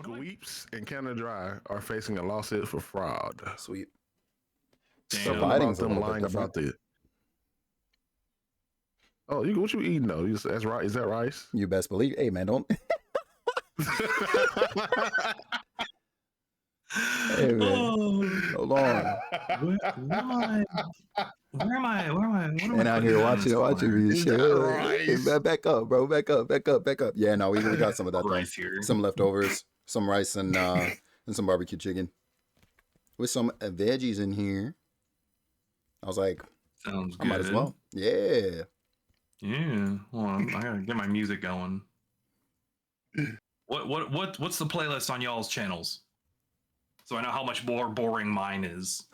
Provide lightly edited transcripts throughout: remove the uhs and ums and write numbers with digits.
Sweeps and Canada Dry are facing a lawsuit for fraud. Sweet. Something Lighting's about a them little bit lying different. about the. Oh, what you eating though? That's right. Is that rice? You best believe. Hey man, don't. Hey man, hold on. Where am I? What am And I out putting here down in this watching corner? me Is shit. that rice? Back up, bro. Back up. Yeah, no, we got some of that though. Rice here. Some leftovers, some rice and some barbecue chicken with some veggies in here. I was like, Sounds I good. might as well. Yeah. Yeah. Well, I gotta get my music going. What's the playlist on y'all's channels? So I know how much more boring mine is.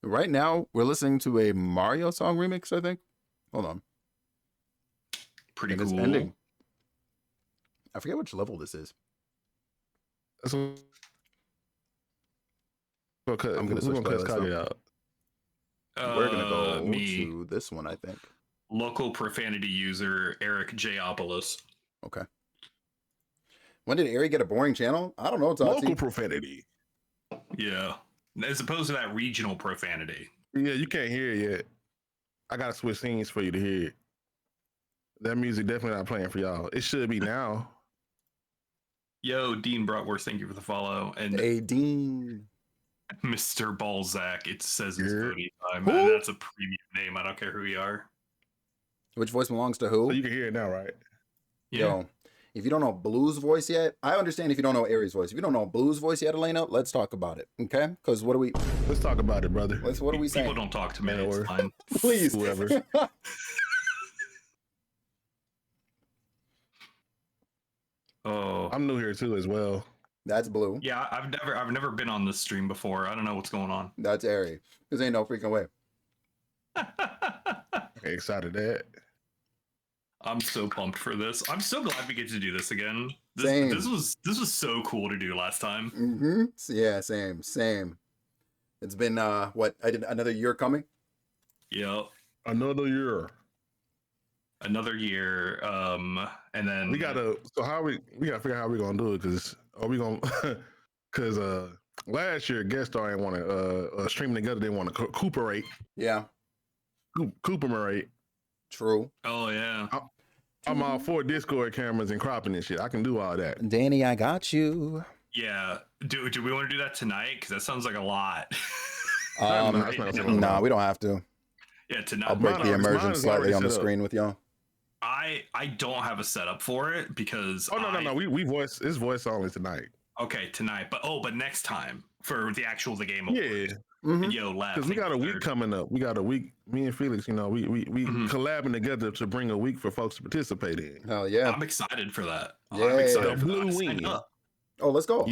Right now, we're listening to a Mario song remix, I think. Hold on. Pretty And cool. it's ending. I forget which level this is. I'm gonna switch cut playlists Kage though. out. We're gonna go me. to this one, I think. Local profanity user Eriopolis. Okay. When did Ari get a boring channel? I don't know, Tati. Local profanity. Yeah. As opposed to that regional profanity. Yeah, you can't hear it yet. I gotta switch scenes for you to hear it. That music definitely not playing for y'all. It should be now. Yo, Dean Bratwurst, thank you for the follow. And Hey, Dean. Mr. Balzac, it says it's Yeah. voting time. Who? And that's a premium name. I don't care who you are. Which voice belongs to who? So you can hear it now, right? Yeah. Yo, if you don't know Blue's voice yet, I understand if you don't know Ari's voice. If you don't know Blue's voice yet, Elena, let's talk about it, okay? Because what are we Let's talk about it, brother. what are we People saying? don't talk to me. Man, It's or- fine. Please. Whoever. Oh, I'm new here too as well. That's Blue. yeah. I've never been on this stream before. I don't know what's going on. That's Ari. Because ain't no freaking way. Excited that. I'm so pumped for this. I'm so glad we get to do this again. Same. This was so cool to do last time. Mm-hmm. Yeah, same. It's been what? I did another year coming. Yep. Another year. Another year. And then We gotta gotta figure out how we're gonna do it because are we gonna because last year guest star didn't want to streaming together, they want to cooperate. Yeah, Cooperate. true. Oh yeah. I'm all for Discord cameras and cropping and shit. I can do all that. Danny, I got you. Yeah. Do we want to do that tonight? Because that sounds like a lot. No, it's not so long. Nah, we don't have to. Yeah, tonight. I'll break the mine immersion is slightly already on the set up. screen with y'all. I don't have a setup for it because Oh no. We voice it's voice only tonight. Okay, tonight. But next time for the game. Yeah. Mhm. And yo, laugh. Because we got a week coming up. We got a week. Me and Felix, we Mhm. collabing together to bring a week for folks to participate in. Hell yeah. I'm excited for that. Yeah. I'm excited The for that. blue I signed wing. up. Oh, let's go.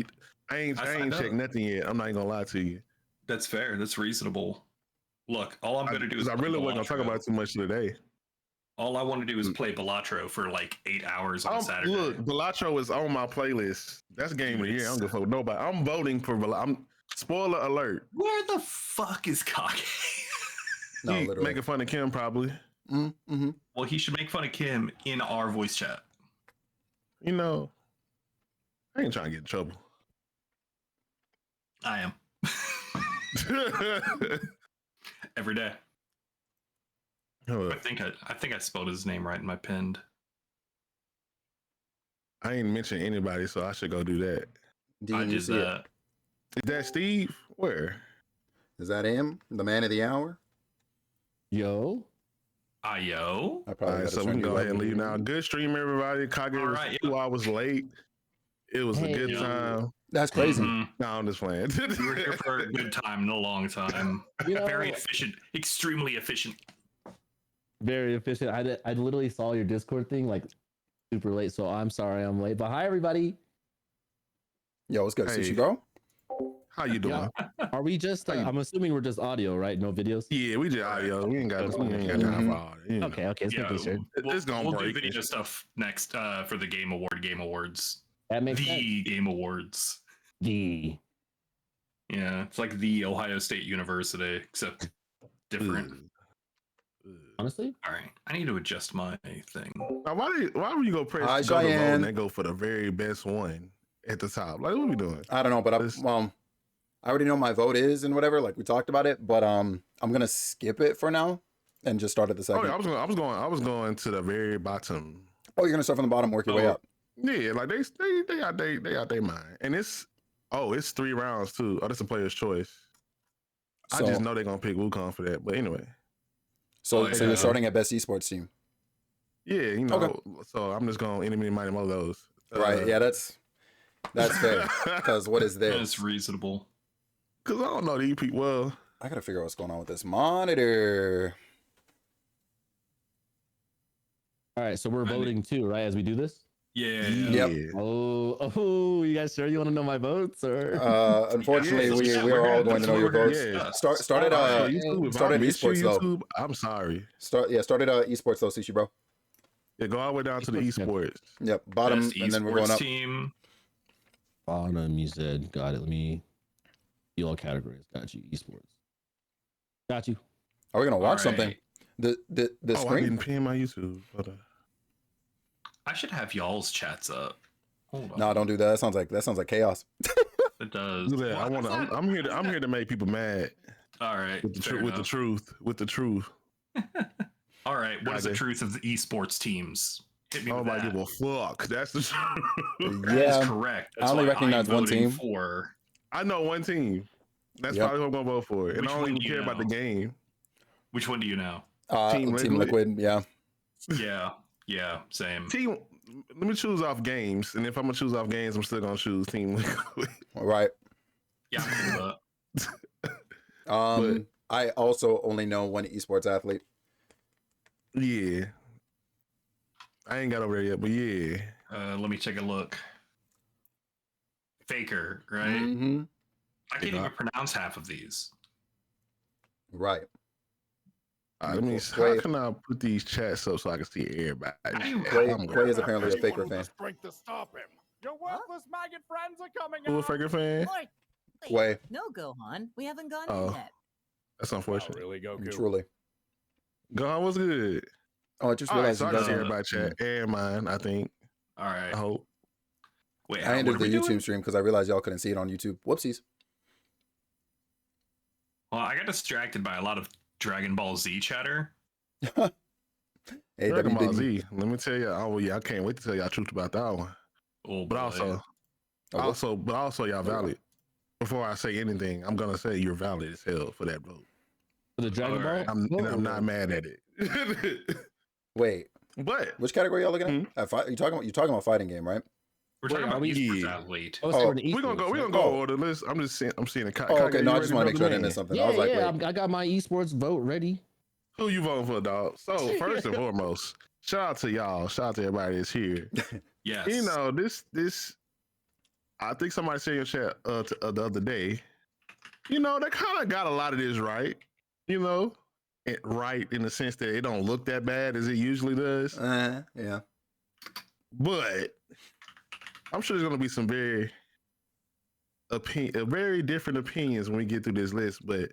I ain't signed checked up. nothing yet. I'm not even gonna lie to you. That's fair. That's reasonable. Look, all I'm gonna do is Because I really wasn't gonna talk about it too much today. All I want to do is play Balatro for like 8 hours on a Saturday. Look, Balatro is on my playlist. That's game of the year. I don't give a fuck nobody. I'm voting for Balatro. Spoiler alert. Where the fuck is Kage? No, He literally. making fun of Kim probably. Mm-hmm. Well, he should make fun of Kim in our voice chat. You know, I ain't trying to get in trouble. I am every day. Hold I up. think I spelled his name right in my pinned. I ain't mentioned anybody, so I should go do that. Dean, I you did see it? that. Is that Steve? Where? Is that him? The man of the hour? Yo. Ayo. I All probably right, gotta so we turn can you go ahead up. and leave now. Good stream, everybody. Kage All was right, 2 hours late. It was a good Hey. time. That's crazy. Mhm. No, I'm just playing. We were here for a good time and a long time. You know, Very efficient, extremely efficient. very efficient. I literally saw your Discord thing like super late, so I'm sorry I'm late. But hi everybody. Yo, what's good? Hey. Sushi Girl? How you doing? Are we just? I'm assuming we're just audio, right? No videos. Yeah, we just audio. We ain't got time Mhm. for all that. You know. Okay, let's Yeah, make sure. It's gonna we'll do break. video stuff next for the Game Awards. That makes sense. The Game Awards. The Yeah, it's like the Ohio State University, except different. honestly, All right, I need to adjust my thing. Now, why would you go press Hi, go to vote Cheyenne. and then go for the very best one at the top? Like, what we doing? I don't know, but I already know my vote is and whatever. Like we talked about it, but I'm gonna skip it for now and just start at the Oh, second. yeah, I was going to the very bottom. Oh, you're gonna start from the bottom, work your way up. Yeah, like they out they mind, and it's 3 rounds too. Oh, that's a player's choice. I So, just know they're gonna pick Wukong for that. But anyway, so yeah. you're starting at best esports team, yeah, you know. Okay. So I'm just going any mighty mo those. right? Yeah, that's fair. Because what is this? That's reasonable. Cause I don't know these people. Well, I gotta figure out what's going on with this monitor. All right, so we're voting too, right? As we do this. Yeah. Yep. Oh, you guys sure you want to know my votes or? Unfortunately, Yeah, we are all going to know your votes. Yeah. Start at YouTube. start at If I miss you, esports though. YouTube, I'm sorry. Start at esports though, Sushi bro. Yeah, go all the way down to the esports. Yep, bottom, Best and then we're going esports up. Team. Bottom, you said. Got it. Let me see all categories. Got you. Esports. Got you. Are we gonna watch All right. something? The I screen. didn't pin my YouTube. But, I should have y'all's chats up. Hold on. No, don't do that. That sounds like chaos. It does. look at that. What? I'm here to make people mad All right. with the fair with the enough. truth. With the truth. All right. What is the Okay. truth of the esports teams? Hit me I with don't that. give a fuck. That's the truth. That is Yeah, correct. I That's only why recognize I'm one voting team. For. I know one team. That's Yep. probably who I'm gonna vote for. And Which I don't one even do you care about the know? game. Which one do you know? Team Team Liquid. Yeah. Yeah. Yeah. Same. Team. Let me choose off games, and if I'm gonna choose off games, I'm still gonna choose Team Liquid. All right. Yeah. I'm cool with that. I also only know one esports athlete. Yeah. I ain't got over there yet, but yeah. Let me take a look. Faker, right? Mm-hmm. I can't even pronounce half of these. Right. All right, let me. How Quay- can I put these chats up so I can see everybody? Quay is apparently a Faker fan. Strength to stop him. Your worthless maggot friends are coming Who a out. Faker fan? Oi, Quay. no, Gohan. We haven't gone Oh. in yet. That's Oh, unfortunate. really, Goku? Truly. Go, what's good? Oh, I just All right, realized so I you can guys see are. everybody chat and mine. I think. All right. I hope. Wait, I what ended are the we YouTube doing? stream because I realized y'all couldn't see it on YouTube. Whoopsies. Well, I got distracted by a lot of Dragon Ball Z chatter. Hey, Dragon Ball WB. Z. Let me tell you. Oh yeah, I can't wait to tell y'all truth about that one. Oh, But boy. also, y'all valid. Before I say anything, I'm gonna say you're valid as hell for that vote. For the Dragon Ball. Alright. I'm not mad at it. Wait, but which category y'all looking at? You talking about fighting game, right? We're talking Wait, about are we- esports Yeah. athlete. Oh, Oh, so we're gonna go. We're gonna go Oh. order list. I'm just seeing. I'm seeing a. Oh, okay. No, I just want to make sure I didn't miss something. Yeah, I was like, yeah. wait. I got my esports vote ready. Who you voting for, dog? So first and foremost, shout out to y'all. Shout out to everybody that's here. Yes. You know this. I think somebody said in your chat the other day. You know, they kind of got a lot of this right. You know, right in the sense that it don't look that bad as it usually does. Yeah. But I'm sure there's gonna be some very different opinions when we get through this list. But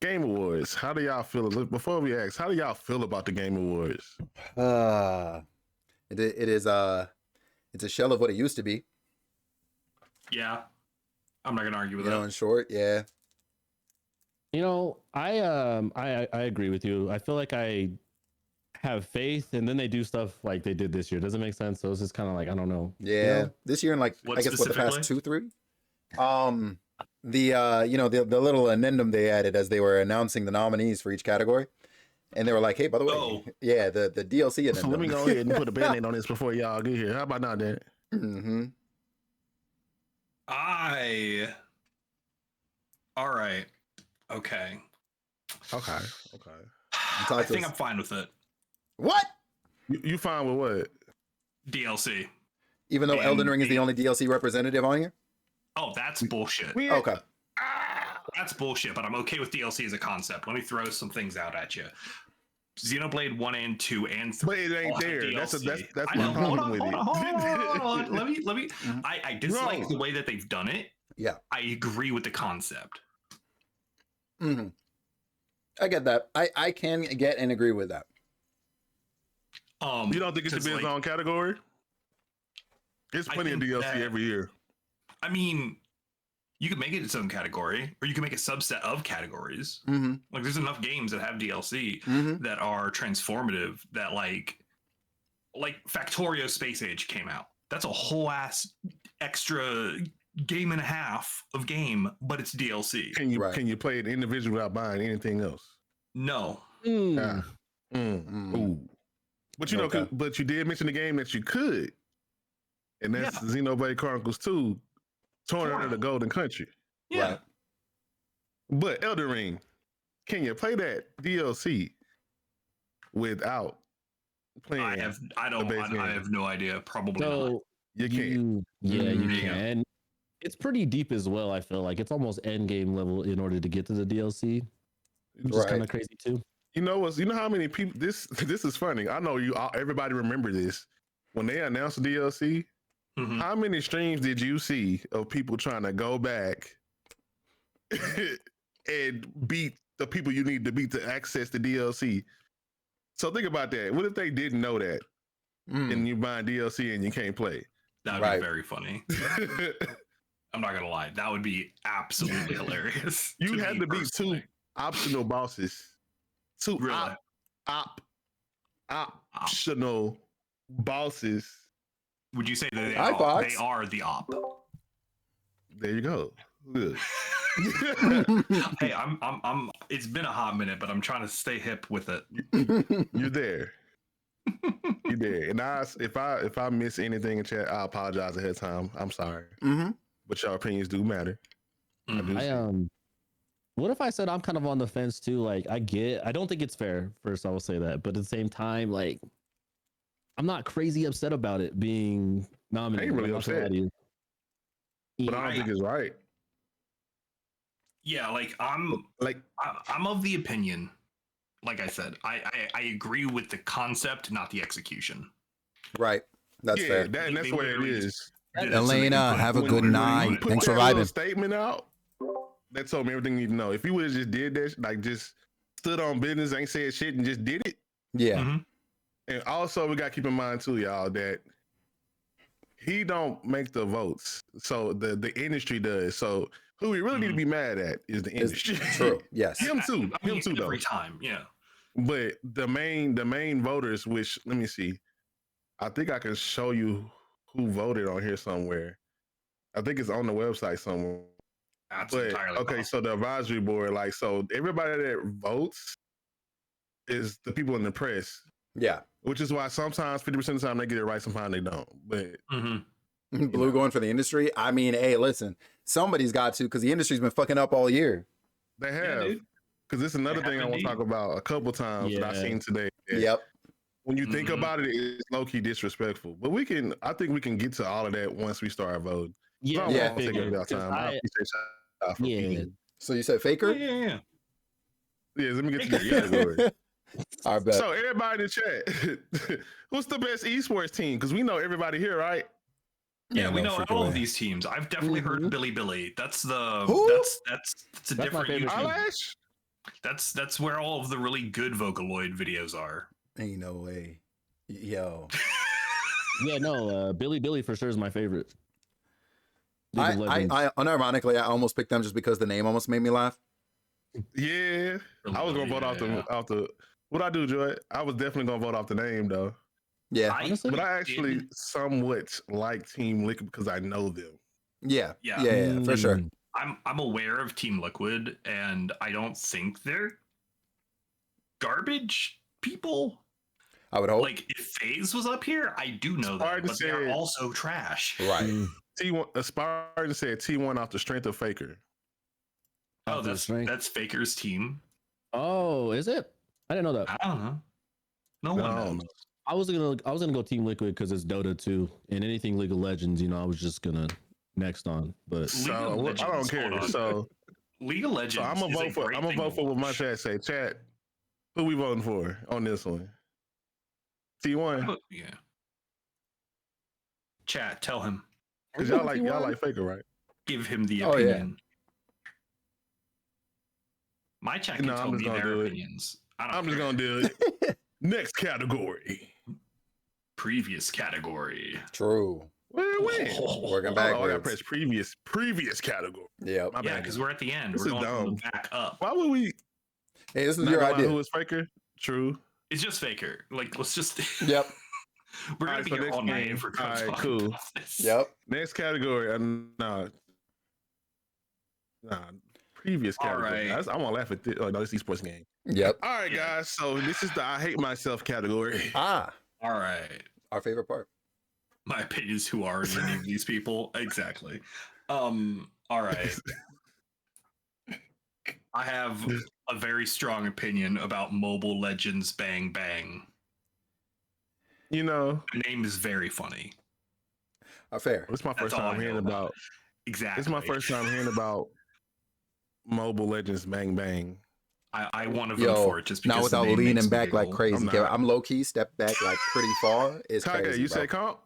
Game Awards, how do y'all feel? Before we ask, how do y'all feel about the Game Awards? It is it's a shell of what it used to be. Yeah. I'm not gonna argue with You know, that. in short, yeah. You know, I agree with you. I feel like I have faith, and then they do stuff like they did this year. Doesn't make sense. So it's just kind of like I don't know. Yeah. You know? This year and like What I guess what the past specifically? 2-3. The little addendum they added as they were announcing the nominees for each category. And they were like, hey, by the way, Oh. yeah, the DLC addendum. So let me go ahead and put a band-aid on this before y'all get here. How about now, Dan? Mm-hmm. All right. Okay. Okay. I Talk to think us. I'm fine with it. What? You fine with what? DLC. Even though And Elden Ring is the the- only DLC representative on here? Oh, that's bullshit. Okay. That's bullshit, but I'm okay with DLC as a concept. Let me throw some things out at you. Xenoblade 1 and 2 and 3. But it ain't all have there. That's DLC. that's I my know. Hold problem on, with hold it. on, hold on. Let me. Mhm. I dislike No. the way that they've done it. Yeah. I agree with the concept. Mm-hmm. I get that. I can get and agree with that. You don't think it should 'cause, be its like, own category? There's I plenty of think DLC that- every year. I mean, you could make it its own category, or you can make a subset of categories. Mm-hmm. Like, there's enough games that have DLC Mm-hmm. that are transformative. That like Factorio Space Age came out. That's a whole ass extra game and a half of game, but it's DLC. Can you Right. can you play it individually without buying anything else? No, Ah. Ooh. But you know, Okay. but you did mention the game that you could, and that's Xenoblade Chronicles 2, Torn Under the Golden Country. yeah, Right. But Elden Ring, can you play that DLC without playing? I have no idea. Probably not. So You can't. yeah, you Yeah. can. It's pretty deep as well. I feel like it's almost end game level in order to get to the DLC, which is Right. kind of crazy too. You know what's? You know how many people? This is funny. I know everybody remember this when they announced the DLC. Mhm. How many streams did you see of people trying to go back and beat the people you need to beat to access the DLC? So think about that. What if they didn't know that and you buying DLC and you can't play? That would Right. be very funny. I'm not gonna lie. That would be absolutely hilarious. You had me to beat personally. 2 optional bosses. 2 Really? optional bosses. Would you say that Hi, Fox. they are the op? There you go. Good. Hey, I'm. It's been a hot minute, but I'm trying to stay hip with it. You're there. You're there. And if I miss anything in chat, I apologize ahead of time. I'm sorry. Mm-hmm. But your opinions do matter. I do see. What if I said I'm kind of on the fence too? Like, I don't think it's fair. First, I will say that, but at the same time, like, I'm not crazy upset about it being nominated. really I'm not gonna lie upset. to you. But I don't think it's right. Yeah, like I'm of the opinion. Like I said, I agree with the concept, not the execution. Right. That's yeah, fair. that's They where it literally is. Did it so they Elena, could have a put- good when night. you put Thanks Put for that little vibing. statement out. That told me everything you need to know. If you would have just did that, like just stood on business, ain't said shit, and just did it. Yeah. Mhm. And also, we got to keep in mind too, y'all, that he don't make the votes, so the industry does. So who we really need to be mad at is the It's industry. true. Yes. Him too. I mean, Him too, though. every time, yeah. But the main voters, which let me see, I think I can show you who voted on here somewhere. I think it's on the website somewhere. That's But entirely okay, so the advisory board, like, so everybody that votes is the people in the press, Yeah. which is why sometimes 50% of the time they get it right, sometimes they don't. But Blue going for the industry. I mean, hey, listen, somebody's got to, because the industry's been fucking up all year. they have, because this is another They thing I have want to talk indeed. about a couple times that I've Yeah. seen today. that Yep. When you think Mhm. about it, it's low key disrespectful. But I think we can get to all of that once we start voting. Yeah, I don't Yeah. want to take up y'all time. I appreciate y'all for Yeah. being. So you said Faker? Yeah. Yeah, let me get to the category. I bet. So everybody in the chat, who's the best esports team? Because we know everybody here, right? Yeah, we no know freaking all way. of these teams. I've definitely heard Mhm. Billy. That's the Who? that's a That's my different favorite YouTube. team. Eyelash? That's where all of the really good Vocaloid videos are. Ain't no way. Yo. Yeah, no, Billy for sure is my favorite. League of Legends. I unironically, I almost picked them just because the name almost made me laugh. Yeah. I was gonna vote off the what I do, Joy? I was definitely gonna vote off the name though. Yeah. Honestly, But I actually somewhat like Team Liquid because I know them. Yeah. Yeah. Yeah, for sure. I'm aware of Team Liquid, and I don't think they're garbage people. I would hope. Like if FaZe was up here, I do know that, Spartan but they're said- also trash. Right. T1 Spartan said T1 off the strength of Faker. Oh, After the strength. that's Faker's team. Oh, is it? I didn't know that. I don't know. No No, one I don't knows. know. I was gonna go Team Liquid because it's Dota 2 and anything League of Legends. You know, I was just gonna next on. But League of So I don't Legends, hold care. on. So League of Legends. I'm gonna is a vote for great I'm gonna thing vote to for what my watch. chat say. Chat, who we voting for on this one? T1. Yeah. Chat, tell him. Because y'all like Faker, right? Give him the Oh, yeah. opinion. My chat can No, I'm tell just me gonna their do it. opinions. I don't I'm just care. gonna do it. Next category. Previous category. True. Where it went? Working Oh, I got backwards. press previous category. Yep. My Yeah, bad. because we're at the end. This We're is going from dumb. the back up. Why would we Hey, this is not your go out idea. who is faker? True. It's just Faker. Like, let's just. Yep. We're gonna Alright, be so here next all night game. if we're gonna Alright, talk cool. about this. Yep. Next category. Previous All category. right. I want to laugh at this. Oh, no, it's esports game. Yep. All right, Yeah. guys. So this is the I hate myself category. Ah, All right. our favorite part. My opinion is who are any of these people? Exactly. All right. I have a very strong opinion about Mobile Legends Bang Bang. You know, The name is very funny. Fair. it's my That's first all time I know hearing about. Exactly. It's my first time hearing about Mobile Legends Bang Bang. I want to vote for it just because not the without name leaning makes me back like giggle. crazy. I'm Kevin. not. I'm low key stepped back like pretty far. It's Kage, crazy, you bro. say comp?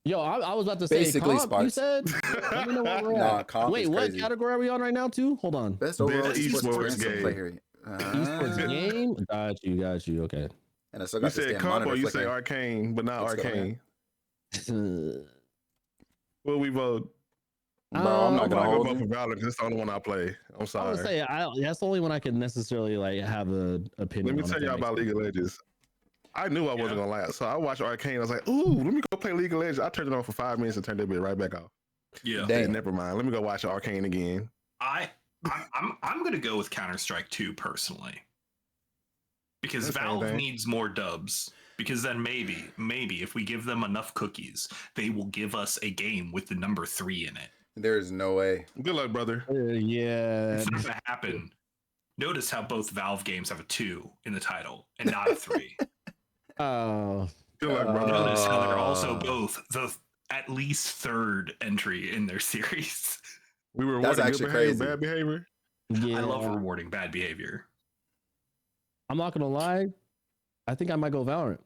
Yo, I was about to say Basically, comp, you Sparks. said? Let me know where we're at. Nah, comp Wait, is what crazy. category are we on right now, too? Hold on. Best overall Best esports esports experience game. player. Esports game? Got you. Okay. And I still You got this said damn comp monitor or you say flickering. arcane, but not What's going arcane. Will we vote? Bro, I'm not I'm gonna not hold gonna vote you. for Valorant because it's the only one I play. I'm I would sorry. say that's the only one I can necessarily like have an opinion. Let me on, tell if that y'all makes about sense. League of Legends. I knew I wasn't gonna last, so I watched Arcane. I was like, "Ooh, let me go play League of Legends." I turned it on for 5 minutes and turned that bit right back off. Yeah. Damn. Never mind. Let me go watch Arcane again. I'm gonna go with Counter-Strike 2 personally. Because That's Valve fine. needs more dubs. Because then maybe if we give them enough cookies, they will give us a game with the number 3 in it. There's no way. Good luck, brother. Yeah. It's not gonna happen. Notice how both Valve games have a 2 in the title and not a 3. Oh. Good luck, brother. Notice how they're also both the at least 3rd entry in their series. We were That's rewarding actually good behavior, crazy. bad behavior. Yeah. I love rewarding bad behavior. I'm not gonna lie. I think I might go Valorant.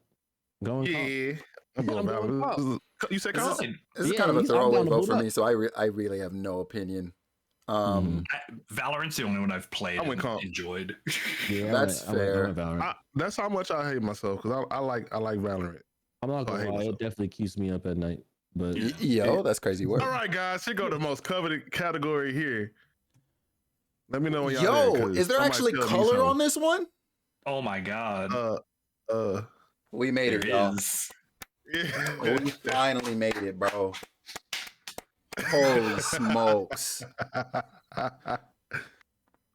Going comp. Yeah. I'm Yeah, going I'm going Valorant. You said This is comp? like- This is Yeah, kind of a I'm throwaway down to vote for boot me, so I really have no opinion. Mhm. Valorant's the only one I've played I went and comp. enjoyed. Yeah, That's I went fair. Valorant. That's how much I hate myself because I like Valorant. I'm not I gonna hate lie, myself. it definitely keeps me up at night. But Yeah. Yo, that's crazy work. All right, guys, here go the most coveted category here. Let me know when y'all Yo, there, 'cause is there somebody actually tell me color something. on this one? Oh my god. We made There it, y'all. is. Yeah. We finally made it, bro. Holy smokes.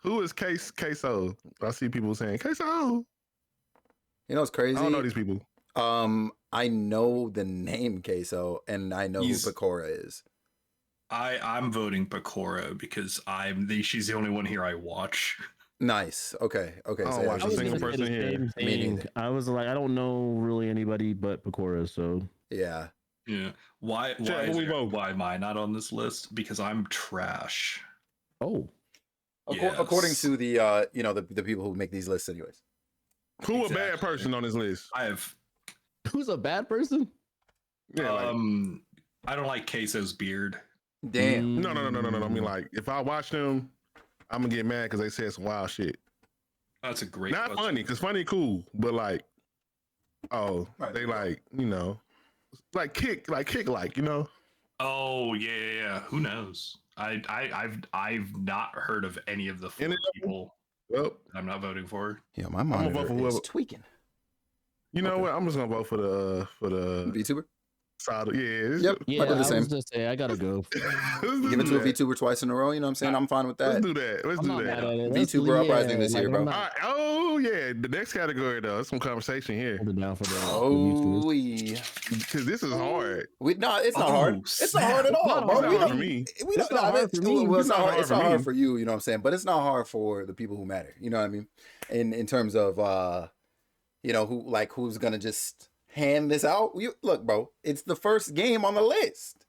Who is Queso? I see people saying Queso. You know what's I crazy? don't know these people. I know the name Queso, and I know He's- who Pecora is. I'm voting Pecora because she's the only one here I watch. Nice. Okay. I don't yeah, watch I a was single gonna say person the here. same Me thing. neither. I was like, I don't know really anybody but Pecora, so yeah. Yeah. Why Chat, we vote. why am I not on this list? Because I'm trash. oh. According Yes. to the the people who make these lists, anyways. Who a Exactly. bad person on this list? I have Who's a bad person? Yeah, I don't like Queso's beard. Damn. no. I mean, like, if I watch them, I'm gonna get mad because they said some wild shit. That's a great Not question. funny, because funny cool, but like, Right. they like, kick, you know. Oh yeah. Who knows? I've not heard of any of the 4 Any of them? people Well, I'm not voting for. Yeah, my gonna vote monitor for is whoever- tweaking. you know Okay. what? I'm just gonna vote for the VTuber? side. Yeah, Yep. Yeah, I did the I same. was gonna say I gotta go. Give it to a VTuber twice in a row. You know what I'm saying? I'm fine with Let's that. do that. Let's I'm do not that. mad at it. VTuber uprising this year, bro. I'm All not right. Oh yeah, the next category though. There's some conversation here holding down for the Oh, YouTubers. because this is hard. it's not Oh, hard. It's not hard at snap. all, No, bro. It's not We hard for don't- me. We don't. It's not hard for me. Well, it's not hard. for It's not hard me. for you. You know what I'm saying? But it's not hard for the people who matter. You know what I mean? In terms of who's gonna just hand this out? Look, bro. It's the first game on the list.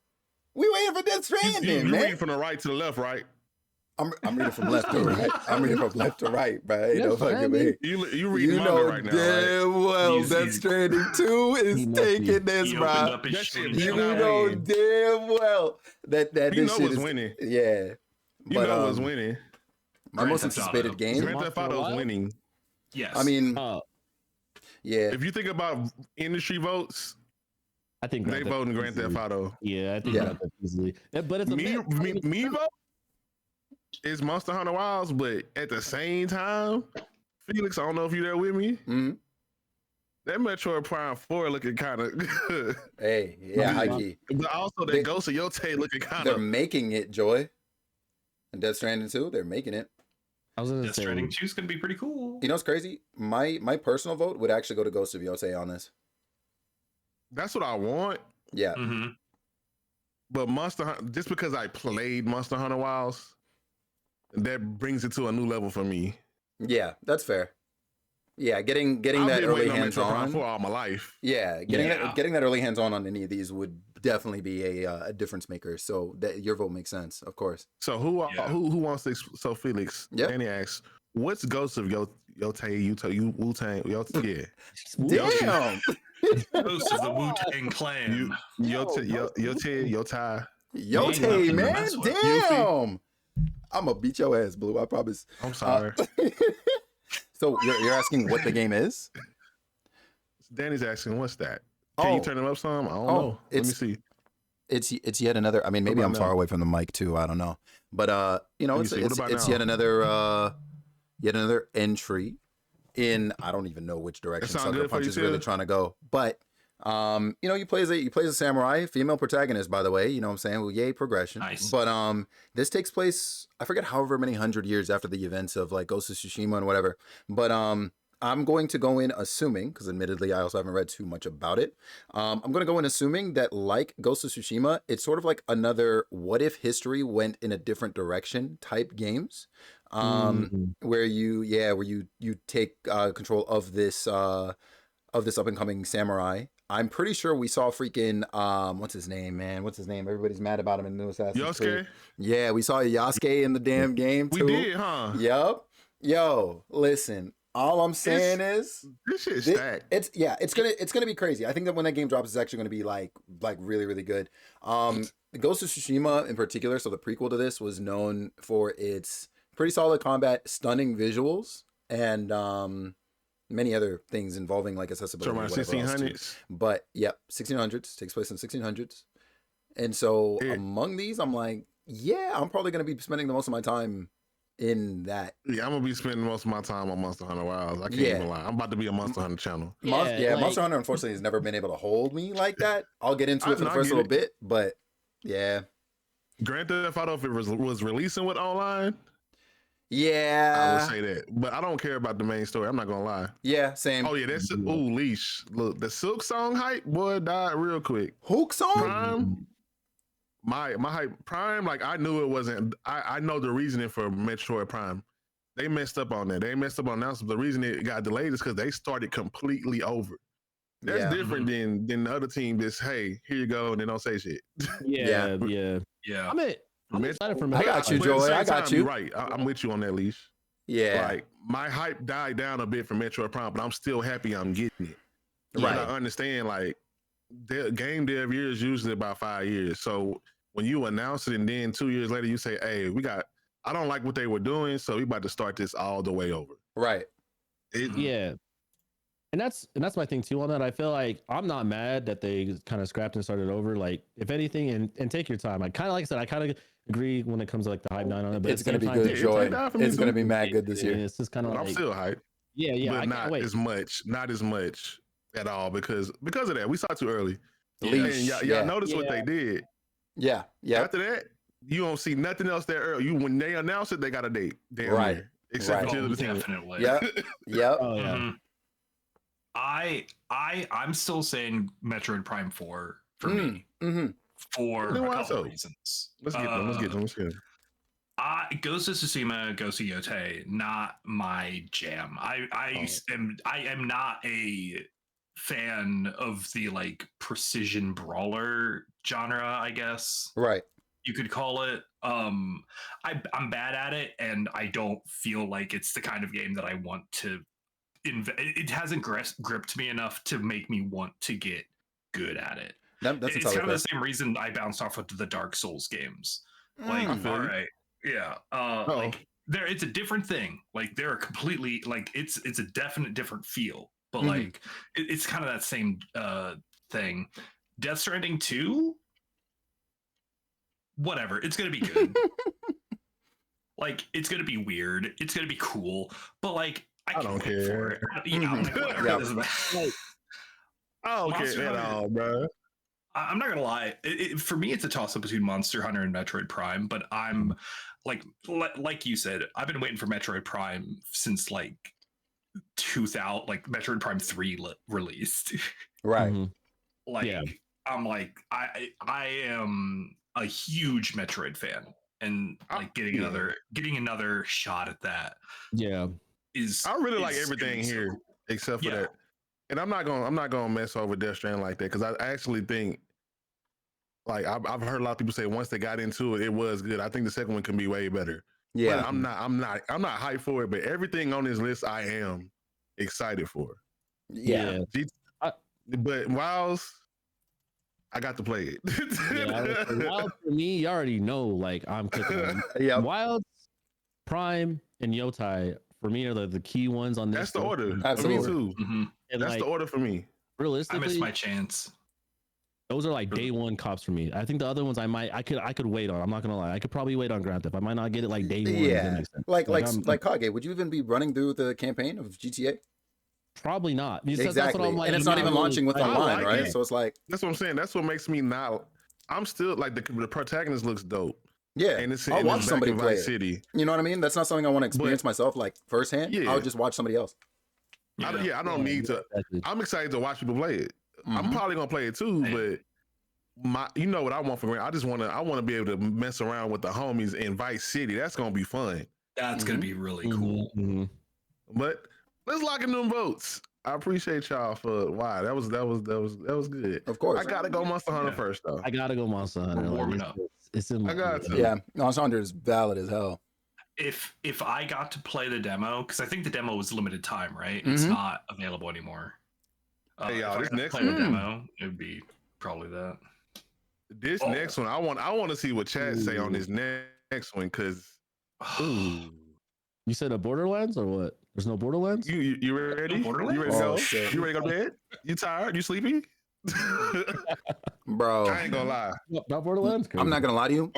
We waiting for Death Stranding, You man. read from the right to the left, right? I'm reading from left to right. I'm reading from left to right, bro. Ain't no Death fucking way. You read You manga know right now, right? damn well He's- Death he's- Stranding 2 is He must be. taking this, He bro. opened up his That shit shonen better You not jump. know win. damn well that You this know shit what's is winning. yeah. You But know what's winning. my Grand most Theft anticipated Auto. game. Grand Theft Auto is winning. Yes. I mean, Uh, yeah. If you think about industry votes, I think They voting Grand Theft easily. Auto. Yeah, I think Yeah. Grand Theft easily. But it's a Me, mix. me vote is Monster Hunter Wilds, but at the same time, Felix, I don't know if you're there with me. Mhm. That Metroid Prime 4 looking kind of good. Hey, yeah, high key. But also that They- Ghost of Yote looking kind They're of. making it, Joy. And Death Stranding 2, they're making it. I was gonna Death say, Stranding 2 is going to be pretty cool. You know what's crazy? My personal vote would actually go to Ghost of Yote on this. That's what I want. Yeah. Mm-hmm. But Monster Hunter, just because I played Monster Hunter Wilds, that brings it to a new level for me. Yeah, that's fair. Yeah, getting I've that been early waiting on hands Metroid Prime on. 4 all my life. Yeah, Yeah. getting that early hands on any of these would definitely be a difference maker. So that your vote makes sense, of course. So who Yeah. who wants to? So Felix, Yep. Danny asks, "What's Ghost of Yote? Wu Tang? Yeah, Damn. Ghost of the Wu-Tang Clan. Yote. Yote, nothing to man. mess with. Damn. I'm gonna beat your ass, Blue. I promise. I'm sorry. So you're asking what the game is? Danny's asking, "What's that? Can you turn it up some? I don't know. Let me it's- see. It's yet another. I mean, maybe about I'm far now? away from the mic too. I don't know, but you know, Let me see. What about it's now? yet another entry in. I don't even know which direction sound Sucker good for Punch you, is really too? trying to go, but you know, you play as a samurai, female protagonist, by the way. You know what I'm saying? Well, yay progression. Nice. But this takes place. I forget however many hundred years after the events of like Ghost of Tsushima and whatever. But I'm going to go in assuming, because admittedly I also haven't read too much about it. I'm going to go in assuming that like Ghost of Tsushima, it's sort of like another what if history went in a different direction type games. Where you take control of this up and coming samurai. I'm pretty sure we saw freaking what's his name, man? What's his name? Everybody's mad about him in the new Assassin's Creed. Yosuke? Yeah, we saw Yasuke in the damn game We too. did, huh? Yep. Yo, listen. All I'm saying is This shit thi- stacked. it's gonna be crazy. I think that when that game drops, it's actually gonna be like really, really good. Ghost of Tsushima in particular, so the prequel to this was known for its pretty solid combat, stunning visuals, and many other things involving like So accessibility. around whatever else, too. 1600s. But yep, 1600s takes place in 1600s, and so Yeah. among these, I'm like, yeah, I'm probably gonna be spending the most of my time in that. Yeah, I'm gonna be spending most of my time on Monster Hunter Wilds. I can't Yeah. even lie. I'm about to be a Monster Hunter channel. Monster Hunter unfortunately has never been able to hold me like that. I'll get into it for the I first get little it. bit, but yeah, Grand Theft Auto, if it was releasing with online, I yeah, would say that. But I don't care about the main story. I'm not gonna lie. yeah, same. Oh yeah, that's leash. Look, the Silk Song hype, boy, died real quick. Hook song. Prime, my hype Prime, like I knew it wasn't. I know the reasoning for Metroid Prime. They messed up on that. They messed up on announcement. The reason it got delayed is because they started completely over. That's Yeah. different than the other team. Just hey, here you go, and they don't say shit. yeah. Yeah. I'm excited for I got you, But at the Joy. same I got time, you. you're right. I'm with you on that leash. Yeah, Like my hype died down a bit for Metroid Prime, but I'm still happy I'm getting it. Right. But I understand like the game dev year is usually about 5 years. So when you announce it and then 2 years later you say, "Hey, I don't like what they were doing, so we about to start this all the way over." right. Yeah. And that's my thing too on that. I feel like I'm not mad that they kind of scrapped and started over. Like, if anything, and take your time. I kind of, like I said, I kind of agree when it comes to like the hype 9 on it. But It's at the gonna be same good, time, Yeah, Joy. take that from me, It's gonna too. be mad good this year. It's just kind of But like, I'm still hyped, yeah, but I can't not wait. as much at all because of that. We saw too early. Leash, And y'all yeah. notice what they did. Yeah, yeah, After that, you don't see nothing else there early. When they announce it, they got a date. Damn Right. near. Except Right. for Tears Oh, of the Kingdom. definitely. yep, yep. Oh yeah. Mhm. I'm still saying Metroid Prime 4 for Mm, me mm-hmm. for Then a why couple so? reasons. Let's get them. Let's get them. Ghost of Tsushima, Ghost of Yote, not my jam. I am not a fan of the like precision brawler genre, I guess Right. you could call it. I'm bad at it, and I don't feel like it's the kind of game that I want to. It hasn't gripped me enough to make me want to get good at it. That's It's kind of the same reason I bounced off with the Dark Souls games. Like, Mm. all right, yeah, like it's a different thing. Like they're completely like it's a definite different feel, but Mhm. like it's kind of that same thing. Death Stranding 2, whatever. It's gonna be good. Like, it's gonna be weird. It's gonna be cool. But like, I don't can wait for it. care. Yeah, I'm like, whatever. Yeah. It doesn't matter. I don't Monster care at Hunter- all, bro. I'm not gonna lie. For me, it's a toss up between Monster Hunter and Metroid Prime. But I'm like you said, I've been waiting for Metroid Prime since like 2000, like Metroid Prime 3 released. Right. Mhm. Like, Yeah. I'm like, I am a huge Metroid fan, and like getting another shot at that Yeah. is. I really like is gonna everything be so here cool. except for Yeah. that. And I'm not gonna mess over Death Stranding like that because I actually think, like, I've heard a lot of people say once they got into it, it was good. I think the second one can be way better. Yeah. But I'm not hyped for it. But everything on this list, I am excited for. Yeah. But Wilds, I got to play it. Yeah, Wild for me, you already know. Like I'm cooking. Yeah. Wilds, Prime, and Yotai for me are the key ones on this. That's the list. order. Absolutely. For me too. Mhm. And That's like, the order for me. I missed realistically, my chance. those are like day one cops for me. I think the other ones I could wait on. I'm not gonna lie. I could probably wait on Grand Theft. I might not get it like day one. if that Yeah. makes sense. Like I'm- Kage, would you even be running through the campaign of GTA? probably not. Because that's Exactly. what I'm like. And it's not even launching with I online, like right? it. So it's like, That's what I'm saying. That's what makes me not. I'm still like the protagonist looks dope, yeah, and it's I'll and watch it's back somebody in play Vice it. City. You know what I mean? That's not something I want to experience myself like firsthand. Yeah. I'll just watch somebody else. I don't need to. I'm excited to watch people play it. I'm Mhm. probably gonna play it too, Hey. but you know what I want for Grant? I want to be able to mess around with the homies in Vice City. That's gonna be fun. That's gonna be really cool. Mhm. But let's lock in them votes. I appreciate y'all for that was good. Of course. I gotta go Monster Hunter Yeah. first though. I gotta go Monster Hunter. We're like, warming it's- up. It's in I got to. Yeah, Monster Hunter is valid as hell. If I got to play the demo, because I think the demo was limited time, right? It's Mhm. not available anymore. Hey, y'all, if I this got to next play the one- demo, it would be probably that. This Oh. next one, I want to see what Chad say on this next one because Ooh. You said a Borderlands or what? There's no Borderlands? you ready? Borderlands? You ready to Oh, go? shit. You ready to go to bed? You tired? You sleepy? Bro, I ain't gonna lie. Not Borderlands? I'm not gonna lie to you.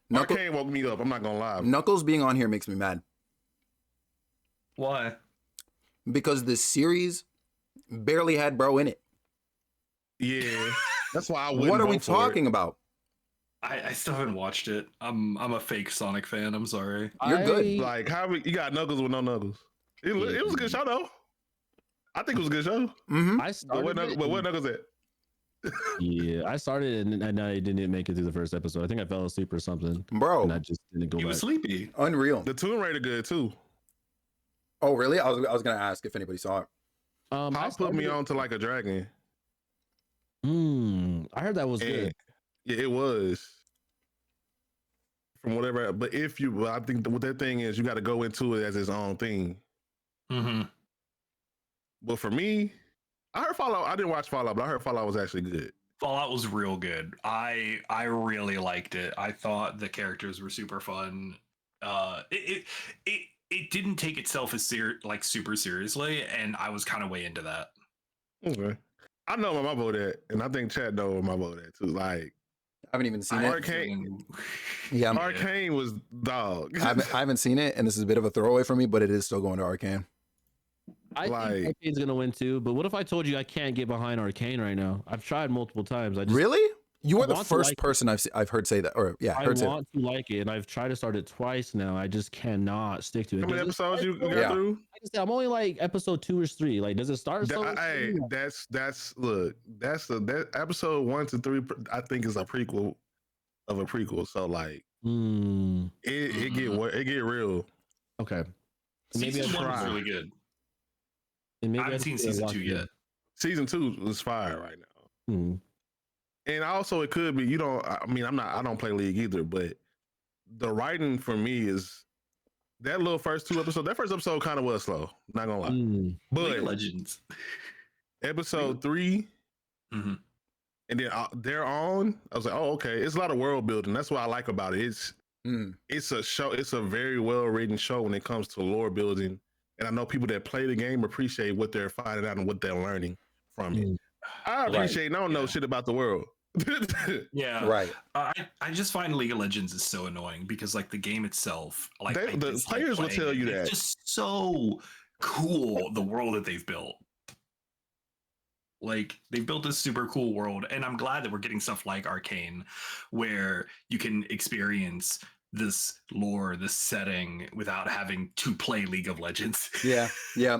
Knuckle- Arcane woke me up. I'm not gonna lie. Knuckles being on here makes me mad Why? because this series barely had bro in it. Yeah, that's why I wouldn't. What are we vote for it. talking about? I still haven't watched it. I'm a fake Sonic fan. I'm sorry. You're good. Like you got Knuckles with no Knuckles. It was a good show though. I think it was a good show. Mm-hmm. I But started it, what Knuckles at? yeah, I started and I didn't make it through the first episode. I think I fell asleep or something, Bro, and I just didn't go He back. was sleepy. unreal. The Tomb Raider good too. Oh, really? I was gonna ask if anybody saw it. I Pop put me started it- on to like a dragon. I heard that was And- good. Yeah, it was. From whatever, but I think what that thing is, you got to go into it as its own thing. Mm-hmm. But for me, I heard Fallout. I didn't watch Fallout, but I heard Fallout was actually good. Fallout was real good. I really liked it. I thought the characters were super fun. It didn't take itself as super seriously, and I was kind of way into that. Okay, I know where my vote at, and I think Chad know where my vote at too. Like I haven't even seen I it. Arcane- Yeah, Arcane was dog. I haven't seen it, and this is a bit of a throwaway for me, but it is still going to Arcane. I think Arcane's gonna win too. But what if I told you I can't get behind Arcane right now? I've tried multiple times. I just Really? You I are the want to first like it. person I've heard say that, or yeah, I heard say. want to like it, and I've tried to start it twice now. I just cannot stick to it. How many Does it episodes start you slow? got Yeah. through? Like I said, I'm only like episode 2 or 3. Like, does it start slow? Hey, that episode 1 to 3. I think is a prequel of a prequel. So like it get real. Okay. Maybe Season I one was try. really good. And maybe I haven't seen should season watch 2 it. yet. Season 2 is fire right now. Hmm. And also, it could be I don't play League either, but the writing for me is that little first 2 episodes. That first episode kind of was slow, not gonna lie. Mm. League But of Legends. episode 3, Mhm. and then they're on. I was like, oh, okay. It's a lot of world building. That's what I like about it. It's a show. It's a very well written show when it comes to lore building. And I know people that play the game appreciate what they're finding out and what they're learning from it. I appreciate. I don't know shit about the world. Yeah, Right. I just find League of Legends is so annoying because like the game itself, like I the dislike players will playing tell it. you It's that. just so cool the world that they've built. Like they've built this super cool world, and I'm glad that we're getting stuff like Arcane, where you can experience this lore, this setting, without having to play League of Legends. Yeah. Yeah.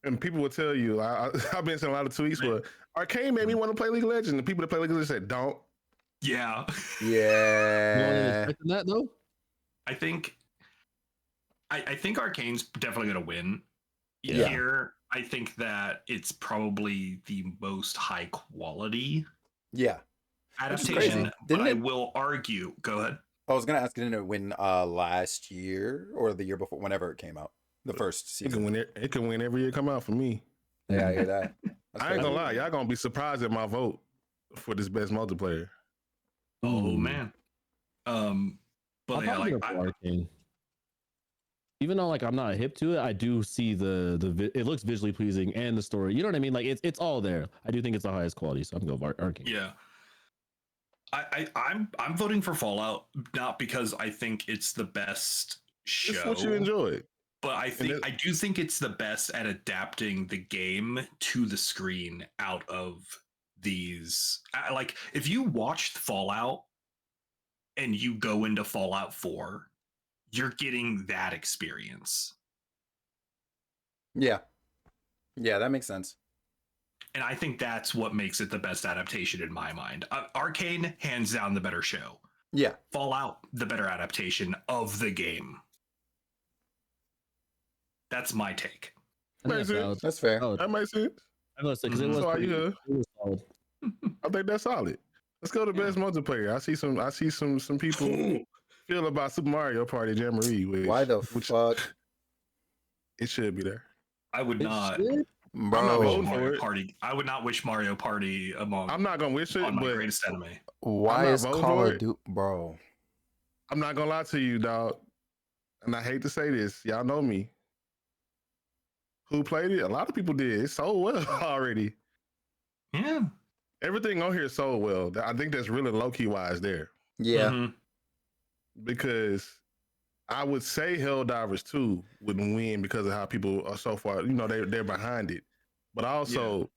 And people will tell you, I've been seeing a lot of tweets where Arcane made me want to play League of Legends. The people that play League of Legends said, don't. Yeah. You wasn't Yeah. expecting that though? I think Arcane's definitely gonna win. Yeah. Here, I think that it's probably the most high quality Yeah. adaptation. But Didn't I it- will argue. Go ahead. I was gonna ask, didn't it win last year or the year before, whenever it came out? The first It can season. win it can win every year come out for me. Yeah, I hear that. That's I ain't crazy. gonna lie, y'all gonna be surprised at my vote for this best multiplayer. Oh Ooh. man. But I'll yeah, probably like go for Arcane. Even though like I'm not hip to it, I do see it looks visually pleasing and the story. You know what I mean? Like it's all there. I do think it's the highest quality, so I'm gonna go with Arcane. yeah. I'm voting for Fallout, not because I think it's the best show. It's what you enjoyed. But I do think it's the best at adapting the game to the screen out of these. Like if you watched Fallout and you go into Fallout 4, you're getting that experience. Yeah. Yeah, that makes sense. And I think that's what makes it the best adaptation in my mind. Arcane, hands down, the better show. Yeah. Fallout, the better adaptation of the game. That's my take. I think Makes that's sense. valid. That's fair. Oh, That makes sense. I was because it was So are pretty- you it was solid. I think that's solid. Let's go to best multiplayer. I see some people feel about Super Mario Party Jamboree. Why the which fuck, it should be there. I would It not. should. I'm not bro? voting for Mario it. Party. I would not wish Mario Party among I'm not gonna wish it, on my but greatest enemy. Why I'm not is voting Call for of it. Duty, bro? I'm not gonna lie to you, dog. And I hate to say this, y'all know me. Who played it? A lot of people did. It sold well already. Yeah. Everything on here sold well. I think that's really low key wise there Yeah. Mhm. because I would say Helldivers 2 would win because of how people are so far. You know, they're behind it. But also,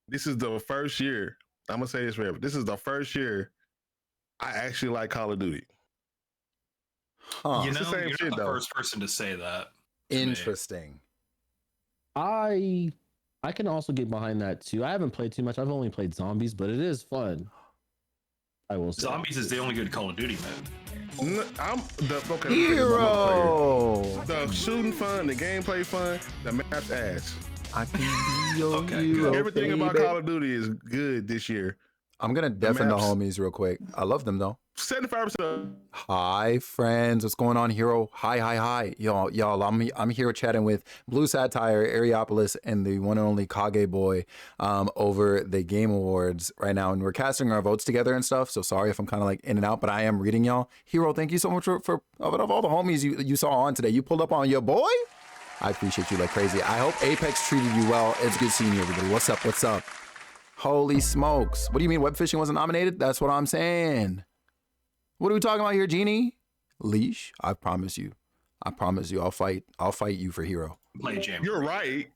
this is the first year. I'm gonna say this forever. This is the first year I actually like Call of Duty. Huh. You It's the know, same you're shit, not the though. first person to say that. to me. Interesting. I can also get behind that too. I haven't played too much. I've only played zombies, but it is fun. I will say. Zombies is the only good Call of Duty mode. I'm the okay. Hero. The shooting fun, the gameplay fun, the map's ass. I can be your Okay, hero, good. Everything about baby. Call of Duty is good this year. I'm gonna deafen the maps. homies real quick. I love them though. 75%. Hi friends, what's going on, hero? Hi, y'all. I'm here chatting with BluSatire, Eriopolis, and the one and only KageBoi over the Game Awards right now, and we're casting our votes together and stuff. So sorry if I'm kind of like in and out, but I am reading y'all. Hero, thank you so much for of all the homies you saw on today. You pulled up on your boy. I appreciate you like crazy. I hope Apex treated you well. It's good seeing you, everybody. What's up? What's up? Holy smokes! What do you mean web fishing wasn't nominated? That's what I'm saying. What are we talking about here, Genie? Leash? I promise you. I'll fight you for hero. Play Jam. You're right.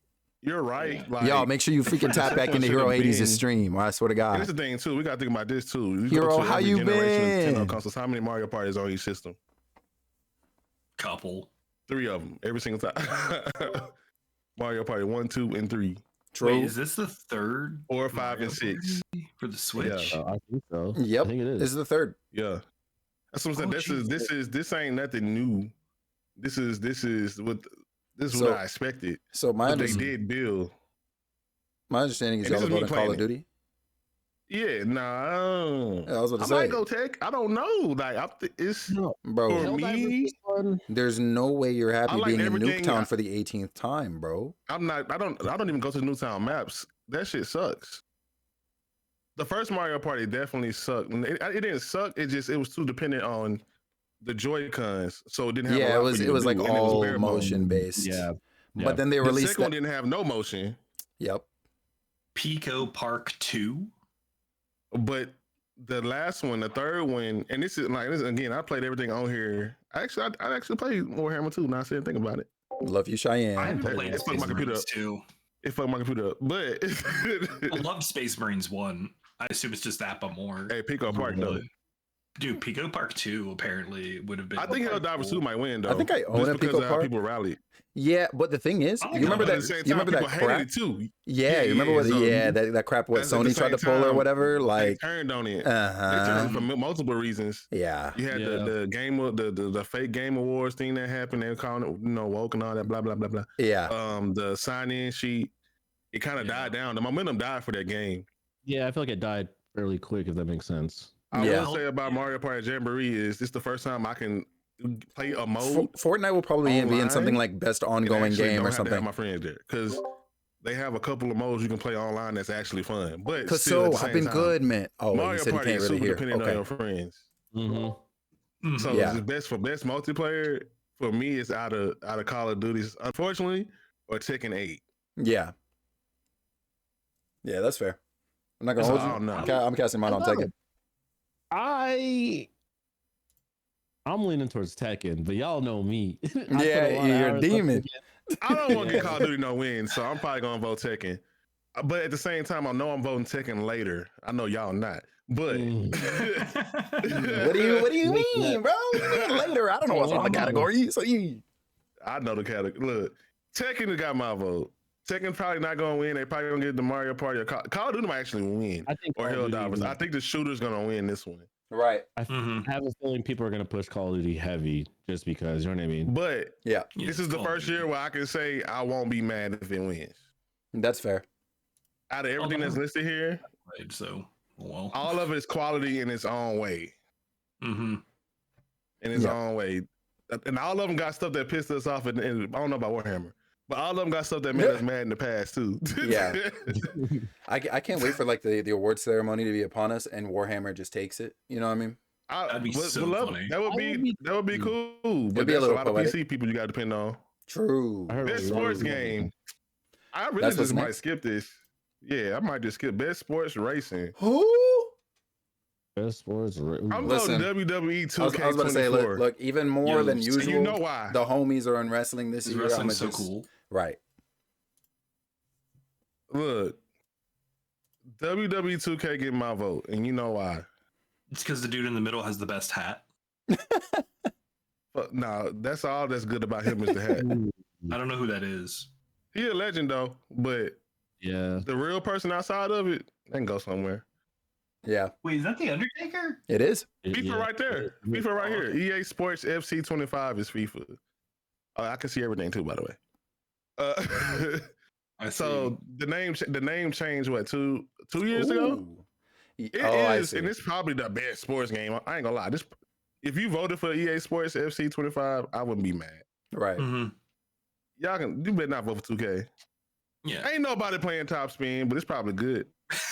You're right. Like, Y'all, make sure you freaking tap back into Hero 80's stream. I swear to and this God. is the thing too. We gotta think about this too. You Hero, go to how every you generation of been? Nintendo consoles. How many Mario parties on each system? Couple. 3 of them every single time. Mario Party 1, 2, and 3, True. Wait, is this the third 4, 5, Mario and 6. Party for the Switch? Yeah. I think so. Yep. I think it is. This is the third. Yeah, that's what I'm saying. Oh, This ain't nothing new. This is what So- I expected. So my But they understanding, did build. is And y'all this is me voting Call of playing it. Duty. Yeah, nah. Yeah, I was about I to might say, go tech. I don't know. Like it's No, bro. For Helldivers me- was fun. There's no way you're happy I like being in everything- Nuketown for the 18th time, bro. I'm not. I don't even go to the Newtown maps. That shit sucks. The first Mario Party definitely sucked. And it didn't suck. It was too dependent on the Joy Cons, so it didn't have. a Yeah, lot it was for you to like do, and it was all bare bones. motion based. Yeah. But then they The released second one that. didn't have no motion. Yep. Pico Park 2. But the last one, the third one, and this is again, I played everything on here. I actually played Warhammer 2. Now I said think about it. Love you, Cheyenne. I haven't It played fucked my Space computer Marines up. 2. It fucked my computer up. But I love Space Marines 1. I assume it's just that, but more. hey, Pico Park though. Dude, Pico Park 2 apparently would have been. I think Helldivers 2 might win though. I think I own just a because Pico of how Park. people rallied. Yeah, but the thing is, Oh, you remember no, that? At the same You time, remember that people crap? hated it too. Yeah, you remember what? so Yeah, that crap. What that's at the Sony tried to same pull or time, whatever. They Like, turned on it. They uh-huh. turned for multiple reasons. Yeah. You had the game, the fake Game Awards thing that happened. They were calling it, woke and all that, blah blah blah blah. Yeah. The sign-in sheet, it kind of died down. The momentum died for that game. Yeah, I feel like it died fairly quick, if that makes sense. I Yeah. will say about Mario Party Jamboree is this the first time I can play a mode. Fortnite will probably be in online, something like best and ongoing actually game don't or have to have something. my friends there because they have a couple of modes you can play online that's actually fun. But Because still, at the I've same been time, good, man. Oh, wait, you Mario said you Party can't is really super hear. dependent on Okay. your friends. Mm-hmm. So Yeah. it's best for best multiplayer for me. It's out of Call of Duty, unfortunately, or Tekken 8. Yeah. Yeah, that's fair. I'm not gonna hold I you. don't know. I'm casting mine on Tekken. I'm leaning towards Tekken, but y'all know me. I put Yeah, a lot of you're a hours on demon. Tekken. I don't want to Yeah. get Call of Duty no win, so I'm probably gonna vote Tekken. But at the same time, I know I'm voting Tekken later. I know y'all not. But Mm. What do you Make mean, bro? What do you mean later? I don't know what's on the category. So you I know the category. Look, Tekken got my vote. Tekken probably not gonna win. They probably gonna get the Mario Party. Or Call of Duty might actually win. I think Or Call of Duty Helldivers. wins. I think the shooter's gonna win this one. right. I have a feeling people are going to push Call of Duty heavy just because, you know what I mean? But Yeah, this is the first year where I can say I won't be mad if it wins. that's fair. Out of everything that's listed here, Right, so, well. all of it's quality in its own way. Mm-hmm. In its Yeah. own way. And all of them got stuff that pissed us off. And I don't know about Warhammer, but all of them got stuff that made us mad in the past too. Yeah. I can't wait for like the award ceremony to be upon us and Warhammer just takes it. You know what I mean? That'd be so funny. That would be cool. But be a that's a little lot of poetic. PC people you got to depend on. True. I heard Best a lot sports of- game. I really That's just what's might next? skip this. Yeah, I might just skip best sports racing. Who? Best sports. I'm Listen, voting WWE I was about to say, 2K24. look, even more Yo, than so usual. you know why? The homies are in wrestling this This year. wrestling's so just- cool. Right. Look, WWE 2K getting my vote, and you know why. It's because the dude in the middle has the best hat. But no, that's all that's good about him is the hat. I don't know who that is. He a legend though, but Yeah. the real person outside of it, they can go somewhere. Yeah, Wait, is that the Undertaker? it is. FIFA Yeah. right there. FIFA right here. EA Sports FC 25 is FIFA. I can see everything too, by the way. I So the name changed what 2 years ago. Ooh. It I is, see. and it's probably the best sports game. I ain't gonna lie. If you voted for EA Sports FC 25, I wouldn't be mad. Right. Mhm. You better not vote for 2K. Yeah. Ain't nobody playing top spin, but it's probably good.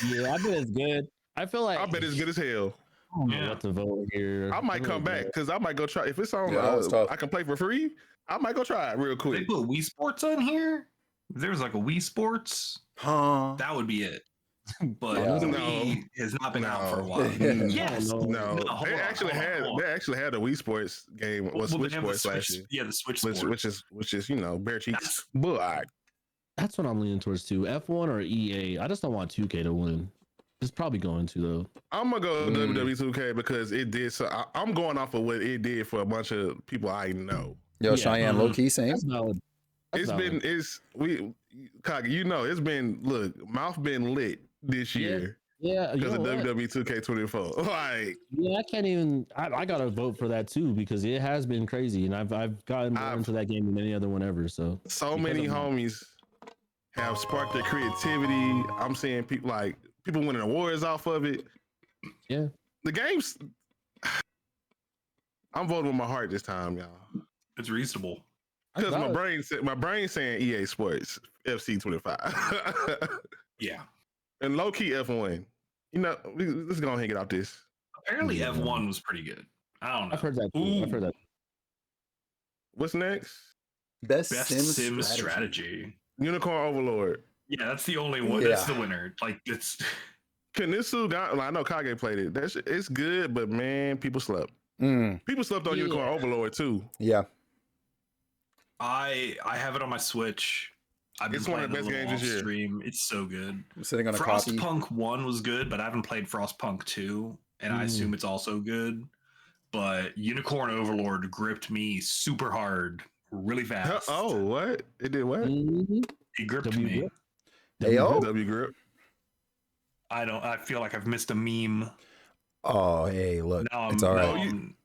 Yeah, I bet it's good. I feel like I bet it's good as hell. I don't know Yeah. what to vote here. I might come back because I might go try. If it's on, Yeah, that was tough. I can play for free. I might go try it real They quick. put Wii Sports on here. If there's like a Wii Sports, Huh? that would be it. But Yeah. the No. Wii has not been out for a while. No. Yes. No. No, hold they on, actually hold on, had hold on. they actually had a Wii Sports game or Well, Switch they have the Sports last Switch, year, yeah, the Switch Sports. which is bare cheeks. That's- But all right. That's what I'm leaning towards too. F1 or EA. I just don't want 2K to win. It's probably going to though. I'm gonna go Mm. WWE 2K because it did. So I'm going off of what it did for a bunch of people I know. Yo, Yeah. Cheyenne, low key, same. That's valid. That's valid. Kage, it's been mouth been lit this Yeah. year Yeah, you because know of what? WWE 2K24. Like Yeah, I can't even. I gotta vote for that too because it has been crazy, and I've gotten more I've- into that game than any other one ever. So so Because many of that. homies have sparked their creativity. I'm seeing people winning awards off of it. Yeah. The games. I'm voting with my heart this time, y'all. It's reasonable. Because That's my brain saying EA Sports FC 25 Yeah. and low key F1. Let's go ahead and get out this. Apparently Yeah. F1 was pretty good. I don't know. I've heard that. Too. Ooh. I've heard that. What's next? Best, Best Sims Sim strategy. strategy. Unicorn Overlord. Yeah, that's the only one. That's Yeah. the winner. Like it's. Kanisu got. I know Kage played it. It's good, but man, people slept. People slept on Yeah. Unicorn Overlord too. Yeah. I have it on my Switch. I've been It's one of playing the it a best little games this year. off stream. It's so good. I'm sitting on a copy. Frostpunk 1 was good, but I haven't played Frostpunk 2, and I assume it's also good. But Unicorn Overlord gripped me super hard, really fast. Oh, what? It did what? Mhm. It gripped W me. grip. Ayo. W grip. I feel like I've missed a meme. Oh, hey, look. Now It's I'm, all now right. I'm-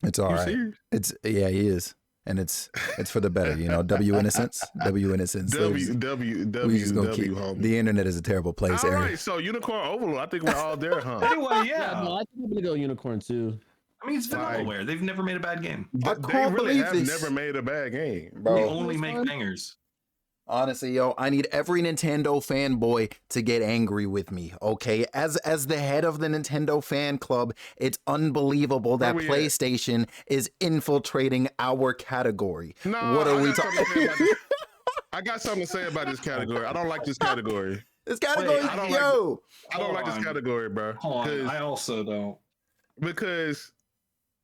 It's all You right. serious? It's yeah, he is. And it's for the better, you know. W innocence. W innocence. W We just gonna keep homie. the internet is a terrible place, All Eric. right, so Unicorn Overlord. I think we're all there, huh? Anyway, Yeah, no, yeah. I think I'm gonna go unicorn too. I mean, it's Vanillaware. They've never made a bad game. I They can't really believe have this. never made a bad game. They Bro, only This make one? bangers. honestly, yo, I need every Nintendo fanboy to get angry with me, okay? As the head of the Nintendo fan club, it's unbelievable that Where we at? PlayStation is infiltrating our category. No, What are I we got something to say talking? about this. I got something to say about this category. I don't like this category. This category, Wait, I don't yo. I don't Hold like this on. category, bro. Hold on. I also don't. Because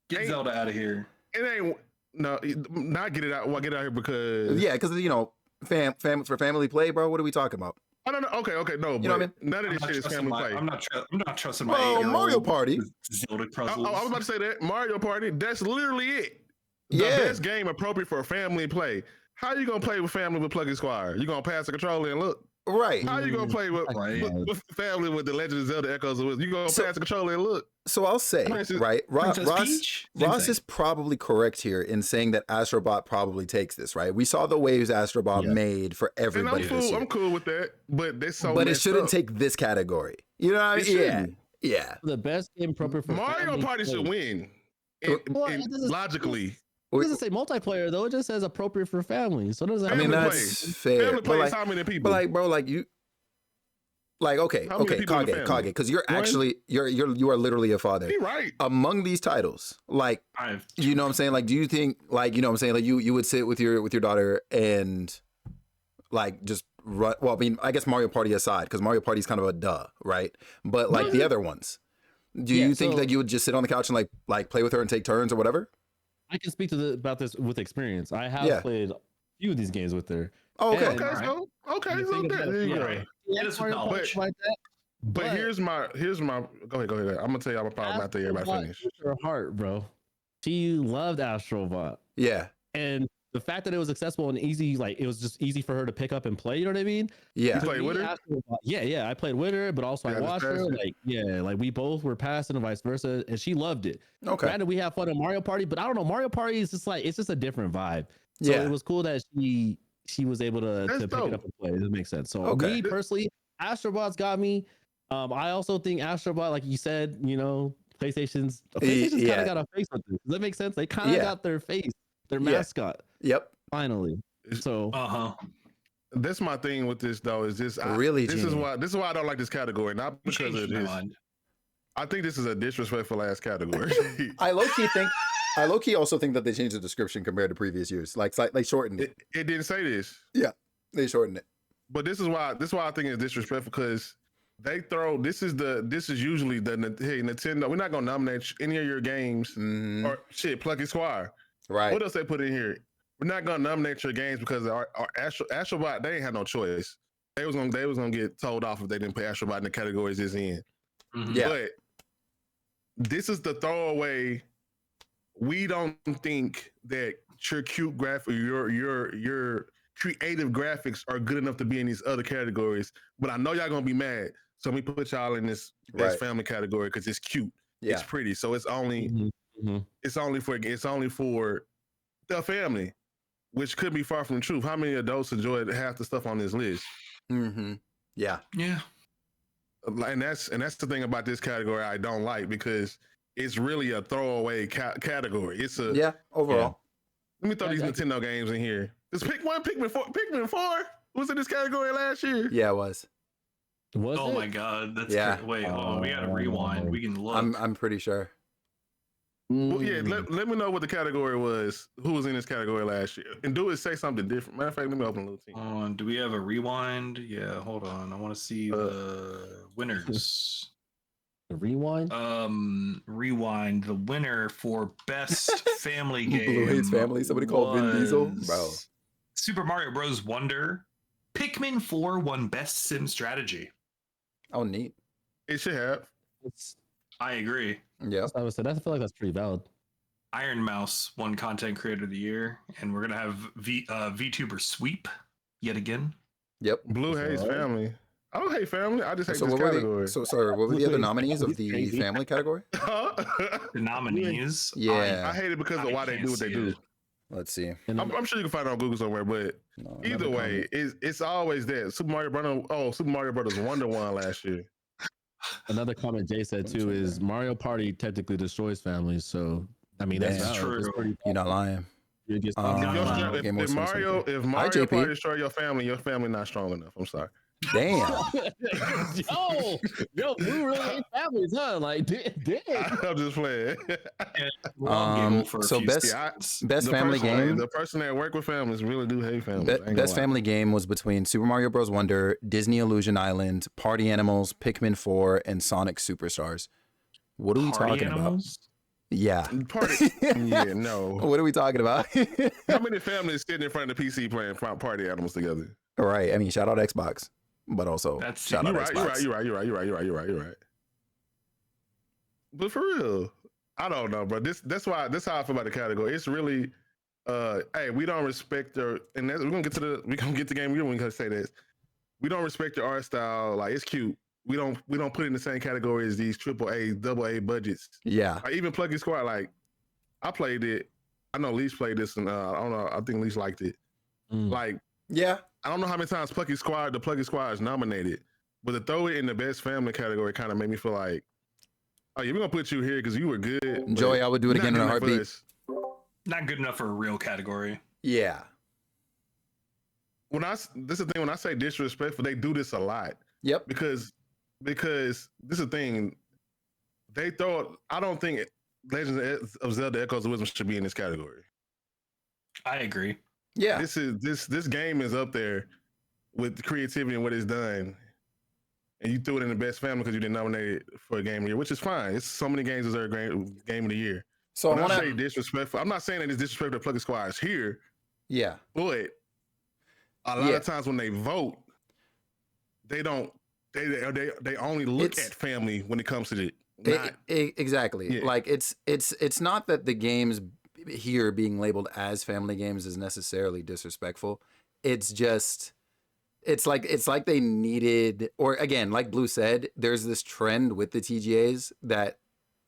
Get Ain't- Zelda out of here. it ain't not get it out. Well, get it out here because Yeah, because you know, for family play, bro. What are we talking about? I don't know. Okay, no, but know what I mean? none of this shit is family play. I'm not trusting my Bro, 8-year-old Mario Party. with Zelda I puzzles. was about to say that Mario Party. That's literally it. The Yeah. best game appropriate for family play. How you gonna play with family with Plug and Squire? You gonna pass the controller and look? Right. How you gonna play with, Right. with family with the Legend of Zelda Echoes of Wisdom? You gonna So- pass the controller and look? So I'll say, Princess- right, Princess Ross Peach? Same Ross thing. is probably correct here in saying that Astrobot probably takes this, right? We saw the waves Astrobot Yeah. made for And everybody this year. I'm cool with that. But they so But it messed shouldn't up. take this category. You know what I It mean? Yeah. shouldn't. Yeah. The best game appropriate for Mario family Party play. should win. Well, it doesn't- Logically, It doesn't say multiplayer though. It just says appropriate for family. So does that? I mean, Family that's play. fair. family But plays like, how many people? but like, bro, like you, like, okay, How many okay, people in the Kage, family? because you're One? actually, you are literally a father. he right. Among these titles, like, I have you know what I'm saying? Like, do you think, like, you know what I'm saying? Like, you would sit with your daughter and, like, just run. Well, I mean, I guess Mario Party aside, because Mario Party is kind of a duh, right? But like the other ones, do Yeah, you think so- that you would just sit on the couch and like play with her and take turns or whatever? I can speak to about this with experience. I have Yeah. played a few of these games with her. Oh, okay. And- Okay, Alright. so okay, And the so thing there, about- there you yeah, go. right. Hit us with Mario Party knowledge. like that, But here's my go ahead. I'm gonna tell you, I'm probably not there. Everybody Astrobot finish. took her heart, bro. She loved Astrobot, Yeah, and the fact that it was accessible and easy, like it was just easy for her to pick up and play. You know what I mean? yeah. You played with her? Astrobot- yeah. I played with her, but also Yeah, I just watched her. passed it? Like, yeah, like we both were passing and vice versa, and she loved it. Okay. Granted, we have fun at Mario Party, but I don't know. Mario Party is just like it's just a different vibe. So Yeah. it was cool that she was able to That's pick it dope. up and play. That makes sense. So Okay. me personally, Astrobot's got me. I also think Astrobot, like you said, you know, PlayStation's kind yeah. of got a face with this. Does that make sense? They kind of Yeah. got their face, their Yeah. mascot, Yep. finally. So Uh-huh. That's my thing with this though. Is this Really, This is Genie. why I don't like this category. Not because Changed of my this. mind. I think this is a disrespectful ass category. I low key also think that they changed the description compared to previous years. Like they shortened it. it didn't say this. They shortened it. But this is why I think it's disrespectful because they throw this is usually the hey Nintendo. We're not gonna nominate any of your games Mhm. or shit. Plucky Squire. Right. What else they put in here? We're not gonna nominate your games because our Astrobot they ain't had no choice. They was gonna get told off if they didn't put Astrobot in the categories it's in. Mhm. Yeah. But this is the throwaway. We don't think that your cute graphic, your creative graphics are good enough to be in these other categories. But I know y'all gonna be mad, so we put y'all in this best Right. family category because it's cute, Yeah. it's pretty. So it's only mhm. it's only for the family, which could be far from the truth. How many adults enjoyed half the stuff on this list? Mm-hmm. Yeah. Yeah. And that's the thing about this category I don't like because it's really a throwaway category. It's a Yeah. Overall. let me throw Yeah, these exactly. Nintendo games in here. Just pick one. Pikmin 4 was in this category last year. Yeah, it was. Was Oh it? my god. That's Yeah. Wait, hold on. We gotta rewind. We can look. I'm pretty sure. Well, yeah, let me know what the category was. Who was in this category last year? And do it say something different. Matter of fact, let me open a little team. Do we have a rewind? Yeah, hold on. I want to see the winners. The rewind. Rewind. The winner for best family game. Blue hates family. Somebody called Vin Diesel, bro. was Super Mario Bros. Wonder. Pikmin 4 won best sim strategy. Oh, neat. It should have. I agree. Yeah. I would say I feel like that's pretty valid. Iron Mouse won Content Creator of the Year, and we're gonna have VTuber Sweep yet again. Yep. Blue hates family. I don't hate family. I just hate So this what were category. sorry, what were the other Blue nominees of the crazy. family category? The nominees. Yeah. I hate it because of why they do what they do. Let's see. And I'm sure you can find it on Google somewhere, but No, either another way, it's always there. Super Mario Brothers Wonder won last year. another comment Jay said too is Mario Party technically destroys families. So I mean that's Damn. valid. It's True. pretty. You're not lying. You're just If Mario JP. Party destroy your family not strong enough. I'm sorry. Damn. yo, Blue really ain't families, huh? Like, damn. I'm just playing. So best The family person- game. The person that work with families really do hate families. I ain't gonna Best lie. family game was between Super Mario Bros. Wonder, Disney Illusion Island, Party Animals, Pikmin 4, and Sonic Superstars. What are we talking about? Yeah. Party. Yeah, no. What are we talking about? How many families sitting in front of the PC playing Party Animals together? All right. I mean, shout out Xbox, but also That's- shout out You're right. Xbox. You're right. But for real, I don't know, bro. That's how I feel about the category. It's really, hey, we don't respect their, and we're gonna get to the game. We're gonna say this. We don't respect your art style. Like it's cute. We don't put it in the same category as these AAA, AA budgets. Yeah. Like, even Plucky Squad. Like I played it. I know Leash played this, and I don't know. I think Leash liked it. Like Yeah. I don't know how many times the Plucky Squad is nominated, but to throw it in the best family category kind of made me feel like, oh yeah, we're gonna put you here because you were good. Joey, I would do it not again in a good enough for heartbeat. this. Not good enough for a real category. Yeah. This is the thing when I say disrespectful, they do this a lot Yep. because this is the thing. They throw. I don't think Legends of Zelda: Echoes of Wisdom should be in this category. I agree. Yeah. This game is up there with the creativity and what it's done. And you threw it in the best family because you didn't nominate it for a game of the year, which is fine. It's so many games deserve game of the year. So When I I want say to. disrespectful, I'm not saying that it's disrespectful to Plucky Squad is here, Yeah. but a lot of times when they vote, they don't. They only look It's- at family when it comes to it. Exactly. Yeah. Like it's not that the games here being labeled as family games is necessarily disrespectful. It's just it's like they needed, or again, like Blue said, there's this trend with the TGAs that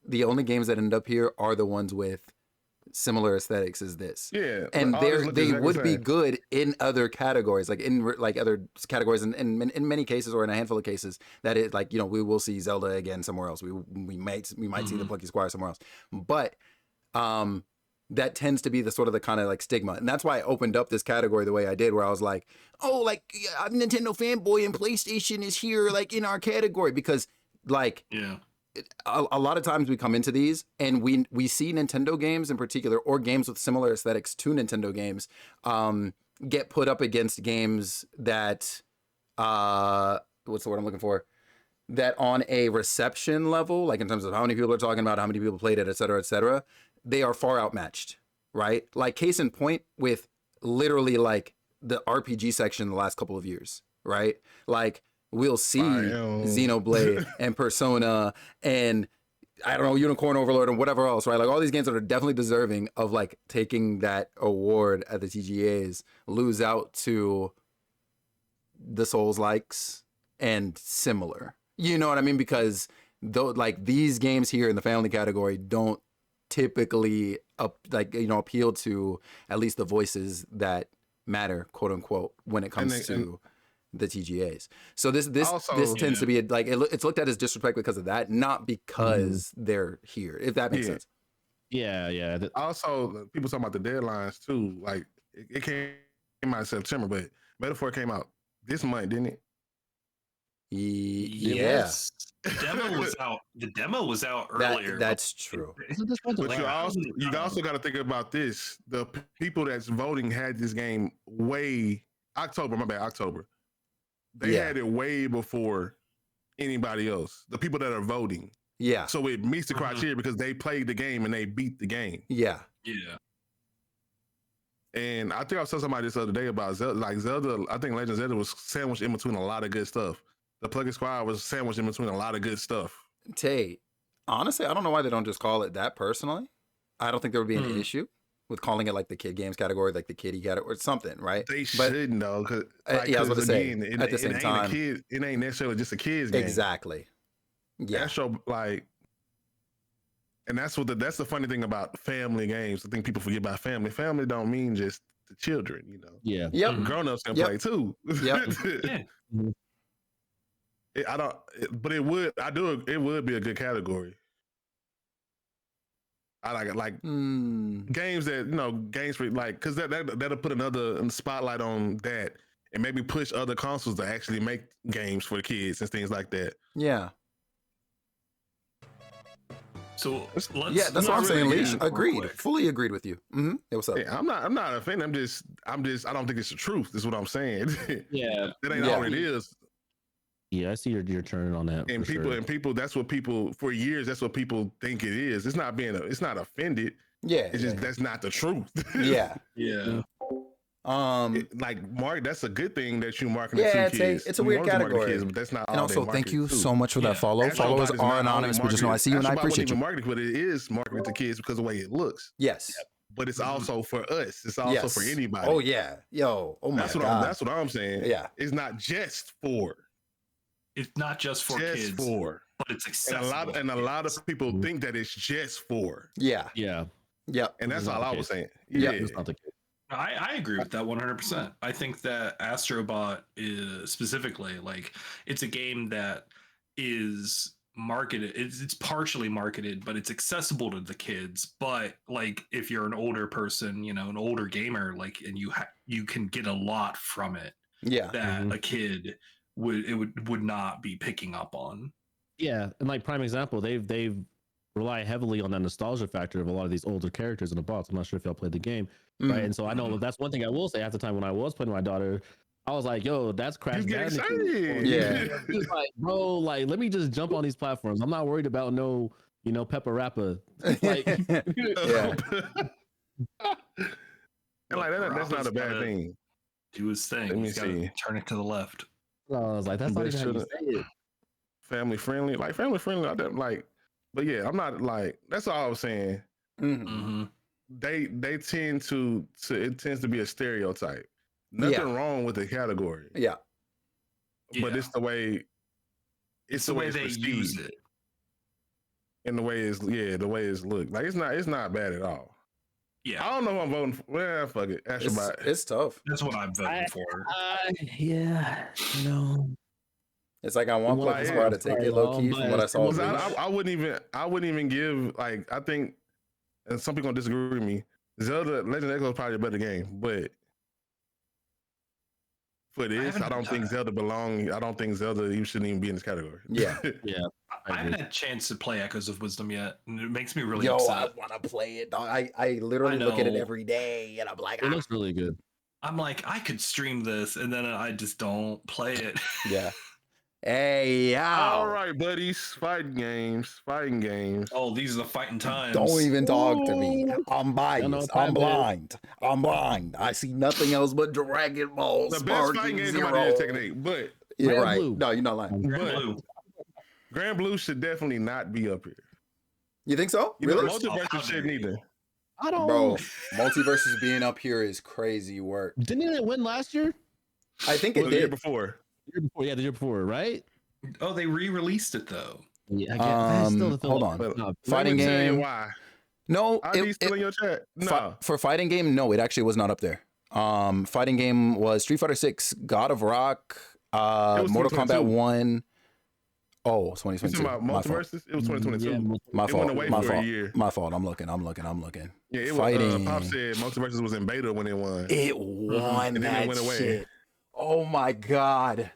the only games that end up here are the ones with similar aesthetics as this. Yeah, And all this look they exactly would the be same. good in other categories, like in like other categories, and in many cases, or in a handful of cases, that it like we will see Zelda again somewhere else. We might see the Plucky Squire somewhere else, but that tends to be the kind of like stigma, and that's why I opened up this category the way I did, where I was like, oh, like I'm a Nintendo fanboy and PlayStation is here like in our category, because like Yeah. a lot of times we come into these and we see Nintendo games in particular, or games with similar aesthetics to Nintendo games, get put up against games that what's the word I'm looking for, that on a reception level, like in terms of how many people are talking about, how many people played it, et cetera, they are far outmatched, right? Like case in point with literally like the RPG section the last couple of years, right? Like we'll see Xenoblade and Persona and I don't know, Unicorn Overlord and whatever else, right? Like all these games that are definitely deserving of like taking that award at the TGAs lose out to the Souls likes and similar. You know what I mean? Because though like these games here in the family category don't typically appeal to at least the voices that matter, quote unquote, when it comes to the TGAs. So this tends to be like it's looked at as disrespect because of that, not because they're here. If that makes sense. Yeah. Also, people talking about the deadlines too. Like it came out in September, but Metaphor came out this month, didn't it? Yeah, The demo was out. The demo was out earlier. that's true. Isn't this one But you also got to think about this. The people that's voting had this game way October. My bad, October. They Yeah. had it way before anybody else. The people that are voting. Yeah, So it meets the criteria because they played the game and they beat the game. yeah, Yeah. And I think I was telling somebody this other day about Zelda. Like Zelda, I think Legend of Zelda was sandwiched in between a lot of good stuff. The Plug-in Squad was sandwiched in between a lot of good stuff. Tay, honestly, I don't know why they don't just call it that personally. I don't think there would be an issue with calling it like the kid games category, like the kiddie category or something, right? They shouldn't though, because yeah, I was about to say, again, at the same time, it ain't necessarily just a kid's game. Exactly. Yeah. That's your, like, and that's the funny thing about family games. I think people forget about family. Family don't mean just the children, you know. Yeah. Yep. Grown-ups can Yep. play too. Yep. Yeah. But it would be a good category. I like it, like games that, you know, games for, like, because that'll put another spotlight on that and maybe push other consoles to actually make games for the kids and things like that. Yeah. So let's. Yeah, that's what I'm saying, Leash. Agreed. Quick. Fully agreed with you. Mm-hmm. Hey, what's up? Yeah, I'm not offended. I don't think it's the truth. Is what I'm saying. Yeah. That ain't Yeah. all it is. Yeah, I see your turn on that. And for people, sure. that's what people for years. That's what people think it is. It's not it's not offended. Yeah. It's just that's not the truth. Yeah. Yeah. Like Mark, that's a good thing that you marketing Yeah, to kids. it's a You weird want to market to category. Kids, but that's not And all they also, thank market you to. so much for that follow. Yeah. Followers Astrobot is are not only anonymous. We just know I see you and I Astrobot appreciate wasn't even you. marketed, but it is marketed to kids because of the way it looks. Yes. But it's also for us. It's also Yes. for anybody. Oh yeah. Yo. Oh my That's what god. that's what I'm saying. Yeah. It's not just for. It's not just for just kids, for. but it's And accessible. a lot of people think that it's just for. Yeah. Yeah. Yep. And that's It's all not I the was case. saying. Yeah. Yeah. It's not the case. I agree with that 100%. I think that Astrobot is specifically like it's a game that is marketed. It's partially marketed, but it's accessible to the kids. But like if you're an older person, you know, an older gamer, like, and you can get a lot from it Yeah. that a kid would not be picking up on. Yeah, and like prime example, they've rely heavily on that nostalgia factor of a lot of these older characters in the box. I'm not sure if y'all played the game, right? And so I know that's one thing I will say. At the time when I was playing with my daughter, I was like, "Yo, that's Crash You get Bandicoot." excited. Yeah. She was like, bro, like let me just jump on these platforms. I'm not worried about no, Peppa Rappa. Like, Yeah. And like that's not a bad Rappa's thing. Do his thing. Let me He's gotta see. turn it to the left. I was like, that's not They even how you should've- say it. Family friendly. I don't like, but yeah, I'm not like that's all I was saying. Mhm. Mm-hmm. They tend to it tends to be a stereotype. Nothing wrong with the category. Yeah. But it's the way It's the way it's they use perceived it. and the way it's looked. Like it's not bad at all. Yeah, I don't know who I'm voting for. Well, fuck it. Astrobot. It's tough. that's what I'm voting for. Yeah, It's like I want Well, Plug-in yeah, Squad to take it low key from what I saw. Because I wouldn't even give, like, I think, and some people gonna disagree with me. Zelda Legend of Echo is probably a better game, but for this, I don't think Zelda belong. I don't think Zelda you shouldn't even be in this category. Yeah. yeah. I haven't had a chance to play Echoes of Wisdom yet, and it makes me really Yo, upset. I want to play it. Dog. I literally look at it know. every day, and I'm like, It looks really good. I'm like, I could stream this, and then I just don't play it. yeah. Hey, All yow. right, buddies. Fighting games. Oh, these are the fighting times. Don't even talk to me. I'm know biased. what I'm time blind. I see nothing else but Dragon Ball. The best Sparking fighting game Zero. somebody did Tekken 8, but You're Grand right. Blue. No, you're not lying. Grand but Blue. Grand Blue should definitely not be up here. You think so? You Really? know, Multiverse shouldn't either. I don't. Bro, Multiverses being up here is crazy work. Didn't it win last year? I think Or it the year did. before. The year before, yeah, the year before, right? Oh, they re-released it though. Yeah, I guess. I still feel Hold like- on. But no, Fighting let me tell you game. why. No, Are these still in your chat? No. for fighting game, no, it actually was not up there. Fighting game was Street Fighter 6, God of Rock, was Mortal Kombat 2022. 1. Oh, You 2022. talking about My fault. Multiverses? It was 2022. Yeah, My It fault. went away My for a fault. year. My fault. I'm looking. Yeah, it was. Fighting. Pop said Multiverses was in beta when it won. It won And then it that went away. shit. Oh my god.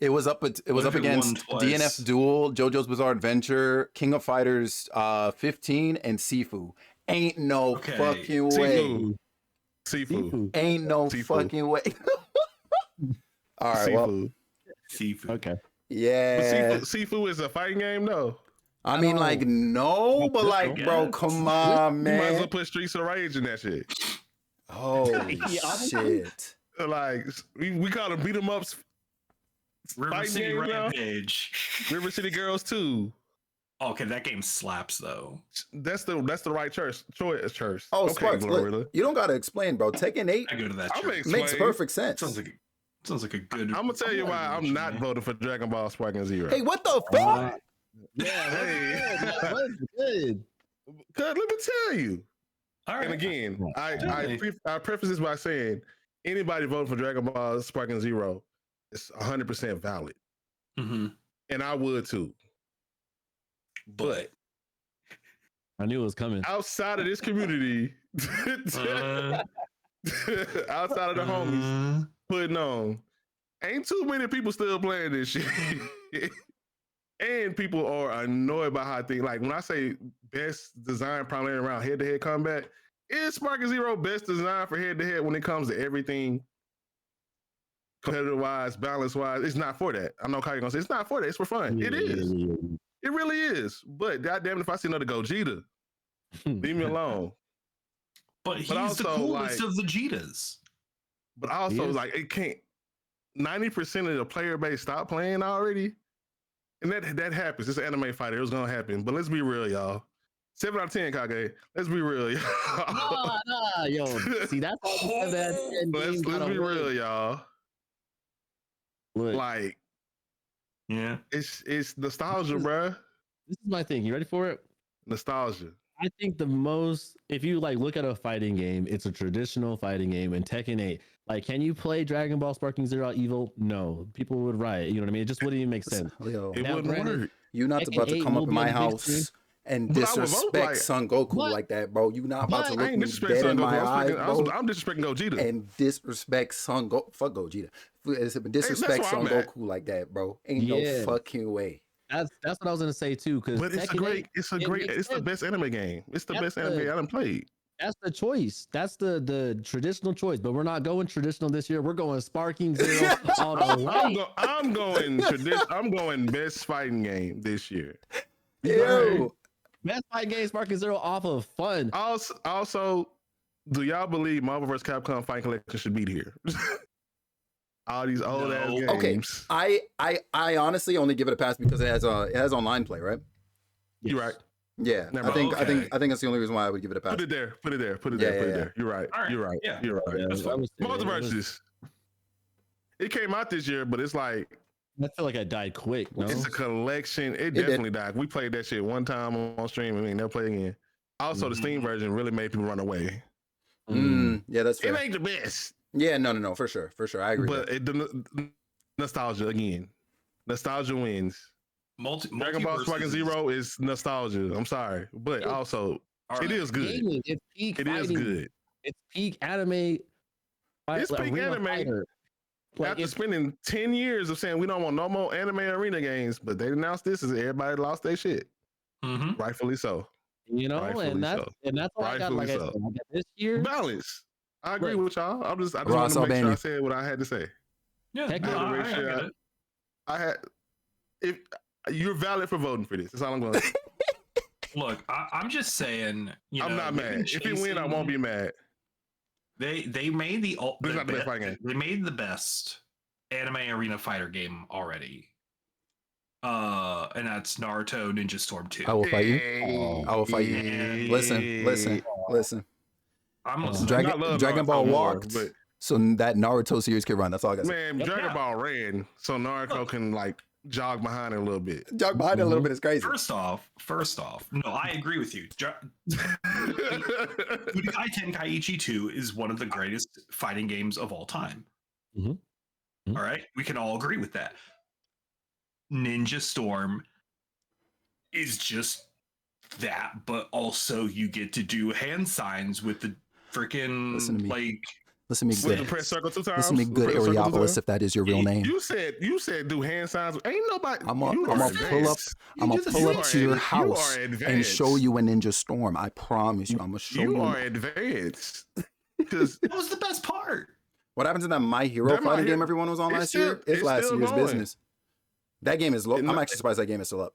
It was up. It was What up if it won against twice? DNF Duel, JoJo's Bizarre Adventure, King of Fighters 15, and Sifu. Ain't no Okay. fucking way. Seafood. Ain't no Seafood. fucking way. All right. Well, Seafood. Seafood. Okay. yeah. But Seafood is a fighting game, though. I mean, like, no, but like, bro, guess. come on, You might as man. well put Streets of Rage in that shit. Holy Yeah, shit. Like we call them beat 'em ups. River Fighting City game now? Rampage. River City Girls too. Okay, that game slaps though. That's the right choice. Oh, okay, Sparks, Glorilla. look, you don't gotta explain, bro. Tekken 8 I go to that. I'm church. explain. makes perfect sense. Sounds like a good. I'm gonna tell you why I'm not voting for Dragon Ball Sparking Zero. Hey, what the fuck? Yeah, Hey. that's good. Cause let me tell you. All right. And again, Definitely. I preface this by saying anybody voting for Dragon Ball Sparking Zero is 100% valid, Mm-hmm. and I would too. But I knew it was coming. outside of this community, outside of the homies putting on, ain't too many people still playing this shit. And people are annoyed by how things like when I say best design primarily around head-to-head combat, is Sparking Zero best design for head-to-head when it comes to everything competitive-wise, balance-wise? It's not for that. I know Kyle gonna say it's not for that. It's for fun. It is. It really is. But goddamn it, if I see another Gogeta, leave me alone. But he's also, the coolest like- of the Jetas. But also, Yes. like, it can't. 90% of the player base stop playing already, and that happens. It's an anime fighter. It was gonna happen. But let's be real, y'all. 7 out of 10, Kage. Let's be real, y'all. Nah, yo. See, that's why we have that. let's be real, y'all. Look, Like, Yeah. it's nostalgia, bruh. this is my thing. You ready for it? Nostalgia. I think the most, if you like look at a fighting game, it's a traditional fighting game. And Tekken 8, like, can you play Dragon Ball Sparking Zero Evil? No, people would riot. You know what I mean? It just wouldn't even make sense. Leo, It Now, wouldn't granted, work. you not Tekken about to 8 come will up in be on my the big screen. house and But I would vote disrespect like- Son Goku What? like that, bro. You not about to What? look I ain't me disrespecting dead Son in Goku. my eyes, bro, I'm disrespecting Gogeta. and disrespect Son Goku. Fuck Gogeta. Disrespect where Son I'm at. Goku like that, bro. Ain't Yeah. no fucking way. That's what I was gonna say too. Because But it's the best anime game. It's the That's best anime the- game I done played. That's the choice. That's the traditional choice. But we're not going traditional this year. We're going Sparking Zero all the way. I'm going best fighting game this year. Ew. Best fight game Sparking Zero off of fun. Also, do y'all believe Marvel vs. Capcom Fight Collection should be here? All these old ass No. games. Okay. I honestly only give it a pass because it has online play, right? You're right. Yeah. Never I think mind. that's the only reason why I would give it a pass. Put it there. Put it there. Put it Yeah, there. Put it yeah, there. You're right. All right. You're right. Yeah. You're right. Yeah, That's fine. I was saying, Multiverses. It came out this year, but it's like I feel like I died quick. No, it's a collection. It did. definitely died. We played that shit one time on stream and we ain't never play again. Also, the Steam version really made people run away. Yeah, that's fair. It ain't the best, Yeah, no, for sure. I agree. but nostalgia again. Nostalgia wins. Dragon Ball Sparking Zero is nostalgia. I'm sorry, but also it is good. Gaming, it's peak It is fighting. good. It's peak anime. It's peak arena anime. fighter. Like, After it's- spending 10 years of saying we don't want no more anime arena games, but they announced this as everybody lost their shit. Mm-hmm. Rightfully so. you know, rightfully and that's so. what I got. Like I Rightfully said, so. I got this year. Balance. I agree Look. with y'all. I just Ross wanted to make sure Albania. I said what I had to say. Yeah, Heck no, yeah. I Make sure get it. I had if you're valid for voting for this. That's all I'm going to say. Look, I'm just saying. I'm not mad. If you win, I won't be mad. They made But it's not the best fighting game. they made the best anime arena fighter game already. And that's Naruto Ninja Storm 2. I will fight you. Hey. I will fight you. Hey. Listen. I'm listening. Dragon- I love Dragon Naruto Ball more, walked. but So that Naruto series can run. That's all I got to say. man, Yep. Dragon Yeah. Ball ran so Naruto can like jog behind it a little bit. Jog behind it a little bit is crazy. First off, no, I agree with you. Budokai Tenkaichi 2 is one of the greatest fighting games of all time. Mhm. Mhm. All right, we can all agree with that. Ninja Storm is just that, but also you get to do hand signs with the Listen to freaking me. like Listen to me With the good. press circle 2 times. Listen to me good, Press circle 2 Eriopolis, times? if that is your real name. You said do hand signs. Ain't nobody. I'm you gonna are pull up. advanced. I'm gonna just pull up said to your it. house You are and advanced. show you a Ninja Storm. I promise you. I'm gonna show you. You are advanced. Because That was the best part. What happens in that My Hero That My fighting Hero- game everyone was on it's last still- year? It's it's last still year's going. business. That game is low. It I'm no- actually surprised that game is still up.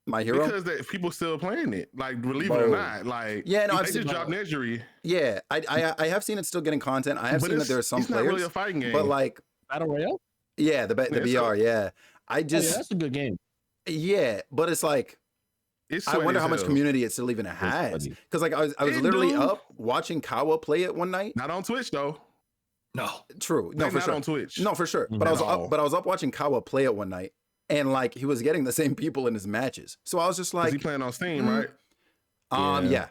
My Hero. because people still playing it, like believe it or Bro. not, like Yeah, no, I've they seen- just dropped Nedry. Yeah, I have seen it still getting content. I have but seen that there are some it's not really players, a fighting game. but like, Battle Royale. yeah, the it's VR, yeah. I Oh, yeah, just, that's a good game. yeah, but it's like, it's I wonder sweaty how as much hell. community it still even has. funny. Because like I was It literally do. up watching Kawa play it one night. Not on Twitch though. No. True, no, They for not sure. on Twitch. No, for sure. But I was No. up, but I was up watching Kawa play it one night, and like he was getting the same people in his matches. So I was just 'Cause he like, playing on Steam, mm, right? yeah.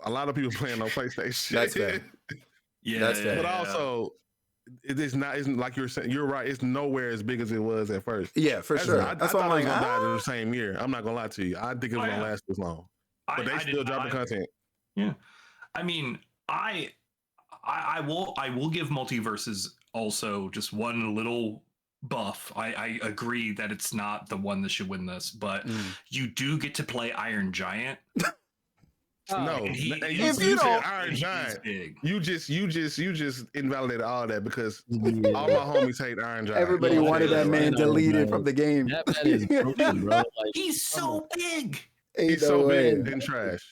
A lot of people playing on PlayStation. That's fair. Yeah. That's fair. But also, it is not. It's like you're saying. You're right. It's nowhere as big as it was at first. Yeah, for sure. I That's thought why I'm it like, was gonna die ah. the same year. I'm not gonna lie to you. I think it was Oh, gonna yeah. last this long. But they I still did dropping not- content. Yeah. I mean, I will give Multiverses also just one little buff. I agree that it's not the one that should win this, but you do get to play Iron Giant. No, And and he- you, if you you said don't- Iron and he is Giant. big. You just invalidated all that because Yeah. all my homies hate Iron Giant. Everybody Yeah, wanted that yeah, man right. deleted from the game. That man is broken, bro. Like, He's so big. Ain't He's no so way. big and trash.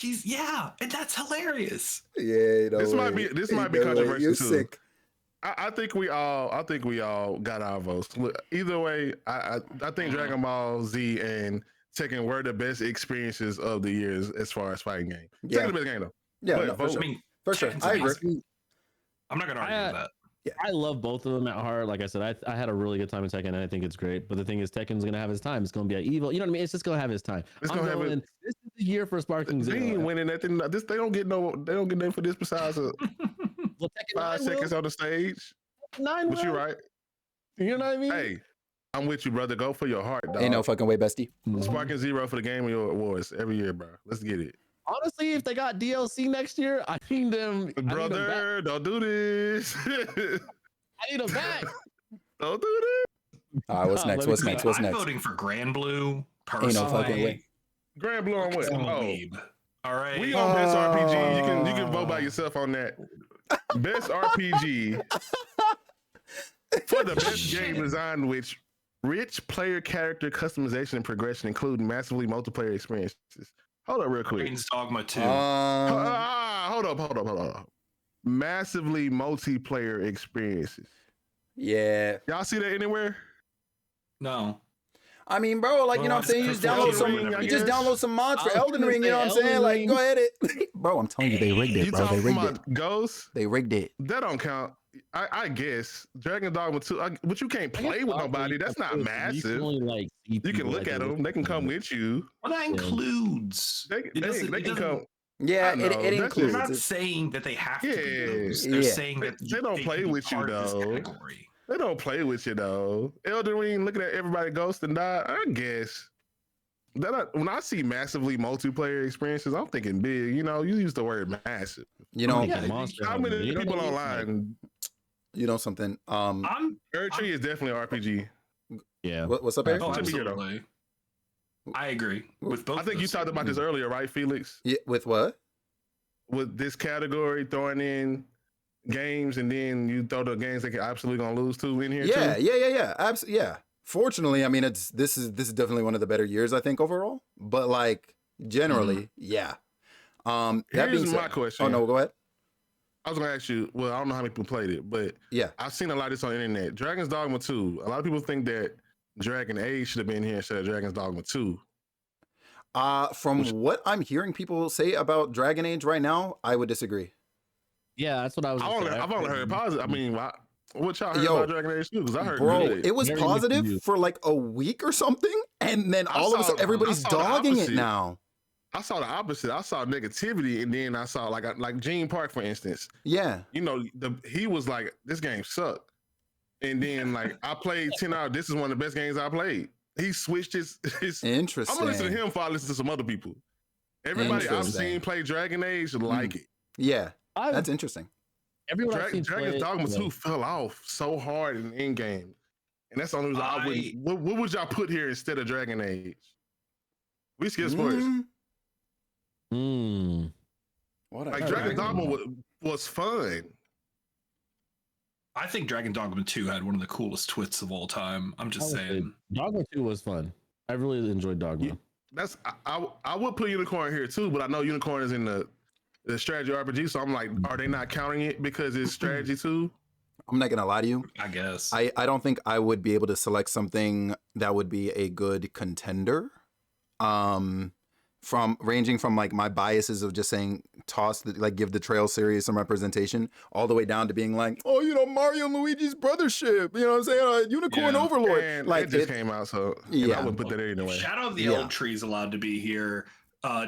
And that's hilarious. Yeah, no This way. might be Ain't no way. controversial You're too. sick. I think we all got our votes. Look, either way, I think Dragon Ball Z and Tekken were the best experiences of the years as far as fighting games. Yeah. Tekken the best game though. Yeah, But no, for vote- sure. I mean, For sure. Tekken's I agree. amazing. I'm not gonna argue with that. I love both of them at heart. Like I said, I had a really good time in Tekken, and I think it's great. But the thing is, Tekken's gonna have his time. It's gonna be an evil. You know what I mean? It's just gonna have his time. It's I'm gonna have going, it- This is the year for Sparking They ain't Zero. winning nothing. They don't get nothing for this besides Well, Tekken 5 9 seconds will. on the stage. 9 But you will. right. You know what I mean? Hey, I'm with you, brother. Go for your heart, dog. Ain't no fucking way, bestie. Sparking Zero for the Game Awards every year, bro. Let's get it. Honestly, if they got DLC next year, I need them. Brother, don't do this. I need them back. Don't do this. All right, what's Nah, next? let me What's see. next? What's I'm next? voting for Grand Blue. Ain't no fucking Personally, way. Grand Blue on what? I'm a Oh, weeb. All right. we on best RPG. You can vote by yourself on that. Best RPG for the best game design, which rich player character customization and progression, including massively multiplayer experiences. Hold up, real quick. Dragon's Dogma 2. Hold up. Massively multiplayer experiences. Yeah. Y'all see that anywhere? No. I mean, bro, like, you know what I'm saying? You just download some, you just download some mods for I was Elden gonna Ring, you know what I'm say saying? Elden Like, Ring. go ahead it. Bro, I'm telling you, they rigged it, You bro. They talking rigged it. about Ghosts? They rigged it. That don't count. I guess Dragon Dogma 2, but you can't play with nobody. That's not massive. You can look at them. They can come with you. Well, that includes. They can come. Yeah, I know, it that's They're includes. not it. saying that they have to Yeah. be those. They're Yeah. saying that They don't play can be with you, part of this though. category. They don't play with you though. Elden Ring, looking at everybody ghost and die. I guess when I see massively multiplayer experiences, I'm thinking big. You know, you use the word massive. You know, Yeah, Monster How Hunter. many You know people what I mean? online? you know something. I'm. Earth Tree is definitely RPG. Yeah. What's up, Eric? Oh, Should be here, though. absolutely. I agree with both. I think you talked about this earlier, right, Felix? Yeah, with what? With this category throwing in games and then you throw the games that you're absolutely gonna lose to in here Yeah, too. yeah. Yeah. Fortunately, I mean, this is definitely one of the better years, I think, overall. But like generally, yeah. That Here's being my said, question. oh no, go ahead. I was gonna ask you. Well, I don't know how many people played it, but Yeah. I've seen a lot of this on the internet. Dragon's Dogma 2. A lot of people think that Dragon Age should have been here instead of Dragon's Dogma 2. From what I'm hearing people say about Dragon Age right now, I would disagree. Yeah, that's what I was. I've only heard positive. I mean, what y'all heard Yo, about Dragon Age 2? Because I heard Bro, good. it was Very mixed positive reviews. for like a week or something, and then I all of a saw- sudden everybody's I saw the dogging it opposite. now. I saw the opposite. I saw negativity, and then I saw like Gene Park, for instance. Yeah. You know, he was like, "This game sucked," and then like I played 10 hours. This is one of the best games I played. He switched his. I'm Interesting. gonna listen to him before I listen to some other people. Everybody I've Interesting. seen play Dragon Age like it. Yeah, I've, that's interesting. everyone I've seen Dragon's play, Dogma yeah. 2 fell off so hard in Endgame. And that's the only reason I wouldn't. What would y'all put here instead of Dragon Age? We skip spoilers. What Like Dragon's Dogma was fun. I think Dragon Dogma 2 had one of the coolest twists of all time. I'm just saying. Dogma 2 was fun. I really enjoyed Dogma. That's I would put Unicorn here too, but I know Unicorn is in the strategy RPG, so I'm like, are they not counting it because it's strategy too? I'm not gonna lie to you. I guess. I don't think I would be able to select something that would be a good contender. From ranging from like my biases of just saying give the Trail series some representation, all the way down to being like, oh, Mario and Luigi's brothership, you know what I'm saying? Unicorn Overlord. And like it just came out, so I wouldn't put that anyway. Shadow of the Old Tree is allowed to be here.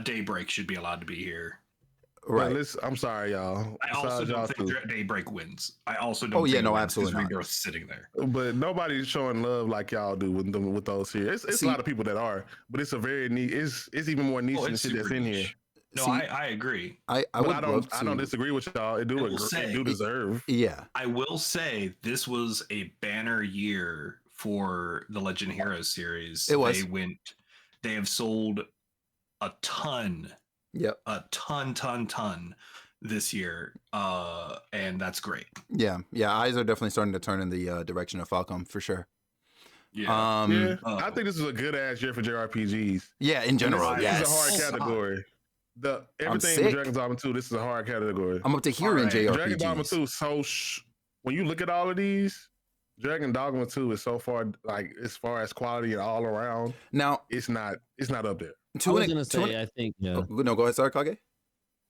Daybreak should be allowed to be here. Right. I'm sorry, y'all. I also don't think Daybreak wins. I also don't. Absolutely not. Rebirth sitting there. But nobody's showing love like y'all do with those here. It's a lot of people that are, but it's a very neat. It's even more niche than shit that's in here. No, I agree. I don't disagree with y'all. It do deserve. Yeah. I will say this was a banner year for the Legend Heroes series. It was. They have sold a ton. Yep. A ton this year. And that's great. Yeah. Eyes are definitely starting to turn in the direction of Falcom for sure. Yeah. I think this is a good ass year for JRPGs. Yeah, in general. This is a hard category. Everything with Dragon's Dogma 2, this is a hard category. I'm up to here in JRPGs. Dragon's Dogma 2, when you look at all of these, Dragon Dogma 2 is so far, like, as far as quality and all around. Now it's not up there. I was gonna say, I think, yeah. No, go ahead, Kage.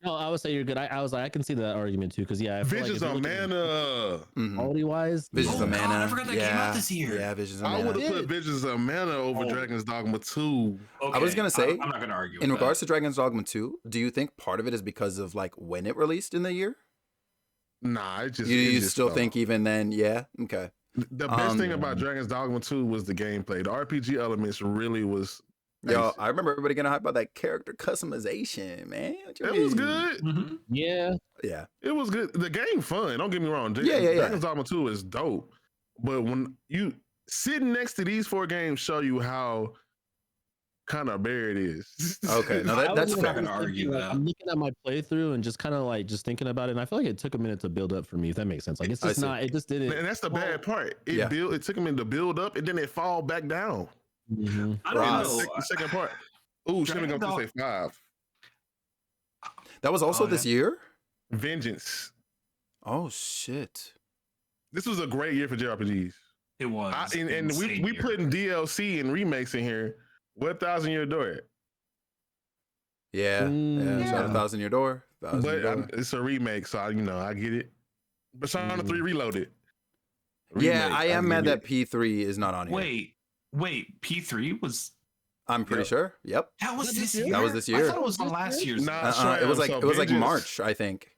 No, I would say you're good. I was like, I can see that argument too, because Visions of Mana. Quality wise, Visions of Mana. I forgot that came out this year. Yeah, Visions of Mana. I would have put Visions of Mana over Dragon's Dogma 2. I was gonna say, I'm not gonna argue. In regards to Dragon's Dogma 2, do you think part of it is because of like when it released in the year? Nah, it just. You still think even then? Yeah. Okay. The best thing about Dragon's Dogma 2 was the gameplay. The RPG elements really was. Yo, I remember everybody getting hyped about that character customization, man. It was good. Mm-hmm. Yeah. It was good. The game fun. Don't get me wrong. Yeah. Dragon's Dogma 2 is dope. But when you sitting next to these 4 games show you how kind of bare it is. Okay, no, that's fair. I'm argue that. I'm looking at my playthrough and just kind of like just thinking about it, and I feel like it took a minute to build up for me. If that makes sense, like it's just not. It just didn't. And that's the bad part. It took a minute to build up, and then it fall back down. Mm-hmm. I don't know. The second part. Ooh, shouldn't have gone to say 5. That was also this year. Vengeance. Oh shit! This was a great year for JRPGs. It was. And we putting DLC and remakes in here. What 1,000 Year Door? Yeah. Shout out 1,000 Year Door. It's a remake, so I get it. Persona 3 Reloaded. Yeah, I am mad that P3 is not on here. Wait, P3 was. I'm pretty sure. Yep. That was this year. That was this year. I thought it was on last year's. It was like March, I think.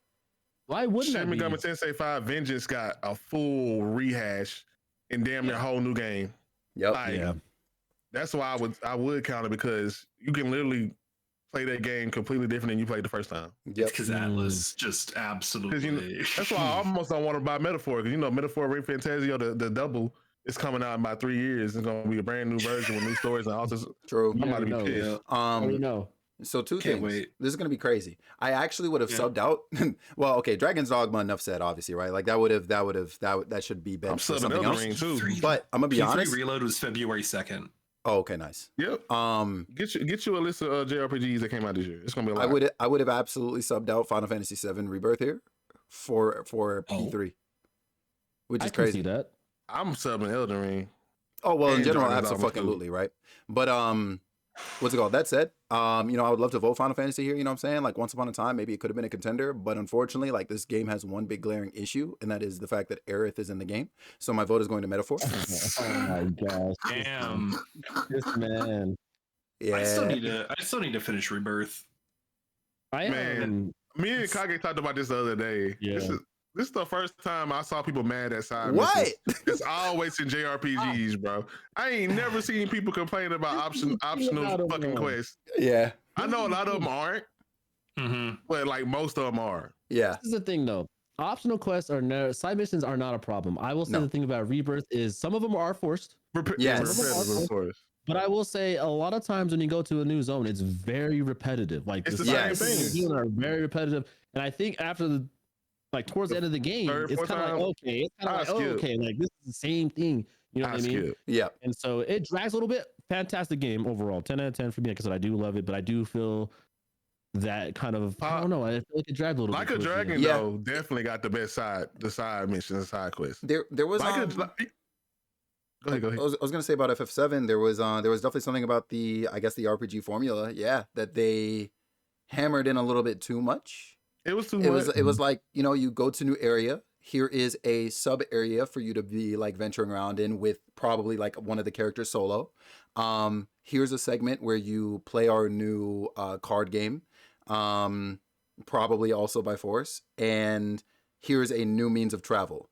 Why wouldn't Shin Megami Tensei 5 Vengeance got a full rehash and damn near a whole new game. Yep. That's why I would count it, because you can literally play that game completely different than you played the first time. Yep. Because Atlas just absolutely. That's why I almost don't want to buy Metaphor, because Metaphor Ring Fantasio, the double, is coming out in about 3 years. It's gonna be a brand new version with new stories and all this. True. I'm about to be pissed. So two Can't things. Wait. This is gonna be crazy. I actually would have subbed out. Well, okay, Dragon's Dogma, enough said, obviously, right? Like that should be benched for something else. Ring too. But I'm gonna be honest. Reload was February 2nd. Oh, okay, nice. Yep. Get you a list of JRPGs that came out this year. It's gonna be a lot. I would have absolutely subbed out Final Fantasy VII Rebirth here for P3, which is crazy. See that. I'm subbing Elden Ring. Oh well, in general, Dragon's Dogma absolutely, right? But what's it called? That said, I would love to vote Final Fantasy here. You know what I'm saying? Like once upon a time, maybe it could have been a contender, but unfortunately, like this game has one big glaring issue, and that is the fact that Aerith is in the game. So my vote is going to Metaphor. Oh my gosh! Damn, this man. Yeah, I still need to finish Rebirth. Me and Kage talked about this the other day. Yeah. This is the first time I saw people mad at side What? missions. It's always in JRPGs, bro. I ain't never seen people complain about optional fucking quests. Yeah. I know a lot of them aren't, but like most of them are. Yeah. This is the thing, though. optional quests are no side missions are not a problem. I will say No. the thing about Rebirth is some of them are forced, Yes. Repetitive, of course. but I will say a lot of times when you go to a new zone, it's very repetitive. Like It's the the side same missions thing. you're doing are very repetitive, and I think after the towards the end of the game, third, it's fourth kind of like time, okay, it's kind I of like skip. okay, like this is the same thing. You know what I mean? skip. Yeah. And so it drags a little bit. Fantastic game overall, 10 out of 10 for me because I do love it, but I do feel that kind of I don't know. I feel like it dragged a little Like bit. a towards the end. Dragon, Yeah. though, definitely got the best the side missions and side quests. There was Like go ahead. I was gonna say about FF7. There was definitely something about the RPG formula. Yeah, that they hammered in a little bit too much. It was too much. It was like, you go to new area. Here is a sub area for you to be like venturing around in with probably like one of the characters solo. Here's a segment where you play our new card game, probably also by force. And here's a new means of travel.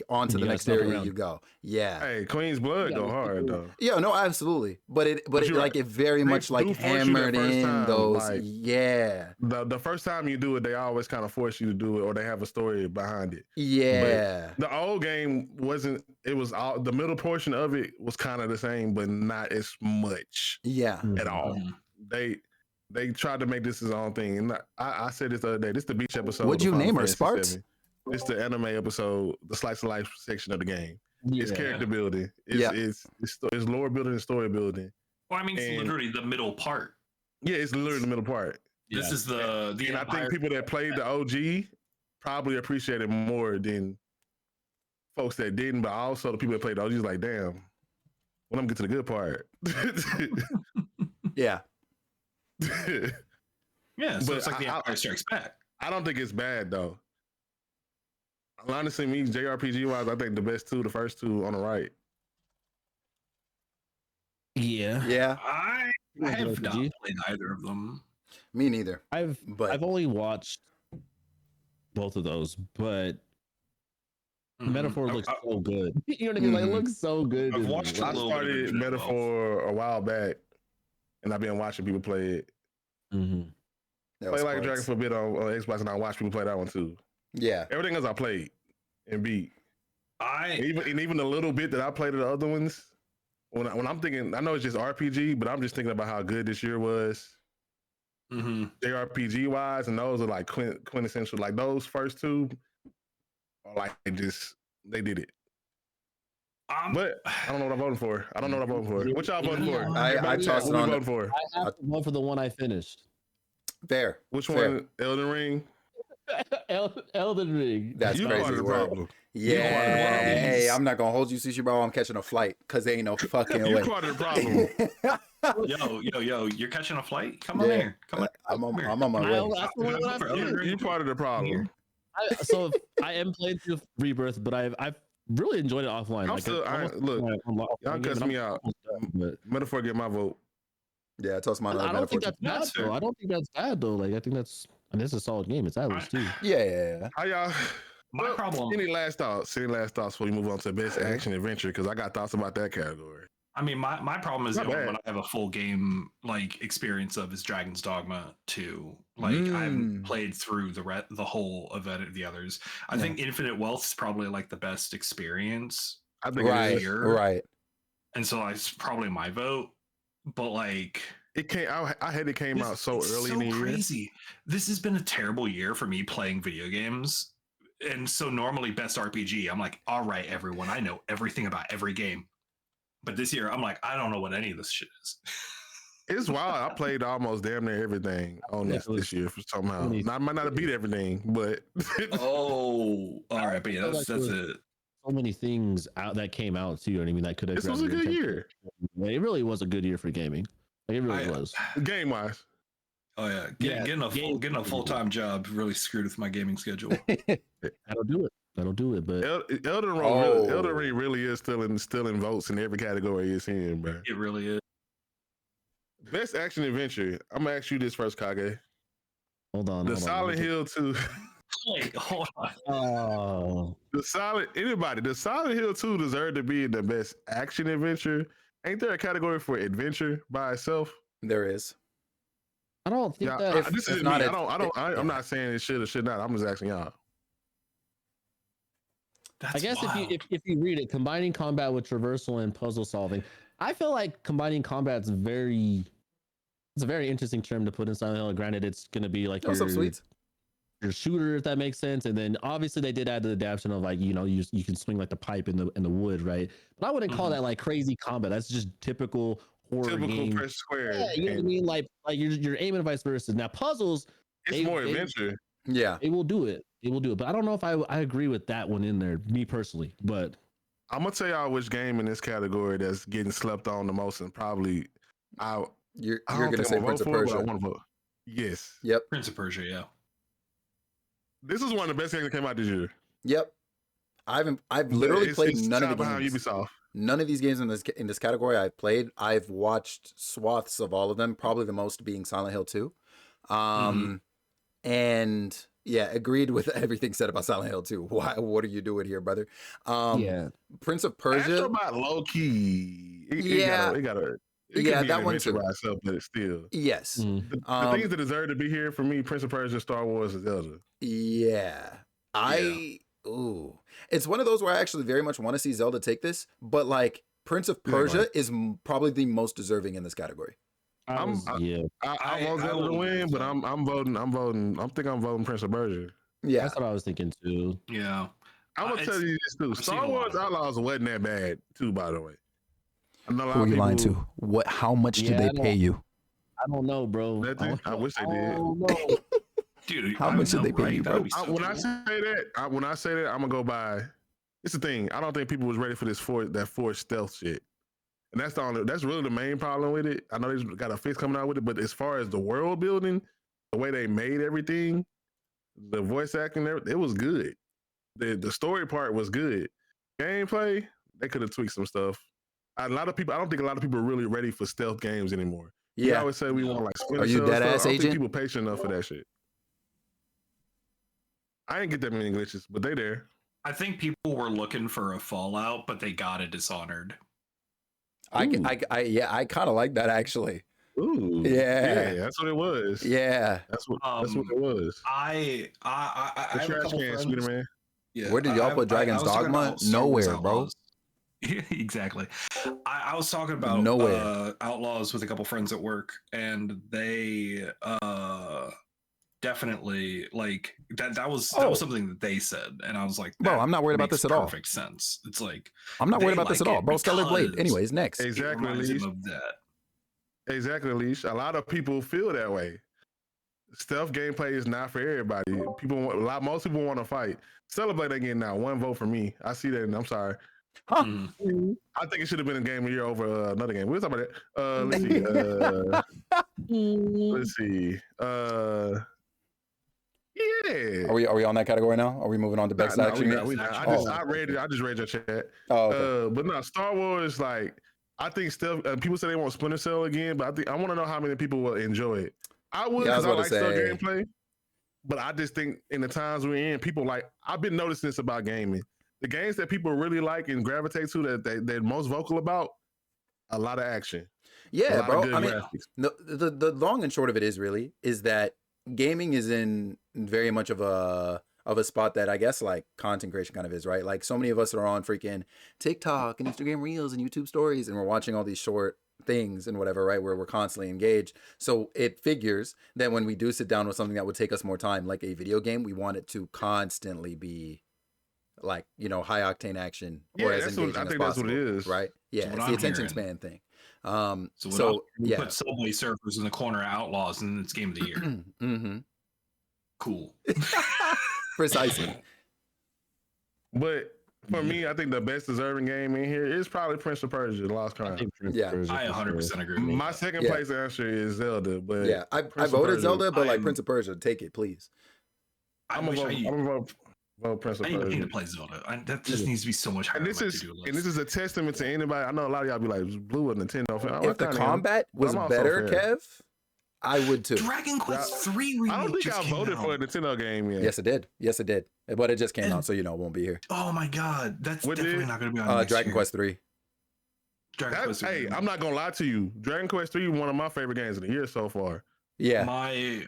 On to You the gotta next snuff area around. you go. Yeah. Hey, Queen's Blood Yeah, go it's hard cool. though. Yeah, no, absolutely. But it you're right. it very They much like do force you that hammered first in time, those. like- Yeah. The first time you do it, they always kind of force you to do it, or they have a story behind it. Yeah. The old game wasn't. It was all the middle portion of it was kind of the same, but not as much Yeah. at all. They tried to make this his own thing, and I said this the other day. This is the beach episode. What'd of you Final name her, Fantasy Sparks? VII. It's the anime episode, the slice of life section of the game. It's Yeah. character building. Yeah. It's lore building and story building. Well, I mean, it's And- literally the middle part. Yeah, it's literally the middle part. This Yeah. is the And I Empire. think people that played the OG probably appreciate it more than folks that didn't. But also the people that played the OG is like, damn, when I'm get to the good part. Yeah. Yeah, so But it's like the I- Empire Strikes Back. I don't think it's bad though. Honestly, me JRPG wise, I think the best two, the first two on the right. Yeah. Yeah. I have not RPG. played either of them. Me neither. I've But only watched both of those, but Mhm. Metaphor I- looks I- so good. You know what I mean? Like it Mhm. looks so good. I've in- watched a I little bit of started Division 12. Metaphor a while back, and I've been watching people play it. Mhm. that Play was like a Dragon Sparks. for a bit on Xbox, and I watch people play that one too. Yeah. Everything else I played and beat. I Even the little bit that I played of the other ones, when I'm thinking, I know it's just RPG, but I'm just thinking about how good this year was, mhm. JRPG wise, and those are like quintessential. Like those first two, are like they did it. But I don't know what I'm voting for. I don't know what I'm voting for. What y'all voting for? Yeah. I Everybody chat, tossed what it we on voting for? I have to vote for the one I finished. Fair. Which Fair. one? Elden Ring. Elden Ring. That's You part crazy of the word. problem. Yeah. problem. Hey, I'm not gonna hold you, Sushi Bro. I'm catching a flight because there ain't no fucking You way. part of the problem. Yo, you're catching a flight? Come on Yeah. here. Come on. I'm on here. my way. That's the one I finished. You part of the problem. So I am playing through Rebirth, but I've really enjoyed it offline. I'm still- look, y'all cuss me out. But Metaphor get my vote. Yeah, I tossed mine on I don't think Metaphor. that's bad That's fair. though. I don't think that's bad though. Like I think that's it's a solid game. It's Atlas too. Yeah. How y'all? My Well, problem. Any last thoughts? Any last thoughts before we move on to best action adventure? Because I got thoughts about that category. I mean, my problem is the Not only bad. one I have a full game like experience of is Dragon's Dogma 2. Like I haven't played through the whole event of the others. I Yeah. think Infinite Wealth is probably like the best experience, I think it Right. is. year. Right. and so it's probably my vote. But like, It came. I had it came out so it's early so in the year. crazy. This has been a terrible year for me playing video games. And so normally best RPG, I'm like, all right, everyone, I know everything about every game. But this year, I'm like, I don't know what any of this shit is. It's wild. I played almost damn near everything on Yeah, this year for somehow. Funny. Now, I might not have beat everything, but Oh, all right, but yeah, feel that's like it. So many things out that came out too. You know what I mean? That could have. this was a grabbed your good attention. year, It really was a good year for gaming. Like it really I- was. game wise. Oh yeah, Yeah, getting a full time job really screwed with my gaming schedule. That'll do it. That'll do it. But Elden Ring, Oh. Elden Ring really is still in votes in every category it's in, bro. It really is. Best action adventure. I'm gonna ask you this first, Kage. hold on. The hold on. Silent Hill 2. Wait, hold on. Oh, The Silent Hill 2 deserved to be the best action adventure. Ain't there a category for adventure by itself? There is. I don't think Yeah, that. this if is not, me. it- I'm not saying it should or should not. I'm just asking y'all. That's I guess wild. if you read it, combining combat with traversal and puzzle solving, I feel like combining combat's it's a very interesting term to put in Silent Hill. Granted, it's gonna be like What's up, sweets? your shooter, if that makes sense. And then obviously they did add the adaptation of like, you can swing like the pipe in the wood, right? But I wouldn't call that like crazy combat. That's just typical horror Typical game. press square. Yeah, you know what I mean? Like you're aiming vice versa. Now puzzles, It's more adventure. Yeah. It will do it. It will do it. But I don't know if I agree with that one in there, me personally. But I'm gonna tell y'all which game in this category that's getting slept on the most, and probably You're I gonna don't think say I'm Prince of vote for it, but I Persia. want to vote. Yes, Yep. Prince of Persia, yeah. this is one of the best games that came out this year. Yep. I've literally played it's none of the behind games. Ubisoft. None of these games in this category I've played. I've watched swaths of all of them, probably the most being Silent Hill 2. And yeah, agreed with everything said about Silent Hill 2. What are you doing here, brother? yeah, Prince of Persia. Astrobot low key. It Yeah. could be Yeah, an that one adventure too. by itself, but it's still Yes. the things that deserve to be here for me: Prince of Persia, Star Wars, and Zelda. Yeah. Ooh. It's one of those where I actually very much want to see Zelda take this, but like Prince of Persia is probably the most deserving in this category. I want Zelda to win, but I'm voting. I think I'm voting Prince of Persia. Yeah. that's what I was thinking too. Yeah. I'm gonna tell you this too. I've seen Star a lot Wars of it. Outlaws wasn't that bad too, by the way. I know a lot Who are of you lying people- to? What? How much Yeah, did I they pay you? I don't know, bro. Nothing? I wish they did. don't know. Dude, How much did they pay you, bro? When I say that, I'm gonna go by. It's the thing. I don't think people was ready for that forced stealth shit, and that's really the main problem with it. I know they got a fix coming out with it, but as far as the world building, the way they made everything, the voice acting, it was good. The story part was good. Gameplay, they could have tweaked some stuff. I don't think a lot of people are really ready for stealth games anymore. We Yeah. always say we want like Splinter Are you Cell dead stuff. ass I don't agent? think people patient enough for that shit. I ain't get that many glitches, but they there. I think people were looking for a Fallout, but they got a Dishonored. I kind of like that actually. Ooh, Yeah. that's what it was. Yeah. That's what it was. I The have a trash couple can, friends. Sweeter Man. Yeah, Where did y'all put Dragon's was talking Dogma? about Star Wars Nowhere, bro. Outlaws. Exactly. I was talking about Nowhere. Outlaws with a couple friends at work, and they definitely like that was something that they said, and I was like, Bro, that I'm not worried about makes this at all. Perfect sense. It's like I'm not they worried about this like at all, it bro. Stellar Blade. because Anyways, next. it Exactly, reminds Leash. them of that. Exactly, Leash. A lot of people feel that way. Stealth gameplay is not for everybody. Most people want to fight. Celebrate ain't getting out. One vote for me. I see that, and I'm sorry. Huh? I think it should have been a game of the year over another game. We'll talk about that. Let's see. Yeah. Are we on that category now? Are we moving on to best action? We not. I just read your chat. Oh, okay. But no, Star Wars, like, I think stealth. People say they want Splinter Cell again, but I want to know how many people will enjoy it. I would, because I like stealth gameplay. But I just think in the times we're in, people like. I've been noticing this about gaming. The games that people really like and gravitate to, that they're most vocal about, a lot of action. Yeah, bro. I mean, graphics. the long and short of it is that gaming is in very much of a spot that I guess like content creation kind of is, right? Like so many of us are on freaking TikTok and Instagram Reels and YouTube Stories, and we're watching all these short things and whatever, right? Where we're constantly engaged. So it figures that when we do sit down with something that would take us more time, like a video game, we want it to constantly be like, high octane action or as engaging as possible. That's what it is, right? Yeah, it's the attention span thing. We put Subway Surfers in the corner of Outlaws, and it's game of the year. Mm-hmm. Cool. Precisely. But for me, I think the best deserving game in here is probably Prince of Persia: The Lost Crown. Yeah, I 100% agree. My second place answer is Zelda, but yeah, I voted Zelda, but like Prince of Persia, take it, please. I'm gonna vote Prince of I need Persia. to play Zelda. That just needs to be so much higher. And this is a testament to anybody. I know a lot of y'all be like, "Blue or Nintendo fan." If the combat was better, Kev, I would too. Dragon Quest 3 remake. I don't think just I came voted out. for a Nintendo game yet. Yes, it did. Yes, it did. But it just came out, so it won't be here. Oh my god, that's definitely not going to be on. Dragon Quest 3. Hey, I'm not gonna lie to you. Dragon Quest 3 one of my favorite games of the year so far. Yeah,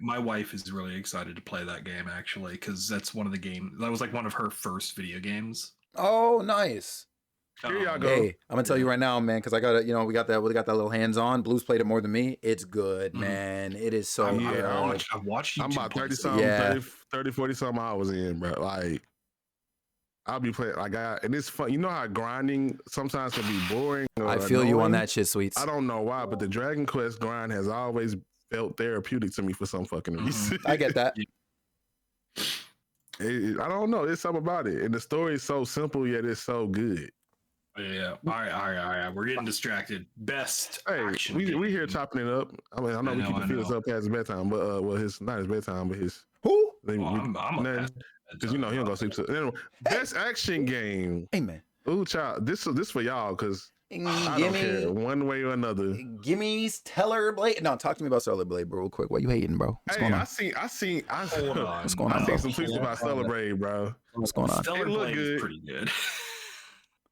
my wife is really excited to play that game actually, because that's one of the games that was like one of her first video games. Oh, nice. Here y'all go. Hey, I'm gonna tell you right now, man, because I got we got that little hands on. Blues played it more than me. It's good, man. It is so good. I've watched YouTube. I'm about 30 plays it. something, 30, 40 something hours in, bro. Like, I'll be playing, like, and it's fun. You know how grinding sometimes can be boring? I feel you on annoying? that shit, Sweets. I don't know why, but the Dragon Quest grind has always felt therapeutic to me for some fucking reason. I get that. I don't know. There's something about it. And the story is so simple, yet it's so good. Yeah. All right. We're getting distracted. Best Hey, action. we game. here chopping it up. I mean, I know we keep the feelings up past his bedtime, but well, not his bedtime, but his. Who? I'm because you know he don't go sleep. So anyway, best action game. Hey, man. Ooh, child, this for y'all because I don't Gimme, care one way or another. Gimmy's Teller Blade. No, talk to me about Stellar Blade, bro, real quick. Why you hating, bro? What's going on? I seen. Hold on. What's going on, I bro? seen some tweets about Celebrate, bro. What's going on? Stellar It look Blade good. is pretty good.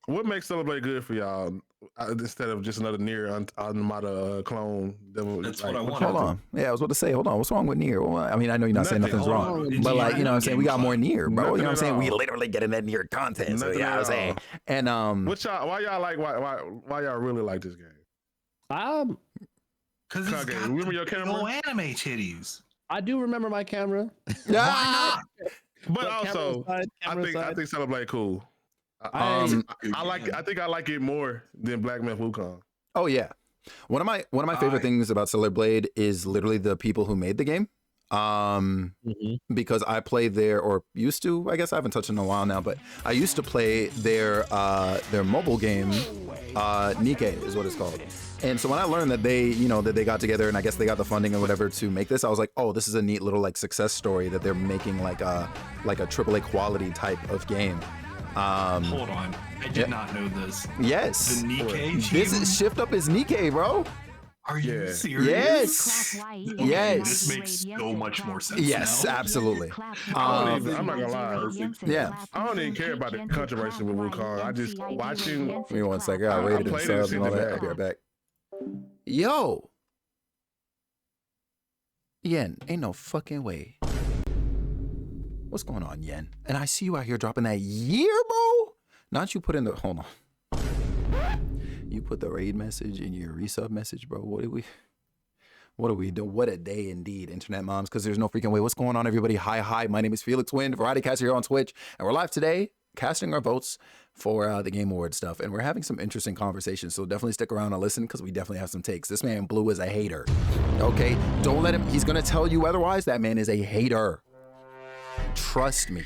What makes Celebrate good for y'all instead of just another near automata clone? That's what I want. Hold on. Yeah, I was about to say, hold on. What's wrong with Nier? Well, I mean, I know you're not saying Nothing. nothing's Hold wrong. on. But like, you know what I'm saying? We got more Gameplay. Nier, bro. Nothing You know what I'm at saying? We all. literally getting that Nier content. So Nothing yeah, at I'm saying. all. And What y'all? Why y'all like? Why y'all really like this game? Because it's Kage, got remember the your big camera? ol' anime titties. I do remember my camera. yeah. But Camera also, aside, I camera think aside. Celebrate cool. I I think I like it more than Black Myth Wukong. Oh yeah. One of my favorite things about Stellar Blade is literally the people who made the game. Because I played there, or used to, I guess I haven't touched it in a while now, but I used to play their mobile game, Nikkei is what it's called. And so when I learned that they got together and I guess they got the funding or whatever to make this, I was like, oh, this is a neat little like success story that they're making like a AAA quality type of game. Hold on. I did not know this. Yes. The Nikkei This team? is Shift Up is Nikkei, bro. Are you Yeah. serious? Yes. Okay, Yes. This makes so much more sense Yes, now. absolutely. I'm not gonna lie. Yeah. I don't even care about the controversy with Wukong. I just watching. Give me 1 second. I rated and played it, subs and all sent it that. I'll back. be right back. Yo. Yen, ain't no fucking way. What's going on, Yen? And I see you out here dropping that year, bro. Not you put in the, hold on. You put the raid message in your resub message, bro. What are we doing? What a day indeed, internet moms, because there's no freaking way. What's going on, everybody? Hi. My name is Felix Wind, Variety Caster here on Twitch, and we're live today casting our votes for the Game Award stuff, and we're having some interesting conversations, so definitely stick around and listen, because we definitely have some takes. This man, Blue, is a hater, okay? Don't let him, he's going to tell you otherwise. That man is a hater. Trust me.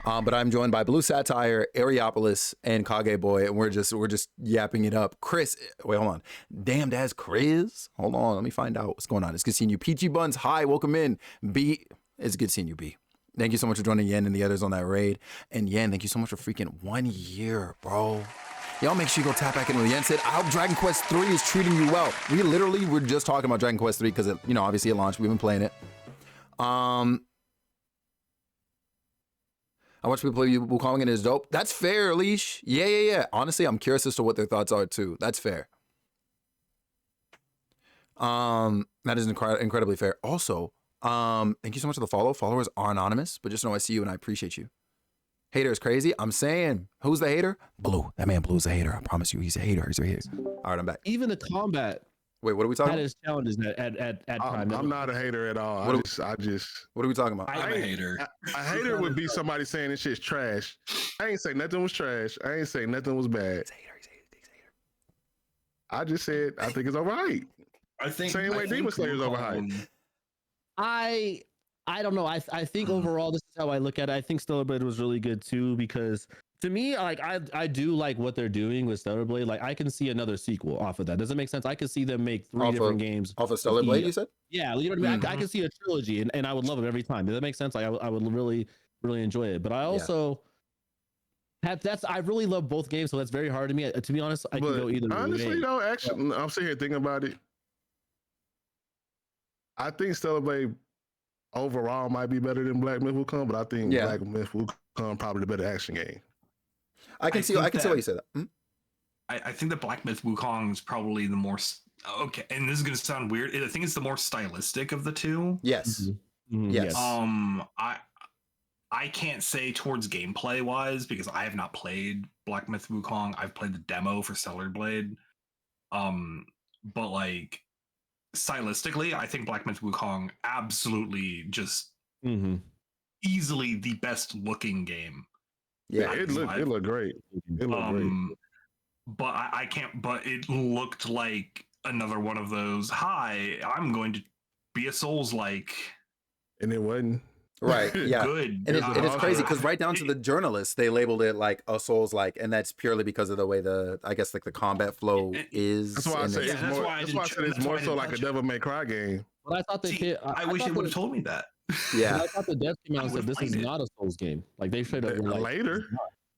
But I'm joined by BluSatire, Eriopolis, and KageBoi, and we're just yapping it up. Chris, wait, hold on. Damn, that's Chris. Hold on, let me find out what's going on. It's good seeing you. PG Buns, hi, welcome in. B, it's good seeing you, B. Thank you so much for joining Yen and the others on that raid. And Yen, thank you so much for freaking 1 year, bro. Y'all make sure you go tap back in with Yen said, I hope Dragon Quest 3 is treating you well. We literally were just talking about Dragon Quest 3 because it, obviously it launched. We've been playing it. I watch people play Wukong and it is dope. That's fair, Leash. Yeah. Honestly, I'm curious as to what their thoughts are too. That's fair. That is incredibly fair. Also, thank you so much for the follow. Followers are anonymous, but just know I see you and I appreciate you. Hater is crazy. I'm saying, who's the hater? Blue. That man Blue is a hater. I promise you, he's a hater. He's a hater. All right, I'm back. even the combat Wait, what are we talking had about? its challenges at time. I'm not a hater at all. I just. What are we talking about? I'm a hater. A hater would be somebody saying this shit's trash. I ain't say nothing was trash. I ain't say nothing was bad. He's a hater. I just said I think it's overhyped. I think Same way I Demon think Slayer's Wukong- overhyped. I don't know. I think overall, this is how I look at it. I think Stellar Blade was really good too, because to me, like I do like what they're doing with Stellar Blade. Like I can see another sequel off of that. Does it make sense? I could see them make three different games. Off of Stellar Blade, you said? Yeah, you know what I mean? I can see a trilogy, and I would love it every time. Does that make sense? Like I would really enjoy it. But I also I really love both games, so that's very hard to me. To be honest, I can go either honestly, way. though, actually, I'm sitting here thinking about it. I think Stellar Blade overall might be better than Black Myth Wukong, but I think Black Myth Wukong probably the better action game. I can see why you say that. Hmm? I think that Black Myth Wukong is probably the more okay, and this is gonna sound weird. I think it's the more stylistic of the two. Yes. Mhm. Yes. I I can't say towards gameplay wise because I have not played Black Myth Wukong. I've played the demo for Stellar Blade. But like stylistically, I think Black Myth Wukong absolutely just easily the best looking game. Yeah, it looked great. It looked great. But I can't. But it looked like another one of those. Hi, I'm going to be a Souls-like, and it wasn't. Right. Yeah. Good. And it's crazy because right down to the journalists, they labeled it like a Souls-like, and that's purely because of the way the combat flow is. That's why I say it's more. That's why I said it's more so like a Devil May Cry game. But I thought they I wish they would have told me that. Yeah. I thought the devs came out and said this is not a Souls game. Like they straight up were like, later.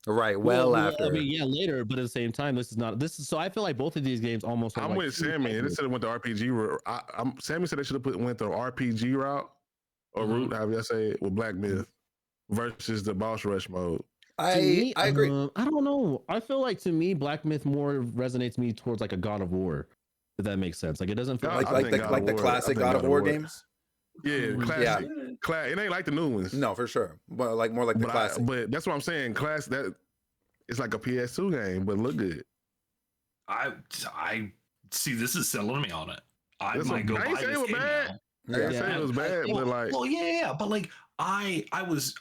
Right. Well, after. I mean, yeah, later, but at the same time, this is not. This is so. I feel like both of these games almost. I'm with Sammy. They should have went the RPG route. Sammy said they should have went the RPG route or route, however you say it, with Black Myth versus the boss rush mode. I agree. I don't know. I feel like to me, Black Myth more resonates me towards like a God of War. If that makes sense. Like it doesn't feel like the classic God of War games. Yeah, classic. It ain't like the new ones. No, for sure. But like more like the classic. But that's what I'm saying. That it's like a PS2 game, but look good. I see. This is selling me on it. I might go buy this game now. I didn't say it was bad, but like, well, yeah, but like, I was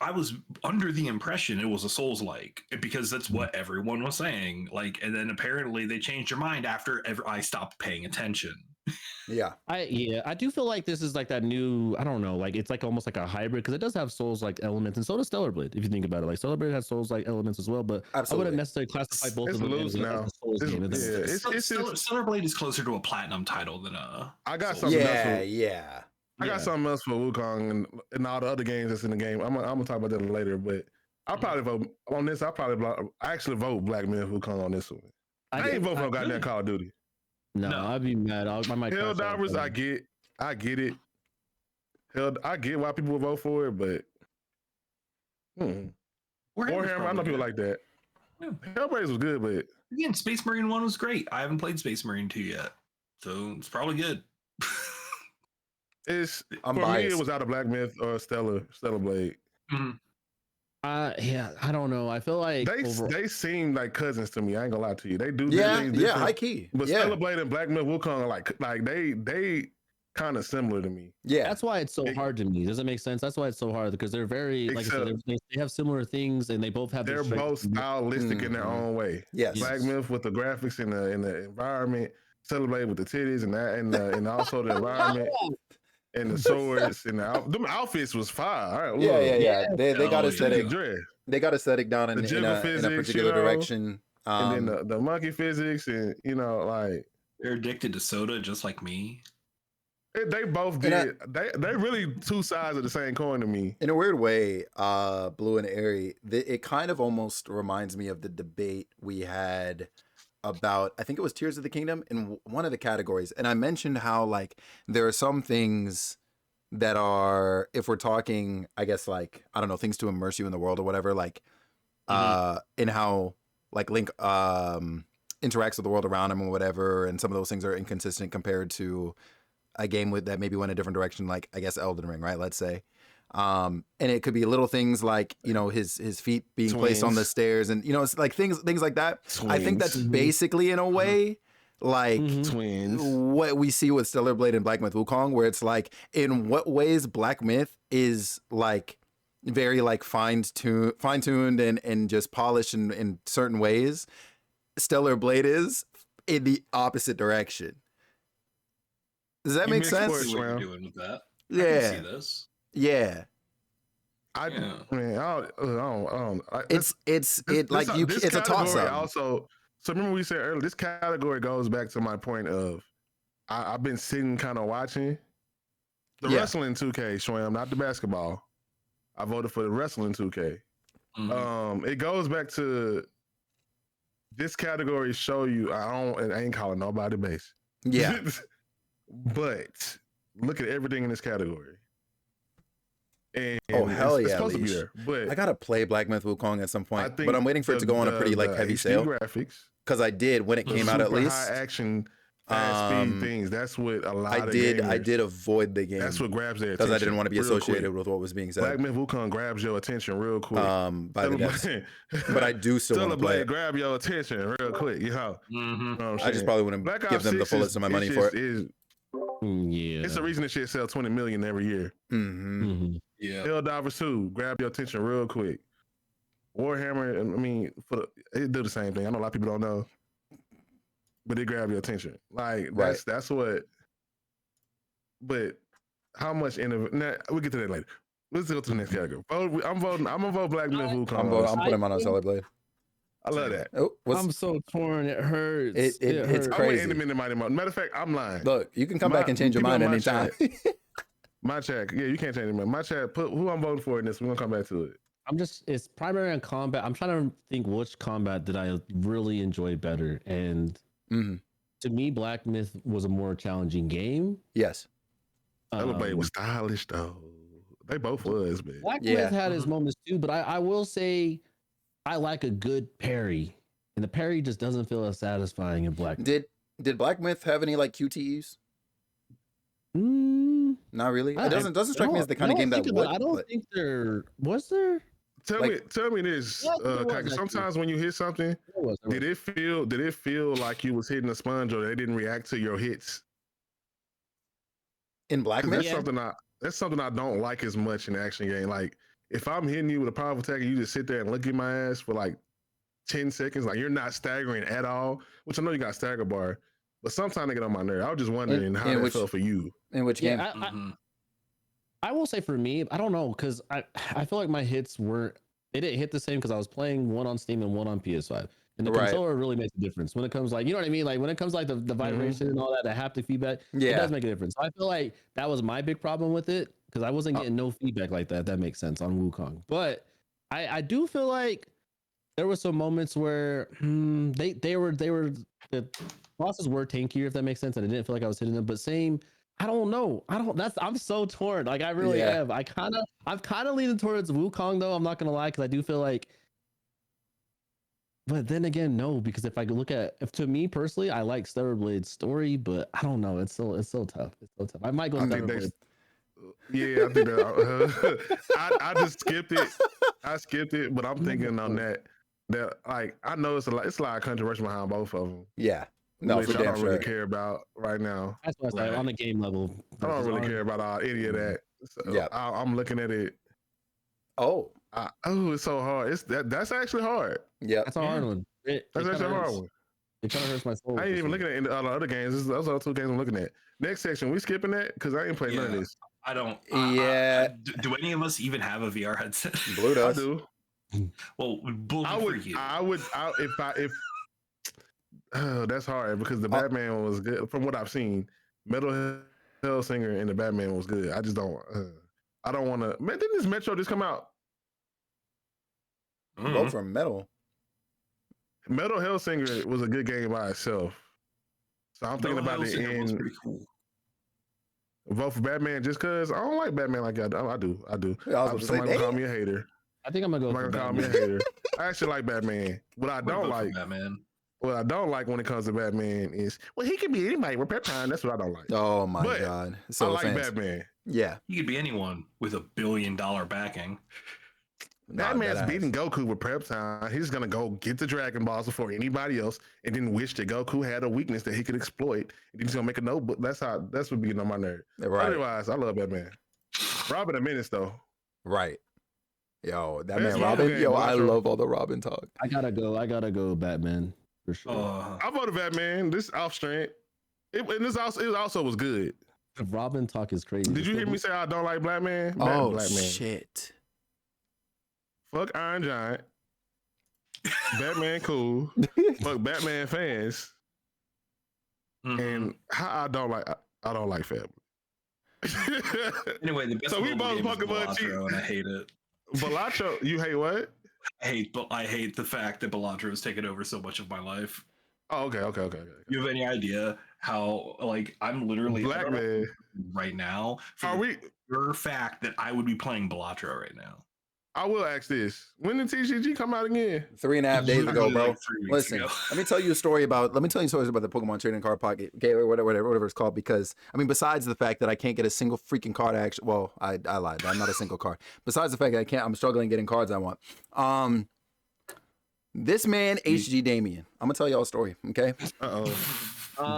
under the impression it was a Souls-like because that's what everyone was saying. Like, and then apparently they changed their mind after I stopped paying attention. Yeah. I do feel like this is like that new, I don't know, like it's like almost like a hybrid because it does have Souls-like elements, and so does Stellar Blade if you think about it. Like Stellar Blade has Souls-like elements as well, but absolutely. I wouldn't necessarily classify both of them as now. Stellar Blade is closer to a platinum title than a. I got something else. I got something else for Wukong and all the other games that's in the game. I'm gonna talk about that later, but I'll probably vote on this. I actually vote Black Myth Wukong on this one. I ain't vote for goddamn Call of Duty. No, I'd be mad. I might Helldivers, I get it. I get why people would vote for it, but Warhammer, I know people like that. Yeah. Hellblaze was good, but again, Space Marine 1 was great. I haven't played Space Marine 2 yet, so it's probably good. For me, it was out of Black Myth or Stellar Blade. Yeah, I don't know. I feel like they seem like cousins to me. I ain't gonna lie to you. They do things different. High key. But Stellar Blade and Black Myth Wukong are like they kind of similar to me. Yeah, that's why it's so hard to me. Does it make sense? That's why it's so hard because they're very like I said, they have similar things and they both have. They're both stylistic in their own way. Yes, Black Myth with the graphics and the environment. Stellar Blade with the titties and also the environment. And the swords and them outfits was fire. Right, yeah. They got aesthetic. They got aesthetic down in a particular direction. And then the monkey physics, and like they're addicted to soda just like me. They both did. They really two sides of the same coin to me. In a weird way, Blue and Airy, it kind of almost reminds me of the debate we had about, I think it was Tears of the Kingdom in one of the categories. And I mentioned how like there are some things that are, if we're talking, I guess like, I don't know, things to immerse you in the world or whatever, like in how like Link interacts with the world around him or whatever. And some of those things are inconsistent compared to a game that maybe went a different direction, like I guess Elden Ring, right? Let's say. And it could be little things like, his feet being placed on the stairs and, it's like things like that. I think that's basically in a way like what we see with Stellar Blade and Black Myth Wukong, where it's like in what ways Black Myth is like very like fine-tuned and just polished in certain ways. Stellar Blade is in the opposite direction. Does that make sense? What you're doing with that. Yeah. I can see this. Yeah. It's a toss up. Also, so remember we said earlier, this category goes back to my point of I've been sitting kind of watching the wrestling 2K, Schwam, not the basketball. I voted for the wrestling 2K. It goes back to this category show you I ain't calling nobody base. Yeah. But look at everything in this category. And hell yeah! Supposed to be there, but I gotta play Black Myth Wukong at some point. But I'm waiting for it to go on a pretty like heavy sale. Graphics, because I did when it came out at least. High action fast speed things. That's what a lot of gamers, I did avoid the game. That's what grabs their attention. Because I didn't want to be real associated quick. with what was being said. Black Myth Wukong grabs your attention real quick. By the depths. But I do still want to play it. Grab your attention real quick. You know what I'm saying? I just probably wouldn't give them the fullest of my money for it. Yeah, it's the reason this shit sell 20 million every year. Yeah. Helldivers 2, grab your attention real quick. Warhammer, I mean, it do the same thing. I know a lot of people don't know, but it grab your attention. Like that's what. But how much we'll get to that later. Let's go to the next category. I'm gonna vote Black Myth Wukong. I'm putting him on a Solid Blade. I love that. Oh, I'm so torn. It hurts. It hurts crazy. I went Mighty Mo. Matter of fact, I'm lying. Look, you can come back and change your mind anytime. My chat, yeah, you can't change your mind. My chat, put who I'm voting for in this. We're gonna come back to it. It's primary and combat. I'm trying to think which combat did I really enjoy better. And to me, Black Myth was a more challenging game. Yes. Everybody was stylish though. They both was, man. Black Myth had his moments too, but I will say I like a good parry. And the parry just doesn't feel as satisfying in Black Myth. Did Black Myth have any like QTEs? Not really. It doesn't strike me as the kind of game that would. I don't think there was there. Tell me this. Sometimes when you hit something, did it feel like you was hitting a sponge or they didn't react to your hits? In Black Myth? That's something I don't like as much in the action game. Like if I'm hitting you with a powerful attack and you just sit there and look at my ass for like 10 seconds, like you're not staggering at all, which I know you got stagger bar, but sometimes they get on my nerve. I was just wondering how that felt for you. In which game? I will say for me, I don't know, because I feel like my hits they didn't hit the same because I was playing one on Steam and one on PS5. And the controller really makes a difference when it comes like, you know what I mean? Like when it comes like the vibration and all that, the haptic feedback, it does make a difference. So I feel like that was my big problem with it because I wasn't getting no feedback like that. That makes sense on Wukong. But I do feel like there were some moments where they were the bosses were tankier, if that makes sense, and I didn't feel like I was hitting them. But I don't know. I'm so torn. Like I really am. I'm kind of leaning towards Wukong though. I'm not gonna lie, because I do feel like. But then again, no, because if to me personally, I like Stellar Blade's story, but I don't know. It's so tough. It's so tough. I might go Stellar Blade. Yeah, I think that I just skipped it. I skipped it, but I'm thinking on that like I know it's a lot of controversy behind both of them. Yeah. No, which I don't really care about right now. That's what I say, on the game level. I don't really care about any of that. So I'm looking at it. Oh. It's so hard. That's actually hard. Yeah, that's a hard one. That's actually a hard one. It kind of hurts my soul. I ain't even looking at all the other games. Those are the two games I'm looking at. Next section, we skipping that because I ain't played none of this. I don't. Do any of us even have a VR headset? Blue does. I do. Well, if that's hard because the Batman was good from what I've seen. Metal Hellsinger and the Batman was good. I just don't. I don't want to. Man, didn't this Metro just come out? Vote for Metal. Metal Hellsinger was a good game by itself. So I'm thinking about it in. Pretty cool. Vote for Batman just because I don't like Batman like I do. Somebody gonna call me a hater. I think I'm gonna go. Somebody gonna call me a hater. I actually like Batman. What I don't like when it comes to Batman is he can be anybody with pep time. That's what I don't like. Oh my god! So I like Batman. Yeah, he could be anyone with $1 billion backing. Batman's beating Goku with prep time. He's gonna go get the Dragon Balls before anybody else, and then wish that Goku had a weakness that he could exploit. And he's gonna make a notebook. That's what being on my nerve. Right. Otherwise, I love Batman. Robin a menace though. Right. Yo, that man Robin. Yo, I love all the Robin talk. I gotta go Batman for sure. I voted Batman. This off strength. It also was good. The Robin talk is crazy. Did you hear me say I don't like Black Man? Oh Black Man. Shit. Fuck Iron Giant. Batman cool. Fuck Batman fans. And how I don't like family. Anyway, the best so we both fucking Bellatrix, and I hate it. Bellatrix, you hate what? I hate the fact that Bellatrix has taken over so much of my life. Oh, okay. You have any idea how I'm literally Black Man right now? Are we your fact that I would be playing Bellatrix right now? I will ask this: when did TCG come out again? 3.5 days ago, Literally bro. like 3 weeks Listen, ago. let me tell you stories about the Pokemon Trading Card Pocket Gateway, whatever it's called. Because I mean, besides the fact that I can't get a single freaking card, I lied. I'm not a single card. Besides the fact that I'm struggling getting cards I want. This man, HG Damien. I'm gonna tell y'all a story, okay?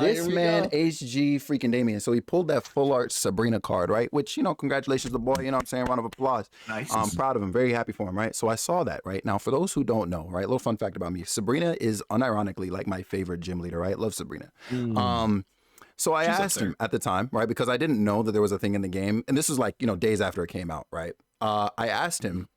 This man, HG freaking Damien. So he pulled that full art Sabrina card, right? Which, congratulations, the boy. You know what I'm saying? Round of applause. Nice. I'm proud of him. Very happy for him, right? So I saw that, right? Now, for those who don't know, right? Little fun fact about me. Sabrina is unironically like my favorite gym leader, right? Love Sabrina. So I asked him at the time, right? Because I didn't know that there was a thing in the game. And this was like, days after it came out, right? I asked him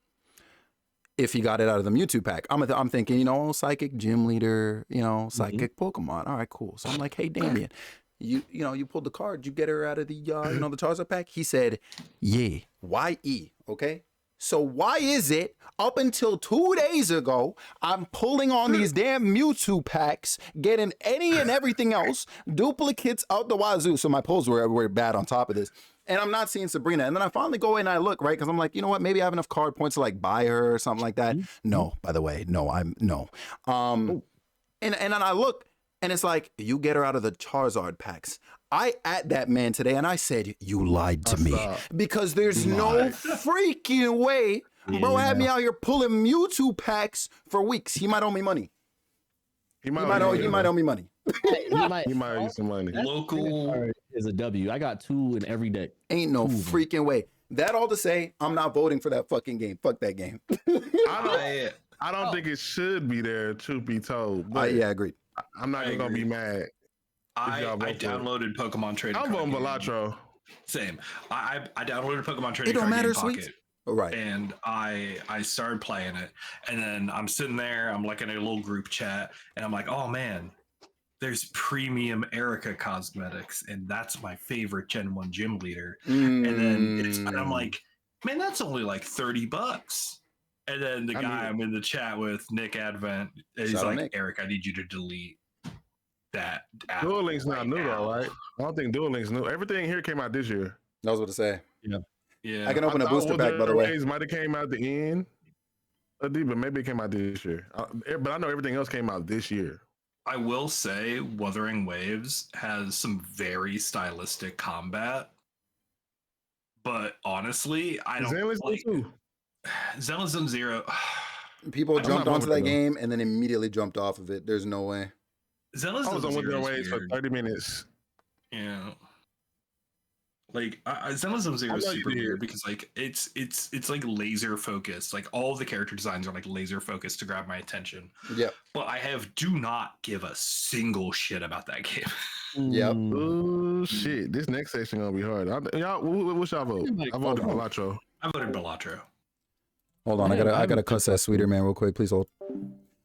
if he got it out of the Mewtwo pack. I'm thinking, psychic gym leader, psychic Pokemon. All right, cool. So I'm like, hey, Damien, you pulled the card. You get her out of the, the Charizard pack? He said, yeah, YE, okay? So why is it up until 2 days ago, I'm pulling on these damn Mewtwo packs, getting any and everything else, duplicates out the wazoo. So my pulls were bad on top of this. And I'm not seeing Sabrina. And then I finally go in and I look, right? Because I'm like, you know what? Maybe I have enough card points to like buy her or something like that. No, by the way, no. And then I look and it's like, you get her out of the Charizard packs. I at that man today and I said, you lied to me. Because there's no freaking way. Bro had me out here pulling Mewtwo packs for weeks. He might owe me money. He might owe me money. He might owe you some money. Local is a W. I got 2 in every deck. Ain't no freaking way. That all to say, I'm not voting for that fucking game. Fuck that game. I don't think it should be there, truth be told. But yeah, agreed. I'm not gonna be mad. I downloaded Pokemon Trading I'm Card voting Game. Balatro. Same. I downloaded Pokemon Trading It don't Card matter, Game Pocket. Sweets. Right. And I started playing it. And then I'm sitting there, I'm like in a little group chat, and I'm like, oh man, there's premium Erica cosmetics, and that's my favorite Gen 1 gym leader. And then and I'm like, man, that's only like $30. And then I'm in the chat with Nick Advent, and he's like, Nick. Eric, I need you to delete that. Duel Link's right not new now. though, right? I don't think Duel Link's new. Everything here came out this year. I was about to say. Yeah. I can open a booster pack, by the way. Might have came out the end. But maybe it came out this year. But I know everything else came out this year. I will say Wuthering Waves has some very stylistic combat. But honestly, I don't like Zenless Zero. People jumped onto that game and then immediately jumped off of it. There's no way. Zealous I was on Wuthering Waves for 30 minutes. Yeah. Like Zealous Zero is super weird because like it's like laser focused. Like all of the character designs are like laser focused to grab my attention. Yeah. But I do not give a single shit about that game. Yep. Oh shit! This next section gonna be hard. Y'all, what's y'all vote? I voted Balatro. I voted Balatro. Hold on, I gotta cuss that Sweeter man real quick. Please hold.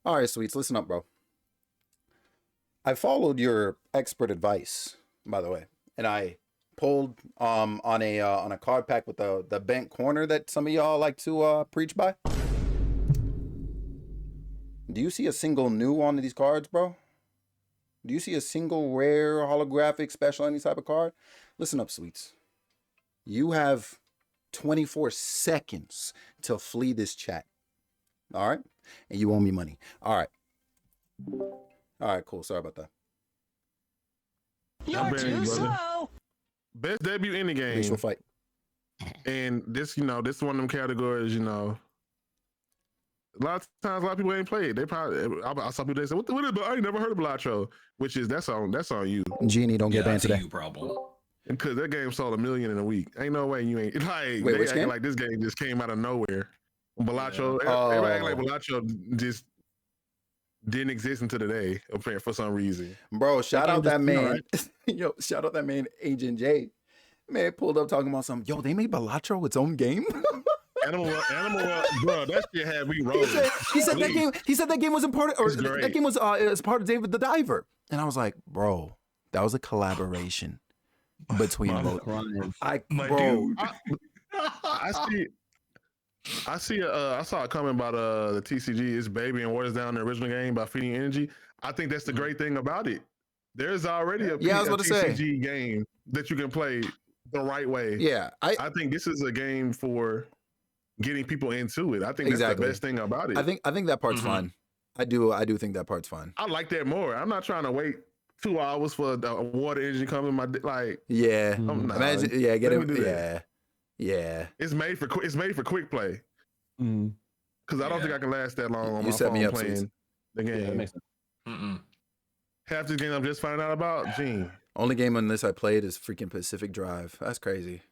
All right, Sweets, listen up, bro. I followed your expert advice, by the way, and I pulled on a card pack with the bent corner that some of y'all like to preach by. Do you see a single new on these cards, bro? Do you see a single rare holographic special any type of card? Listen up, Sweets. You have 24 seconds to flee this chat. All right? And you owe me money. All right. All right, cool. Sorry about that. You're too slow. Best debut in the game. Visual fight. And this, this is one of them categories, a lot of times, a lot of people ain't played. They probably, I saw people, they say, what is, I ain't never heard of Balatro, which is, that's on you. Genie, don't get banned today. You problem. Because that game sold 1 million in a week. Ain't no way you ain't, like, wait, they which acting game? like this game just came out of nowhere. Balatro, everybody acting like Balatro just didn't exist until today, apparently, for some reason. Bro, shout out that man. Right? Yo, shout out that man, Agent J. Man, pulled up talking about something. Yo, they made Balatro its own game? Animal, bro, that shit had me rolling. He said that game wasn't part of, or that game was as part of David the Diver. And I was like, bro, that was a collaboration between both. I saw a comment about the TCG is baby and waters down the original game by feeding energy. I think that's the great thing about it. There's already a TCG game that you can play the right way. Yeah, I think this is a game for getting people into it. I think that's Exactly. the best thing about it. I think that part's fun. I do think that part's fun. I like that more. I'm not trying to wait 2 hours for the water engine coming. Like, Yeah. nah, Imagine, let me get do him. that. Yeah. It's made for quick play. Because I don't think I can last that long on You my set me phone up, playing Suze. the game. Yeah, that makes sense. Half this game I'm just finding out about. Gene, Only game on this I played is freaking Pacific Drive. That's crazy.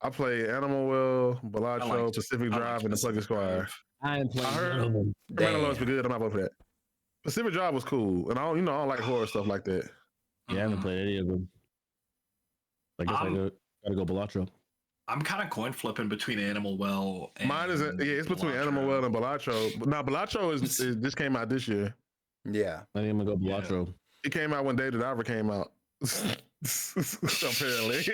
I play Animal Well, Balacho, Pacific Drive, and the Plug Squire. I ain't playing I heard none of them. Mandalorian's been good. I'm not voting for that. Pacific Drive was cool, and I don't like horror stuff like that. Yeah, I haven't played any of them. I guess I gotta go Balatro. I'm kind of coin flipping between Animal Well and Mine is it's between Animal Well and Balacho. But now Balacho is this came out this year. Yeah. I think I'm gonna go Balatro. It came out when Day the Diver came out. Apparently.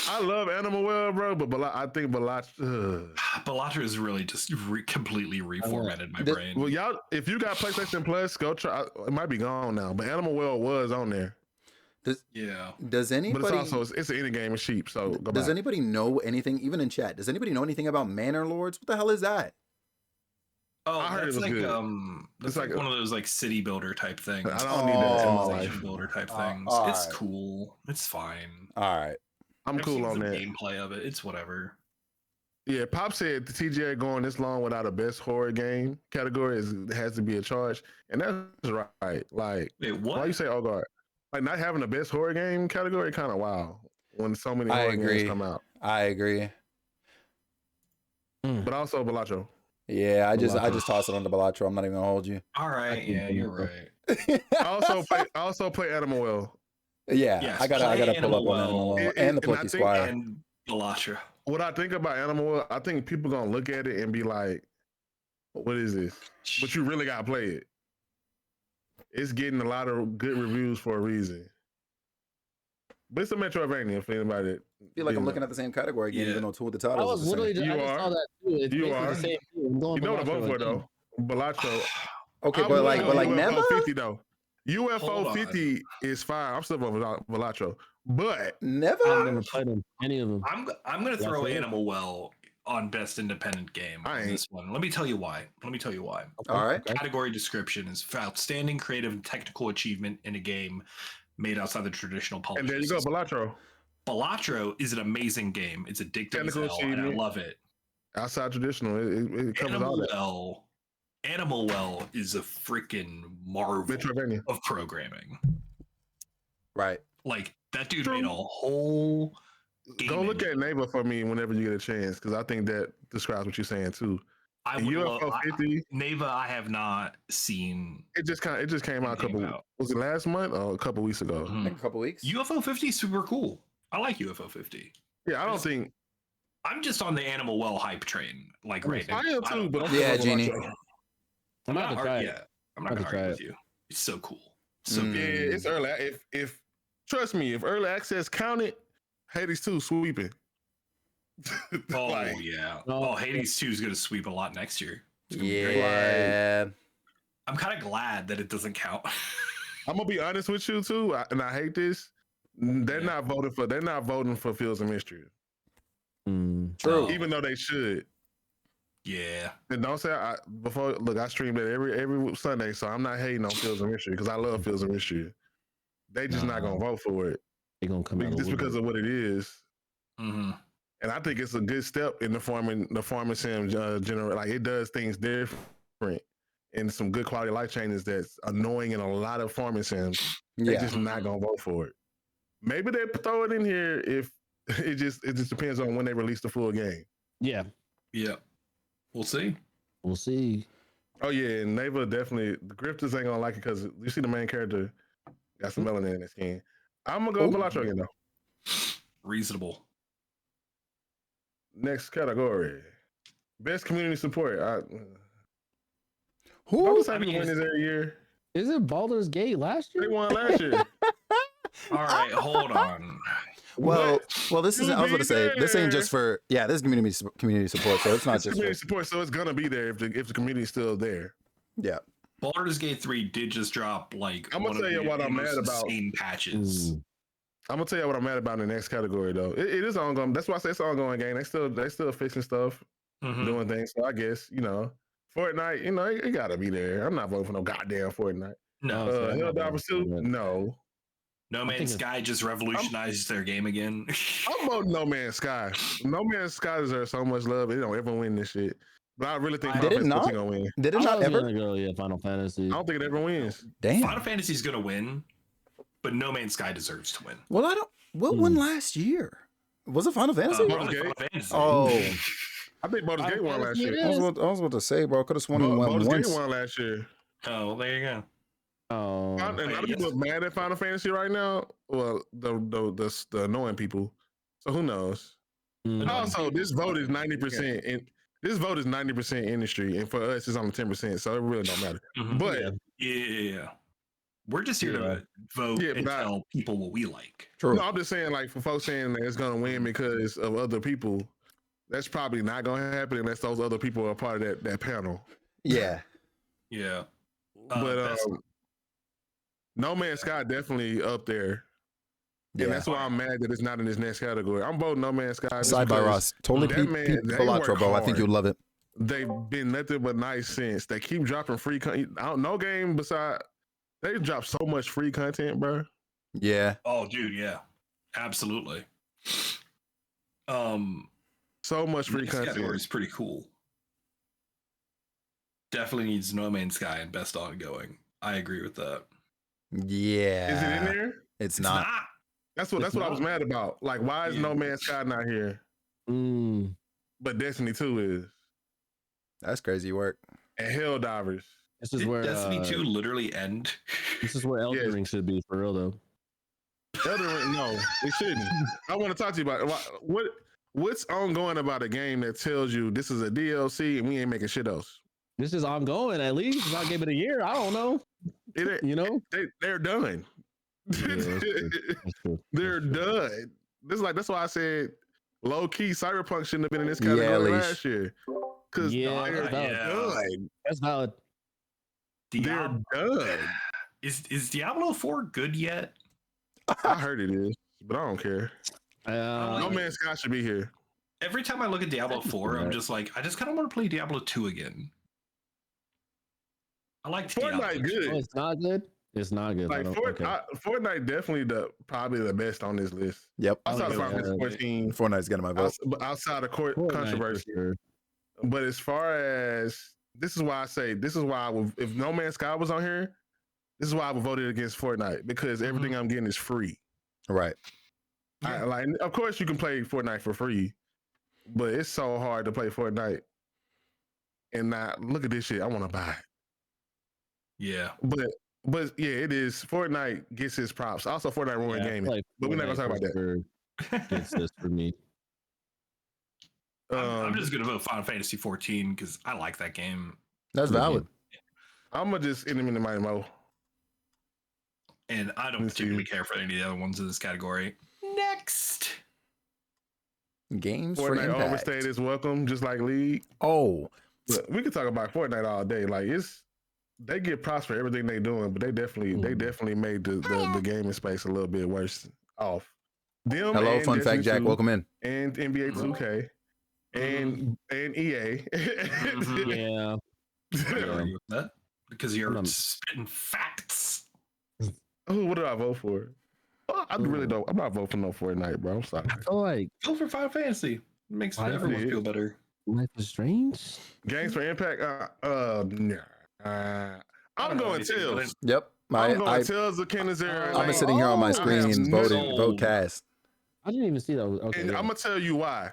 I love Animal Well, bro, but I think Balatro is really just completely reformatted my brain. Well, y'all, if you got PlayStation Plus, go try. It might be gone now, but Animal Well was on there. Does anybody? But it's also it's an indie game. It's cheap. So does anybody know anything? Even in chat, does anybody know anything about Manor Lords? What the hell is that? Oh, I heard that's it was like good. It's like one of those like city builder type things. I don't need that in my Civilization life. builder type things. It's cool. It's fine. All right. I'm I've cool seen on some that. gameplay of it. It's whatever. Yeah, Pop said the TGA going this long without a best horror game category has to be a charge, and that's right. Like, Wait, what? why you say oh god? Like not having the best horror game category kind of wild when so many horror games come out. I agree. But also Balacho. Yeah, I just toss it on the Balatro. I'm not even gonna hold you. All right, yeah, you're right. I also play Animal Well. Yeah, Yes, I gotta pull up on Animal Well and the Plucky Squire and Balatro. What I think about Animal Well, I think people gonna look at it and be like, "What is this?" But you really gotta play it. It's getting a lot of good reviews for a reason. But it's a Metroidvania for anybody. I feel like I'm looking at the same category again, even though two of the titles. I was literally just, I just saw that too. It's You basically are. the same thing. I'm going You know what I vote for again. though? Balacho. Okay, but like UFO never. 50 though. UFO 50 is fine. I'm still voting for Balacho. But never. I've never played them, any of them. I'm gonna throw Animal Well on best independent game on I ain't. this one. Let me tell you why. All right. Category description is for outstanding creative and technical achievement in a game made outside the traditional and publishing there you go, system. Balatro. Balatro is an amazing game. It's addictive Technical as hell, and I achievement. love it. Outside traditional, it covers all that. Animal Well is a freaking marvel Metroidvania. of programming. Right. Like that dude True. made a whole game. Go look at Neighbor for me whenever you get a chance, because I think that describes what you're saying too. I And would UFO love 50. Neva. I have not seen. It just came out a couple. out. Was it last month or a couple weeks ago? Mhm. Like a couple weeks. UFO 50 is super cool. I like UFO 50. Yeah, I don't think I'm just on the Animal Well hype train. Like right now. I am too. But I'm Yeah, still Genie. Balacho. I'm not gonna try it. Yeah, I'm not gonna try argue it. with you. It's so cool. So Yeah, good. it's early. If trust me, if early access counted, Hades 2 sweeping. Oh Like, yeah. No. Oh, Hades 2 is gonna sweep a lot next year. It's gonna be great. Yeah. I'm kind of glad that it doesn't count. I'm gonna be honest with you too, and I hate this. They're not voting for Fields and Mystery, True. Oh. even though they should. Yeah. And don't say I stream that every Sunday, so I'm not hating on Fields and Mystery because I love Fields and Mystery. They just not gonna vote for it They're gonna come out just because of what it is. Mm-hmm. And I think it's a good step in the farming sim general. Like it does things different and some good quality life changes that's annoying in a lot of farming sims. They Yeah. just not gonna vote for it. Maybe they throw it in here if it just depends on when they release the full game. Yeah, Yeah. We'll see. we'll see. Oh yeah, and Neva definitely the grifters ain't gonna like it because you see the main character got some melanin in his skin. I'm gonna go Ooh. Balacho again though. Reasonable. Next category. Best community support. I'm Who? just I happy mean, to win this every year. Is it Baldur's Gate last They year? won last year. All right, hold on. Well, this is. To I was be going to say this ain't there. just for. Yeah, this is community support, so it's not It's just community for. support, so it's gonna be there if the community's still there. Yeah. Baldur's Gate 3 did just drop like I'm gonna one of tell you the what I'm most mad about. insane patches. I'm gonna tell you what I'm mad about in the next category though. It is ongoing. That's why I say it's an ongoing game. They still fixing stuff, Mhm. doing things. So I guess Fortnite. It gotta be there. I'm not voting for no goddamn Fortnite. No, Oh, see, I'm not Helldivers voting 2, for that. no. No I Man's think Sky just revolutionized their game again. I'm voting No Man's Sky. No Man's Sky deserves so much love. It don't ever win this shit. But I really think Did Final it Fantasy not? 14 gonna win. Did it I not was ever? gonna go, yeah, Final Fantasy. I don't think it ever wins. Damn. Final Fantasy's gonna win, but No Man's Sky deserves to win. Well, I don't. What won last year? Was it Final Fantasy? Baldur's Final Gate? Fantasy. Oh, I think Baldur's Gate won last year. I was about to say, bro. I could have sworn he won Baldur's once. Gate won last year. Oh, well, there you go. Oh, A lot of people are mad at Final Fantasy right now. Well, the annoying people. So who knows? Also, this vote is 90%. And this vote is 90% industry, and for us, it's only 10%. So it really don't matter. Mhm. But Yeah. We're just here to vote Yeah, and but tell people what we like. True. no, I'm just saying, like, for folks saying that it's gonna win because of other people, that's probably not gonna happen unless those other people are part of that panel. Yeah. Yeah. But best- No Man's Sky definitely up there. And Yeah. that's why I'm mad that it's not in this next category. I'm voting No Man's Sky. just Side by because Ross. Totally that Pete man, they Colatro, work bro. I think hard. you'd love it. They've been nothing but nice since. They keep dropping free content. No game beside. They drop so much free content, bro. Yeah. oh, dude, yeah. Absolutely. So much free This category content. is pretty cool. Definitely needs No Man's Sky and best ongoing. I agree with that. Yeah. Is it in there? It's not. That's what I was mad about. Like, why is No Man's Sky not here? But Destiny 2 is. That's crazy work. And Helldivers. This is Did where Destiny 2 literally end? This is where Elden Yes. Ring should be for real though. Elden Ring, no, it shouldn't. I want to talk to you about it. What's ongoing about a game that tells you this is a DLC and we ain't making shit else. This is ongoing at least. If I give it a year, I don't know. You know, They're done. Yeah, that's true. That's true. They're done. That's why I said low key Cyberpunk shouldn't have been in this category Leash. last year. Because Yeah, they're done. That's valid. They're done. Is Diablo 4 good yet? I heard it is, but I don't care. Uh, No Man's Sky should be here. Every time I look at Diablo 4, I'm Right. just like, I just kind of want to play Diablo 2 again. I like Fortnite good. oh, it's not good. It's not good. Like Fortnite definitely probably the best on this list. Yep. Outside of yeah. Final Fantasy 14, Fortnite's getting my vote. outside of Fortnite for controversy. sure. But as far as this is why I would, if No Man's Sky was on here, this is why I would vote against Fortnite because everything I'm getting is free. Right. Of course, you can play Fortnite for free, but it's so hard to play Fortnite and not look at this shit. I want to buy it. Yeah. But yeah, it is. Fortnite gets his props. Also, Fortnite ruined gaming. But we're not gonna talk about that. Gets this for me. I'm just gonna vote Final Fantasy 14 because I like that game, That's valid. I'm gonna just end him in the Mighty Mo. and I don't Let's see. particularly care for any of the other ones in this category. Next, Games for Fortnite Impact. overstayed is welcome, just like League. Oh, But we could talk about Fortnite all day. Like they get props for everything they doing, but they definitely made the gaming space a little bit worse off. Them hello, and Fun Destiny Fact Jack. 2 Welcome in. and NBA 2K and EA. Yeah. I agree with that because you're I'm- spitting facts. Oh, what did I vote for? Oh, I really don't. I'm not voting for no Fortnite, bro. I'm sorry. I feel like Go for Final Fantasy. It makes I everyone did. feel better. Life is Strange. Games for Impact. Nah. I'm don't know going anything about Tails. it. Yep. I'm going I, Tails of Kenneth I'm sitting here on my I screen have voting, no- vote cast. I didn't even see that. Okay, And yeah. I'm gonna tell you why.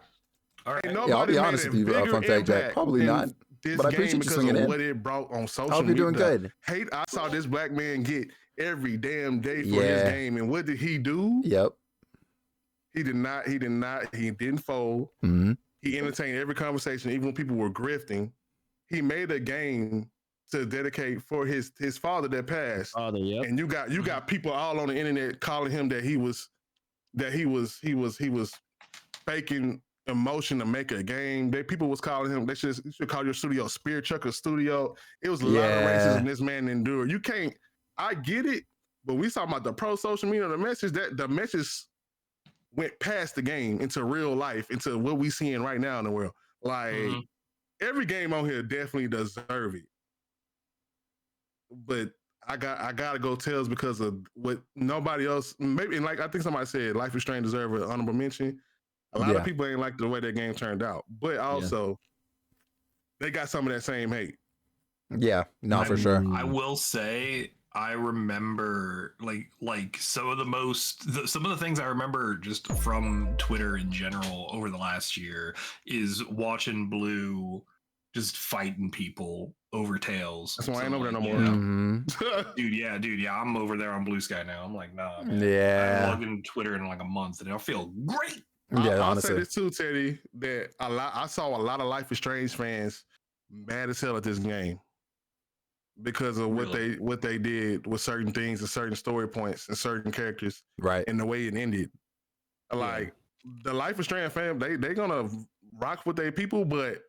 All right. Ain't Yeah, I'll nobody be made honest a with you, bigger Fun Fact Jack. impact Probably than not, This but I game appreciate you because swinging of in. what it brought on social I hope you're media. doing good. Hate I saw this black man get every damn day for his Yeah. game, and what did he do? Yep. He didn't fold. hmm He entertained every conversation, even when people were grifting. He made a game to dedicate for his father that passed. Father, yep. And you got people all on the internet calling him that he was faking emotion to make a game. People was calling him, you should call your studio Spear Chucker Studio. It was a lot of Yeah. racism this man endured. You can't, I get it, But we talking about the pro social media, the message went past the game into real life, into what we seeing right now in the world. Like every game on here definitely deserve it. But I gotta go Tails because of what nobody else maybe, and like I think somebody said Life is Strange deserve an honorable mention. A lot of people ain't like the way that game turned out, but also they got some of that same hate. Yeah, no, for sure. I will say I remember like some of the things I remember just from Twitter in general over the last year is watching Blue just fighting people over Tails. That's why I ain't over there no more. Dude, yeah. I'm over there on Blue Sky now. I'm like, nah, man. Yeah. I haven't logged into Twitter in like a month and I feel great. Yeah, I'll honestly. say this too, Teddy, that I saw a lot of Life is Strange fans mad as hell at this game because of what they did with certain things and certain story points and certain characters, right? And the way it ended. Like the Life is Strange fam, they gonna rock with their people, but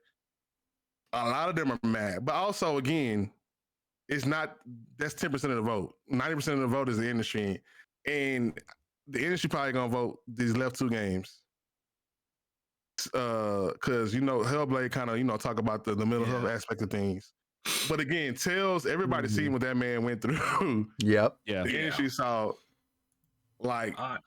a lot of them are mad. But also, again, it's not. That's 10% of the vote. 90% of the vote is the industry, and the industry probably gonna vote these left two games. Because Hellblade kind of talk about the mental health aspect of things. But again, Tails, everybody seen what that man went through. Yep. Yeah. The industry saw, like, I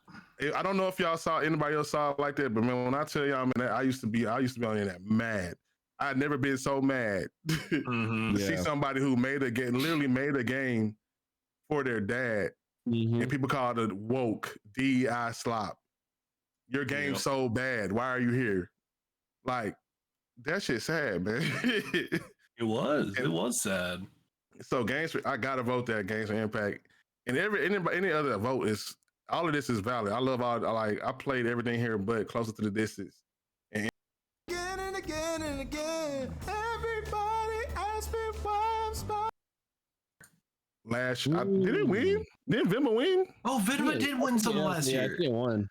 don't know if y'all saw, anybody else saw it like that, but man, when I tell y'all, man, I used to be on that mad. I had never been so mad to see somebody who literally made a game for their dad, and people called it woke, DEI slop. Your game's so bad. Why are you here? Like, that shit's sad, man. It was sad. So games, I gotta vote that Games for Impact, and any other vote is, all of this is valid. I love I played everything here, but Closer to the Distance. And again and again and again, everybody asks me why I'm smart. Did it win? Didn't Vimba win? Oh, Vimba did win some last year. Yeah, it won.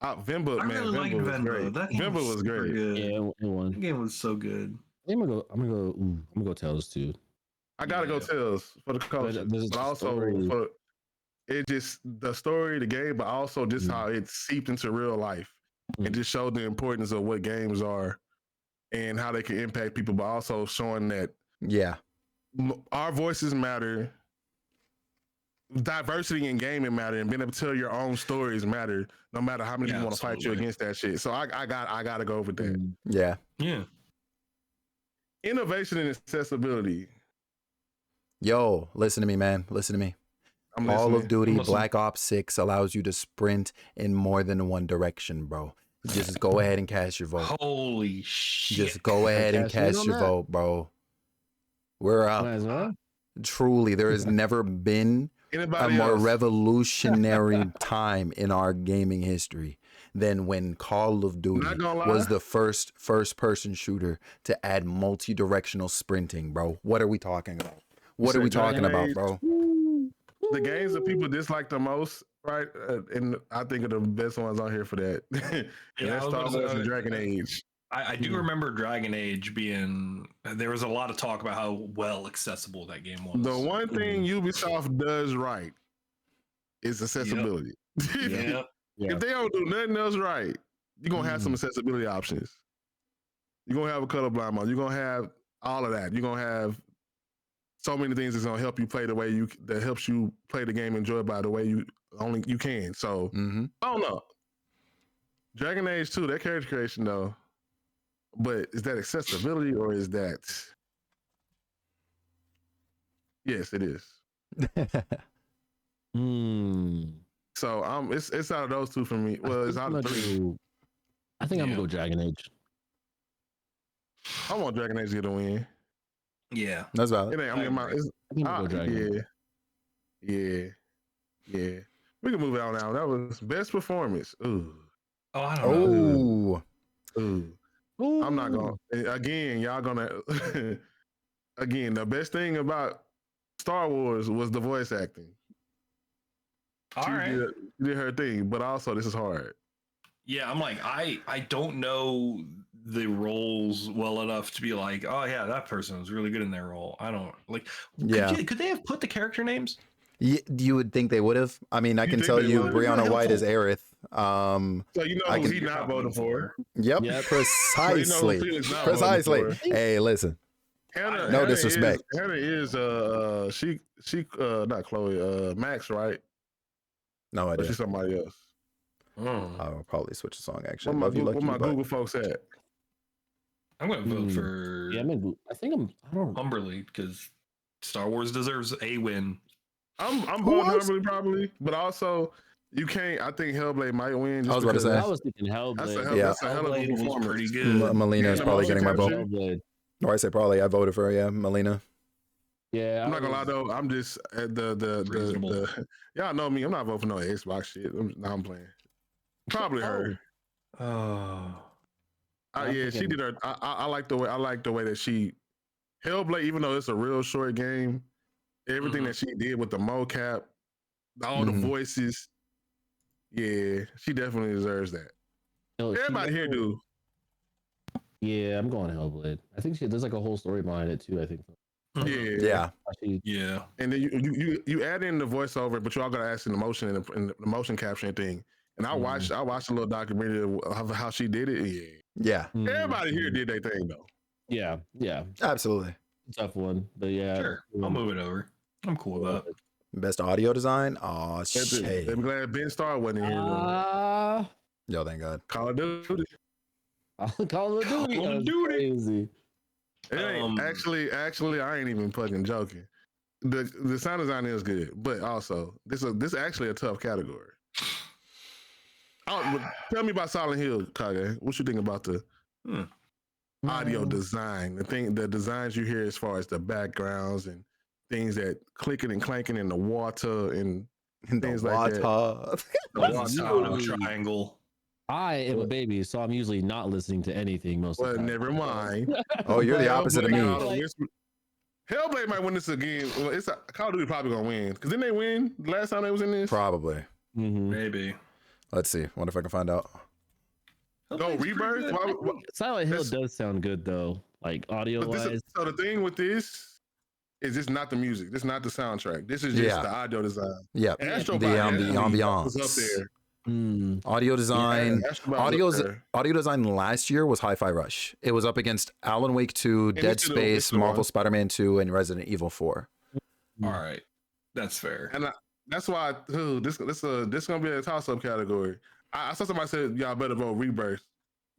Vimba, I man, really liked Vimba was Vimba. great. That game Vimba was great. Good. Yeah, it won. That game was so good. I'm gonna go Tails too. I gotta go Tails for the culture, but also for it just the story, the game, but also just how it seeped into real life and just showed the importance of what games are and how they can impact people, but also showing that our voices matter. Diversity in gaming matter, and being able to tell your own stories matter, no matter how many people want to fight you against that shit. So I gotta go with that. Yeah. Innovation and accessibility. Yo, listen to me, man. Listen to me. Call of Duty Black Ops 6 allows you to sprint in more than one direction, bro. Just go ahead and cast your vote. Holy shit. Just go ahead and cast your vote, bro. We're up. Truly, there has never been a more revolutionary time in our gaming history than when Call of Duty was the first person shooter to add multi-directional sprinting, bro. What are we talking about? What are we talking about, bro? The games that people dislike the most, right? And I think are the best ones on here for that. That's Star Wars and Dragon Age. I do remember Dragon Age being, there was a lot of talk about how well accessible that game was. The one thing Ubisoft does right is accessibility. If they don't do nothing else right, you're going to have some accessibility options. You're going to have a colorblind mode. You're going to have all of that. You're going to have so many things that's going to help you play the way that helps you play the game, enjoy it by the way you can. So, I don't know. Dragon Age 2, that character creation though, but is that accessibility or is that? Yes, it is. So it's out of those two for me. Well, it's out of three. I think I'm gonna go Dragon Age. I want Dragon Age to get a win. Yeah, that's valid. I'm gonna go Dragon Age. Yeah. We can move it on now. That was best performance. Ooh. Oh, I don't know. Ooh. I'm not going. Again, y'all gonna. Again, the best thing about Star Wars was the voice acting. All right. She did her thing, but also this is hard. Yeah, I'm like, I don't know the roles well enough to be like, oh yeah, that person was really good in their role. I don't like. Yeah. Could they have put the character names? You would think they would have. I mean, I You can think tell they you would? Brianna White is Helpful. Aerith. So you know I who can- he not voting for. Yep, Yep. So you know who precisely. Felix not Precisely. voting for. Hey, listen. Hannah, No Hannah disrespect. Hannah is she not Chloe, Max, right? No Or idea. she's somebody else. I'll probably switch the song. Where Actually, my, love you, where lucky, my but Google folks at? I'm gonna vote Hmm. for Yeah, I think I don't. Humberly because Star Wars deserves a win. I'm Who voting was? Humberly probably, but also you can't. I think Hellblade might win. Just I was about to because say. I was thinking Hellblade. Yeah. that's a hell of a Hellblade was performance. pretty good. Melina is Yeah, probably the getting my motion vote. capture. Hellblade. Or I say probably. I voted for Melina. Yeah, I'm not gonna lie though. I'm just the Reasonable. y'all know me. I'm not voting for no Xbox shit. I'm playing. Probably her. Oh. I'm Yeah, she thinking- did her. I like the way that she Hellblade. Even though it's a real short game, everything Mhm. that she did with the mocap, all the Mhm. voices. Yeah, she definitely deserves that. No, she Everybody here definitely- do. Yeah, I'm going Hellblade. I think there's like a whole story behind it too. I think. Mhm. Yeah, Yeah. Actually, Yeah. and then you add in the voiceover, but you all gotta add in the motion and the motion capturing thing. And I watched a little documentary of how she did it. Yeah, Yeah. everybody here did their thing though. Yeah, yeah, Absolutely. tough one, but yeah. Sure. I'll move it over. I'm cool with that. Best audio design. Oh I'm shit. glad Ben Starr wasn't here. though. Ah, Yo, thank God. Call of Duty. Call of Duty. Call of That was Duty. Crazy. It ain't, actually, I ain't even fucking joking. The sound design is good, but also this is actually a tough category. Tell me about Silent Hill, Kage. What you think about the audio design? The designs you hear as far as the backgrounds and things that clicking and clanking in the water and things like that. Water. Doesn't sound a Usually- triangle. I am a baby, so I'm usually not listening to anything most of Well, the time. never mind. Oh, you're the opposite of me. Hellblade might win this again. Well, Call of Duty probably gonna win because didn't they win the last time they was in this? Probably. Mhm. Maybe. Let's see. Wonder if I can find out. No, Rebirth. Silent Hill That's- does sound good though, like audio But wise. so the thing with this is this not the music. This not the soundtrack. This is just Yeah. the audio design. Yep. Astro The ambiance. was up there. Audio design. Yeah, Astrobot was up there. Audio design last year was Hi-Fi Rush. It was up against Alan Wake 2, And Dead it's still- Space, it's still Marvel on. Spider-Man 2, and Resident Evil 4. All right. That's fair. And that's why this gonna be a toss-up category. I saw somebody said y'all better vote Rebirth.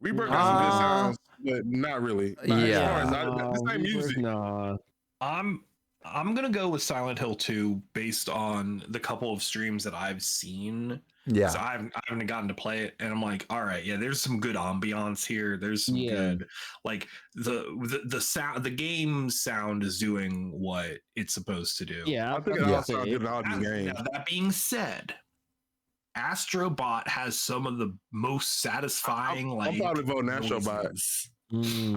Rebirth got some good sounds, but not really. Not as Yeah. far as this ain't music. Nah. I'm gonna go with Silent Hill 2 based on the couple of streams that I've seen. Yeah. So I haven't gotten to play it, and I'm like, all right, yeah, there's some good ambiance here. There's some Yeah. good, like the sound, the game sound is doing what it's supposed to do. Yeah, I think it was all gonna sounds say, good in all these Now, games. that being said, Astrobot has some of the most satisfying. I'm probably voting Astrobot. noises.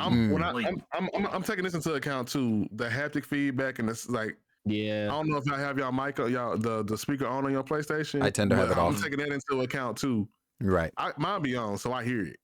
I'm taking this into account too. The haptic feedback and this like I yeah, don't know if y'all have y'all mic or y'all the speaker on your PlayStation. I tend to have but it I'm off. taking that into account too. Right. Mine be on, so I hear it.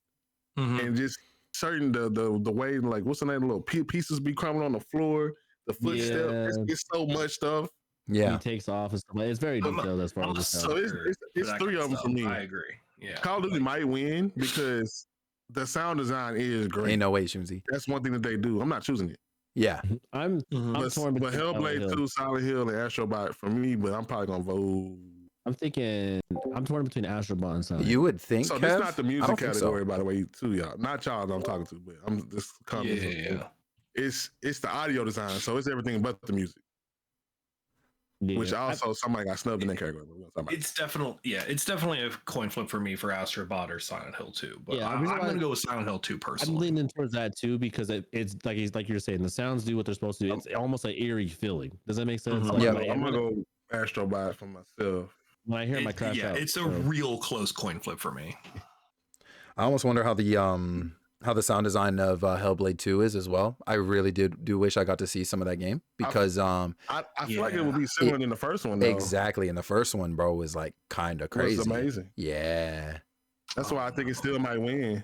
Mhm. And just certain the way like what's the name, the little pieces be crumbling on the floor, the footstep. It's so much stuff. Yeah. he takes off and stuff. It's very I'm a- detailed as far I'm as a the sound. So sucker it's for that three kind of them for stuff. me. I agree. Yeah. Call of Duty might win because the sound design is great. Ain't no way, Shimzy. That's one thing that they do. I'm not choosing it. Yeah. I'm Mhm. torn But between Silent Hellblade Hill. 2, Silent Hill, and Astrobot for me, but I'm probably gonna vote. I'm torn between Astrobot and Silent Hill. You would think. So this Kev? not the I music don't think so. category, by the way, too, y'all. Not y'all that I'm talking to, but I'm just commenting. Yeah. It's the audio design, so it's everything but the music. Yeah. Which also somebody got snubbed in that category. But we're gonna talk about It's definitely a coin flip for me for Astrobot or Silent Hill 2. But Yeah, the I'm reason going to why- go with Silent Hill 2 I'm personally. leaning towards that too because it's like you're saying, the sounds do what they're supposed to do. It's almost like eerie feeling. Does that make sense? Mhm. Like, Yeah. when I- I'm gonna go Astrobot for myself. when I hear my crash yeah, out. it's a so. real close coin flip for me. I almost wonder how the sound design of Hellblade 2 is as well. I really do wish I got to see some of that game because I feel like it would be similar in the first one, though. exactly in the first one, bro, was like kind of It was crazy. amazing. Yeah. That's why I think it still might win.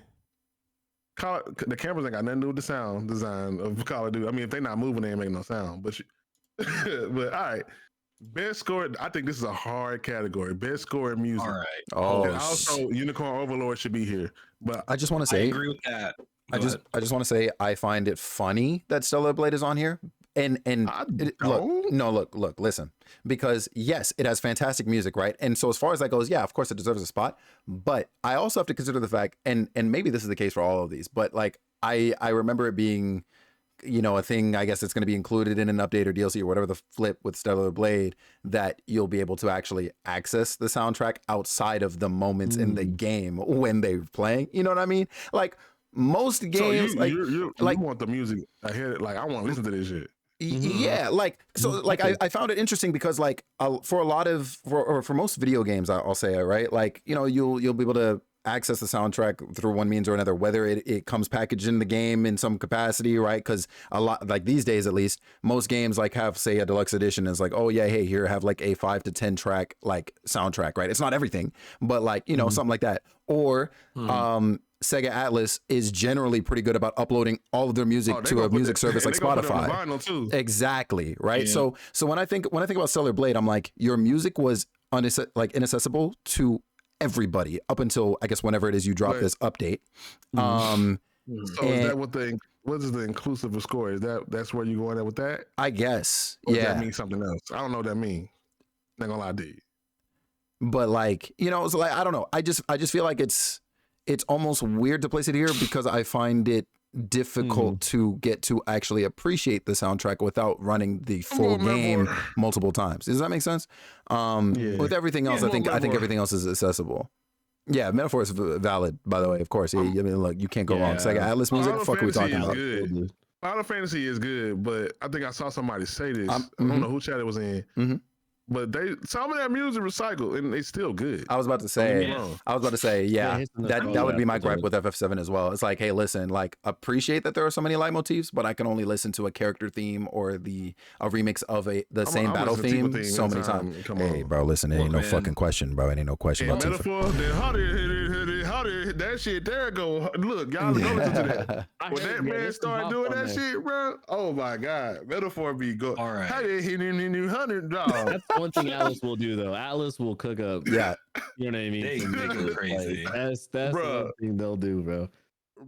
The cameras ain't got nothing to do with the sound design of Call of Duty. I mean, if they not moving, they ain't making no sound. But but all right, Best score. I think this is a hard category. Best score in music. All right. Oh, And also, Unicorn Overlord should be here. But I just want to I say, agree with that. I Go just ahead. want to say, I find it funny that Stellar Blade is on here. And I look, listen, because yes, it has fantastic music, right? And so as far as that goes, yeah, of course it deserves a spot. But I also have to consider the fact, and maybe this is the case for all of these, but like I remember it being, you know, a thing, I guess it's going to be included in an update or DLC or whatever the flip with Stellar Blade, that you'll be able to actually access the soundtrack outside of the moments in the game when they're playing. You know what I mean? Like most games, so you want the music ahead. Like I want to listen to this shit. Yeah, like so, like I found it interesting because like for a lot of for most video games, I'll say, right, like, you know, you'll be able to access the soundtrack through one means or another, whether it comes packaged in the game in some capacity, right? Because a lot, like these days at least, most games like have, say, a deluxe edition. Is like, oh yeah, hey, here, have like a 5 to 10 track like soundtrack, right? It's not everything, but like, you know, something like that. Or Sega Atlas is generally pretty good about uploading all of their music to a music service like Spotify. Exactly, right? Yeah. So when I think about Stellar Blade, I'm like, your music was inaccessible to everybody up until, I guess, whenever it is you drop this update. So is that what is the inclusive score? Is that's where you going at with that? I guess, Or does yeah. that means something else? I don't know what that means. Not gonna lie to you. But like, you know, so like, I don't know. I just feel like it's almost weird to place it here because I find it difficult to get to actually appreciate the soundtrack without running the full game multiple times. Does that make sense? With everything else, I think everything else is accessible. Yeah, Metaphor is valid, by the way, of course. I mean, look, you can't go wrong. Sega Atlas music, fuck are we talking about? Good. Final Fantasy is good, but I think I saw somebody say this. I don't know who chat it was in. But some of that music recycled and it's still good. I was about to say, yeah, that would be my gripe with FF7 as well. It's like, hey, listen, like appreciate that there are so many leitmotifs, but I can only listen to a character theme or a remix of the same battle theme so many times. Hey, bro, listen, it ain't no fucking question, bro. It ain't no question about Metaphor. Then how did that shit there go? Look, y'all go listen to that. When that man started doing that shit, bro, oh my god, Metaphor be good. All right. How did he $100? That's one thing Atlas will do though. Atlas will cook up. Yeah, you know what I mean. They go crazy. That's the one thing they'll do, bro.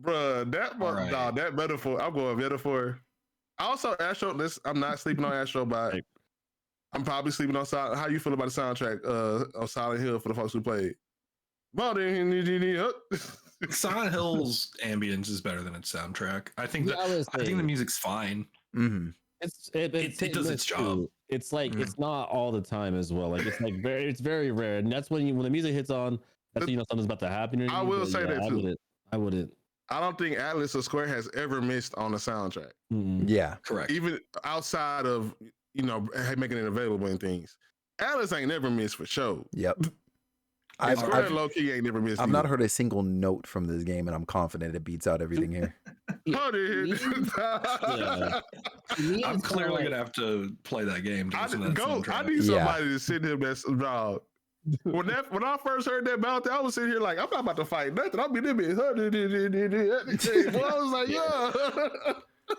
Bruh, that Metaphor. I'm going Metaphor. Also, Astro. I'm not sleeping on Astro, but I'm probably sleeping on Silent. How you feel about the soundtrack of Silent Hill for the folks who played? Silent Hill's ambience is better than its soundtrack. I think the music's fine. It does its job. It's like it's not all the time as well. Like it's very rare, and that's when the music hits on. That's when you know something's about to happen. I will say that too. I wouldn't. I don't think Atlas or Square has ever missed on the soundtrack. Yeah, correct. Even outside of making it available and things, Atlas ain't never missed for sure. Yep. Square low key ain't never missed. I've not heard a single note from this game, and I'm confident it beats out everything here. I'm clearly gonna have to play that game. I need somebody to sit here. That's when I first heard that about that, I was sitting here like, I'm not about to fight nothing. I'll be there. I was like, yeah.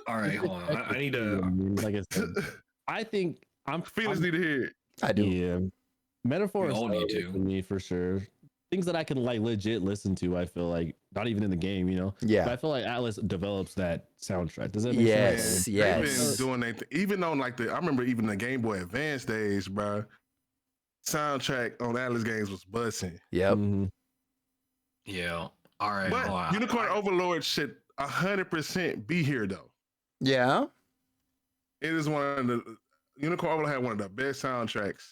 All right, hold on. I need to. Like I said, I think feelings need to hear it. I do. Yeah. Metaphor is need to. for me for sure. Things that I can like legit listen to. I feel like not even in the game, you know. Yeah. But I feel like Atlas develops that soundtrack. Does that make sense? Yes. They've been doing that. Even on I remember even the Game Boy Advance days, bro. Soundtrack on Atlas games was buzzing. Yep. Yeah. All right. But Unicorn Overlord should 100% be here though. Yeah. It is Unicorn Overlord had one of the best soundtracks.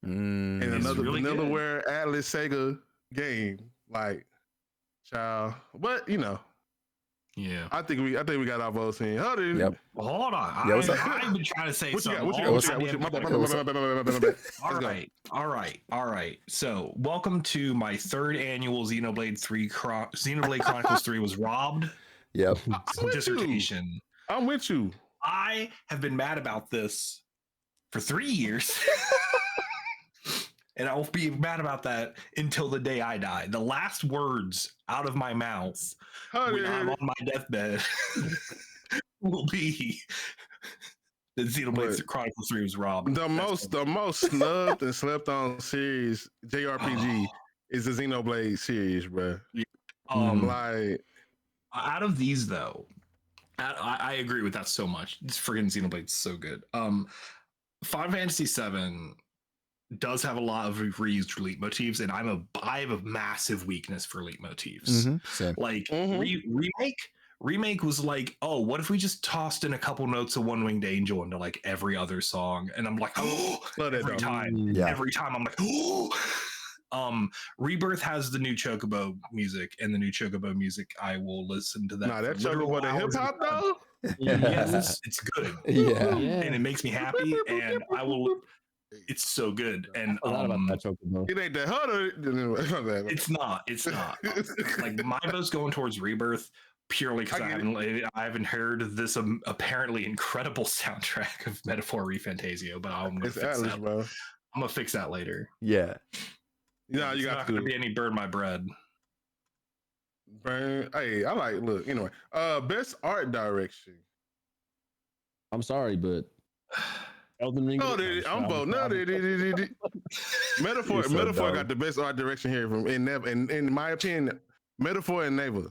And another really Vanillaware Atlas Sega game, like, child. But yeah, I think we got our votes in. Yep. Well, hold on. I've been trying to say something. All right. So, welcome to my third annual Xenoblade Chronicles 3 was robbed. Yep. Dissertation. I'm with you. I have been mad about this for 3 years. And I will be mad about that until the day I die. The last words out of my mouth when I'm on my deathbed will be The Xenoblade But- Chronicles 3 was robbed. The most snubbed and slept on series JRPG is the Xenoblade series, bro. Like, Out of these though, I agree with that so much. This freaking Xenoblade's so good. Final Fantasy VII does have a lot of reused leitmotifs, and I have a massive weakness for leitmotifs. Same. Like remake was like, oh, what if we just tossed in a couple notes of One Winged Angel into like every other song? And I'm like, oh, every time I'm like, oh. Rebirth has the new Chocobo music, and the new Chocobo music, I will listen to that. nah, that for literal Chocobo, the hours hip hop at a time. though. Yes, it's good. Yeah. And it makes me happy, and I will. It's so good, and I forgot about that Chocobo. It ain't that hard. it's not. It's not. Like my vote's going towards Rebirth purely because I haven't heard this apparently incredible soundtrack of Metaphor ReFantasio, but I'm gonna It's fix Atlas, that. bro. I'm gonna fix that later. Yeah. No, It's you got not to gonna be any burn my bread. burn. Hey, I like. Look, anyway. Best art direction. I'm sorry, but Elden Ring. No, I'm voting. No, Metaphor. You're so Metaphor dumb. got the best art direction here from in my opinion. Metaphor and Naval.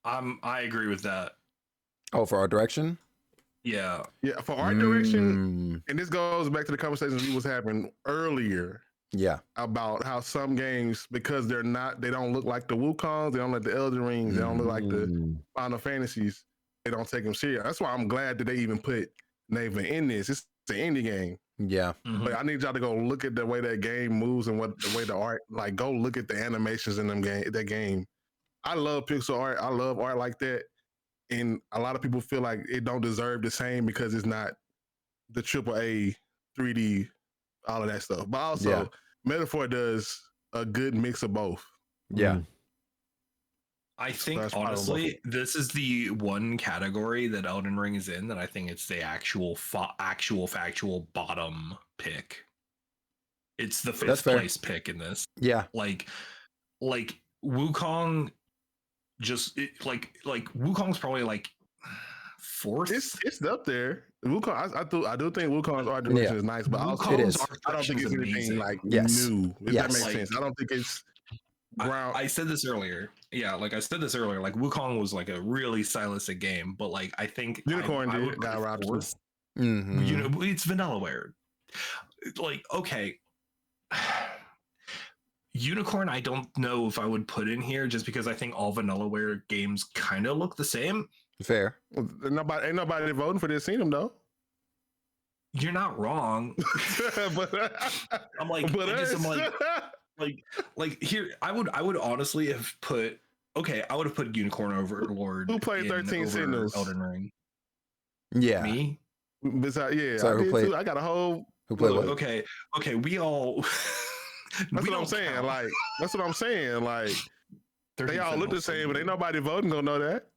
I agree with that. Oh, for our direction? Yeah. Yeah, for art direction, and this goes back to the conversations we was having earlier Yeah. about how some games, because they don't look like the Wukongs, they don't like the Elden Rings, they don't look like the Final Fantasies, they don't take them serious. That's why I'm glad that they even put Naval in this. It's an indie game. Yeah. Mhm. But I need y'all to go look at the way that game moves and the way the art, like go look at the animations in that game. I love pixel art. I love art like that. And a lot of people feel like it don't deserve the same because it's not the AAA 3D, all of that stuff. But also, Metaphor does a good mix of both. Yeah. I think That's probably honestly, this is the one category that Elden Ring is in that I think it's the actual factual bottom pick. It's the That's fifth fair. place pick in this. Yeah. Like Wukong, like Wukong's probably like fourth. It's up there. Wukong, I do think Wukong's art direction is nice, but also It is. art I don't think it's direction is anything amazing. like Yes. new. If Yes. that makes Like, sense. I don't think it's ground. I said this earlier. Yeah, like I said this earlier. Like Wukong was like a really stylistic game, but like I think Unicorn I did would got put it robbed too. fourth. Mhm. You know, it's Vanillaware. Like, okay. Unicorn, I don't know if I would put in here just because I think all Vanillaware games kind of look the same. Fair. Well, ain't nobody voting for this Kingdom though. You're not wrong. but I'm like, but I'm like here. I would honestly have put. Okay, I would have put Unicorn Overlord. Who played 13 over Sentinels? Elden Ring. Yeah. Me. besides, yeah, Sorry, I who did played- too. I got a whole. Who played Look, what? Okay. We all. That's what I'm saying. count. Like, that's what I'm saying. Like, 13 they all look the Sentinels same, but for ain't me. nobody voting gonna know that.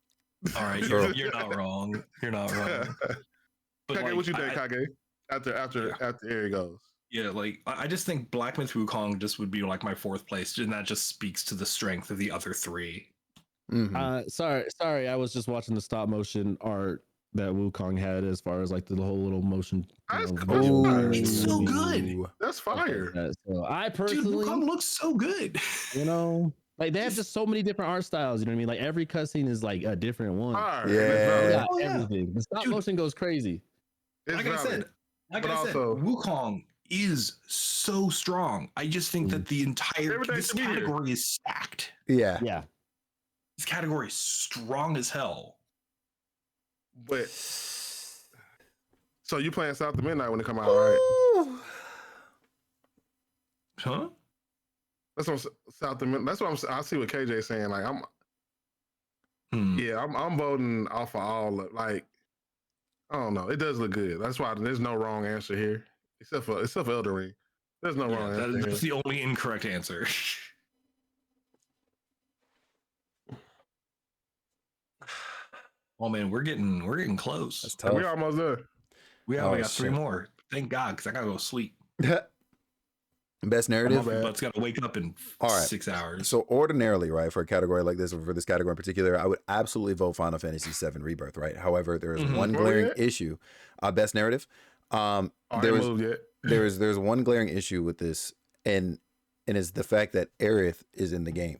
All right, True. you're not wrong. You're not wrong. But Kage, like, what you think, I- Kage? After Eri goes. Yeah, like I just think Black Myth Wukong just would be like my fourth place, and that just speaks to the strength of the other three. Mhm. Sorry, I was just watching the stop motion art that Wukong had as far as like the whole little motion. That's Ooh. It's so good. That's fire. So I Dude, personally, Wukong looks so good. you know, like they have just so many different art styles. You know what I mean? Like every cutscene is like a different one. Fire. Yeah. It's They valid. got Oh, yeah. everything. The stop Dude. motion goes crazy. It's Like I valid. said, But I said, also- Wukong is so strong. I just think that the entire Everything this should be here. category is stacked. Yeah. Yeah. This category is strong as hell. But so you playing South of Midnight when it come out, right? Ooh. Huh? That's what South of Midnight. That's what I see what KJ saying. Like I'm voting off of all of, like, I don't know. It does look good. That's why there's no wrong answer here, except for Elden Ring. There's no wrong answer. That's here. the only incorrect answer. Oh man, we're getting close. That's tough. We almost there. We only Oh, got three shit. more. Thank God, because I gotta go sleep. Best narrative. bad. But's got to wake up in All right. 6 hours. So ordinarily, right, for a category like this, or for this category in particular, I would absolutely vote Final Fantasy VII Rebirth, right? However, there is one Where we glaring at? issue. Best narrative. I There ain't is moved yet. there's one glaring issue with this, and it's the fact that Aerith is in the game.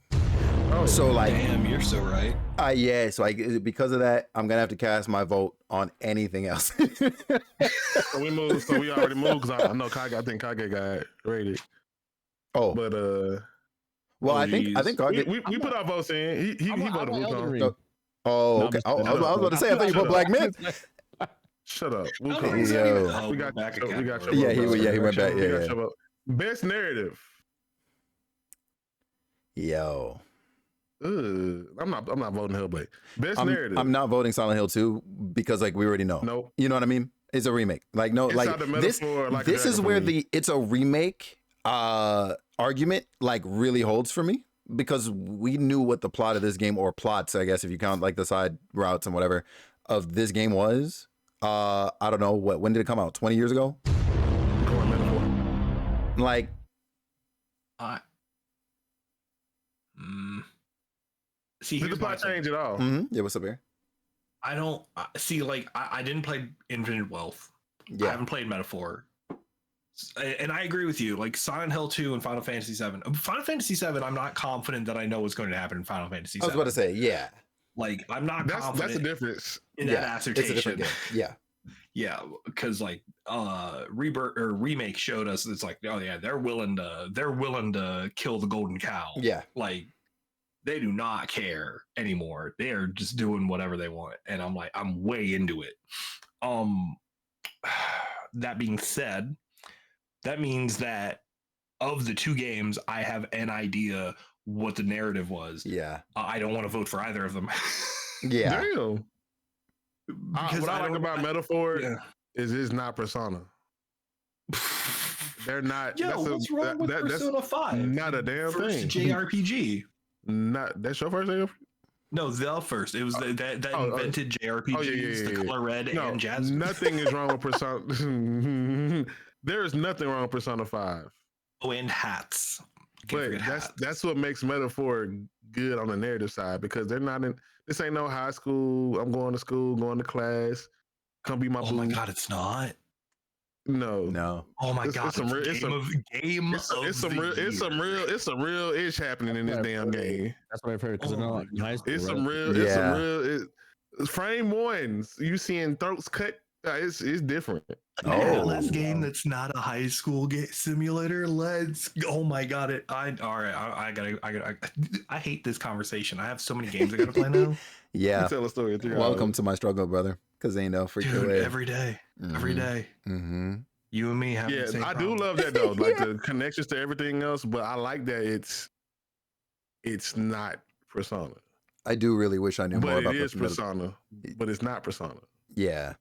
Oh, So like, Damn, you're so right. yeah. So because of that, I'm gonna have to cast my vote on anything else. so we moved. So we already moved because I know Kage. I think Kage got rated. Oh, But well, I think geez. Kage. we put our votes in. He I'm voted Elden Wukong. Ring. Oh, No, okay. I'm just I was about to say, I thought you put Black Myth. Shut up. I don't Wukong. think so Yo. either. We got back we got category. your Yeah, vote, bro. he went back. We Yeah, got yeah. your vote. Best narrative. Yo. I'm not voting Hellblade. Best narrative. I'm not voting Silent Hill 2 because like we already know. Nope. You know what I mean? It's a remake. Like no, It's like not the this. metaphor like a This is dragon where for me. the it's a remake argument like really holds for me because we knew what the plot of this game, or plots, I guess, if you count like the side routes and whatever, of this game was. I don't know when did it come out? 20 years ago? Core metaphor. Like See, Did the here's my plot thing. change at all? yeah, what's up here? I don't see. Like, I didn't play Infinite Wealth. I Yeah. haven't played Metaphor. And I agree with you. Like Silent Hill 2 and Final Fantasy 7. Final Fantasy 7, I'm not confident that I know what's going to happen in Final Fantasy 7. I was about to say, yeah. Like, I'm not That's confident the difference. in Yeah, that it's a assertion. different game. Yeah. Yeah, because like Rebirth or Remake showed us it's like, oh yeah, they're willing to kill the golden cow. Yeah. Like they do not care anymore. They are just doing whatever they want. And I'm like, I'm way into it. That being said, that means that of the two games, I have an idea what the narrative was. Yeah. I don't want to vote for either of them. Yeah. Damn. What I like about Metaphor is it's not Persona. They're not. Yo, that's what's wrong with Persona 5? Not a damn First thing. JRPG. Not that's your first JRPG? No, the first. It was that invented JRPGs, the Color Red No, and Jazz. nothing is wrong with Persona. There is nothing wrong with Persona 5. Oh, and hats. Can't But forget hats. that's what makes Metaphor good on the narrative side because they're not in. This ain't no high school. I'm going to school, going to class. Come be my Oh boo. my god, it's not. No, No. Oh my It's- god, it's some real- it's some real ish happening in this damn game. That's what I've heard. Because Oh they're my not in high God. school. It's right? some real. Frame ones. You seeing throats cut. It's different. An Oh. Atlas game that's not a high school simulator. Let's. Oh my god! I hate this conversation. I have so many games I gotta play now. Yeah. Tell a story in 3 Welcome hours. to my struggle, brother. Because ain't no freaking Dude, way. every day. Mm-hmm. You and me have Yeah, the same I problem. do love that though. Like the connections to everything else, but I like that it's not Persona. I do really wish I knew more But about it is the Persona. But it's not Persona. Yeah.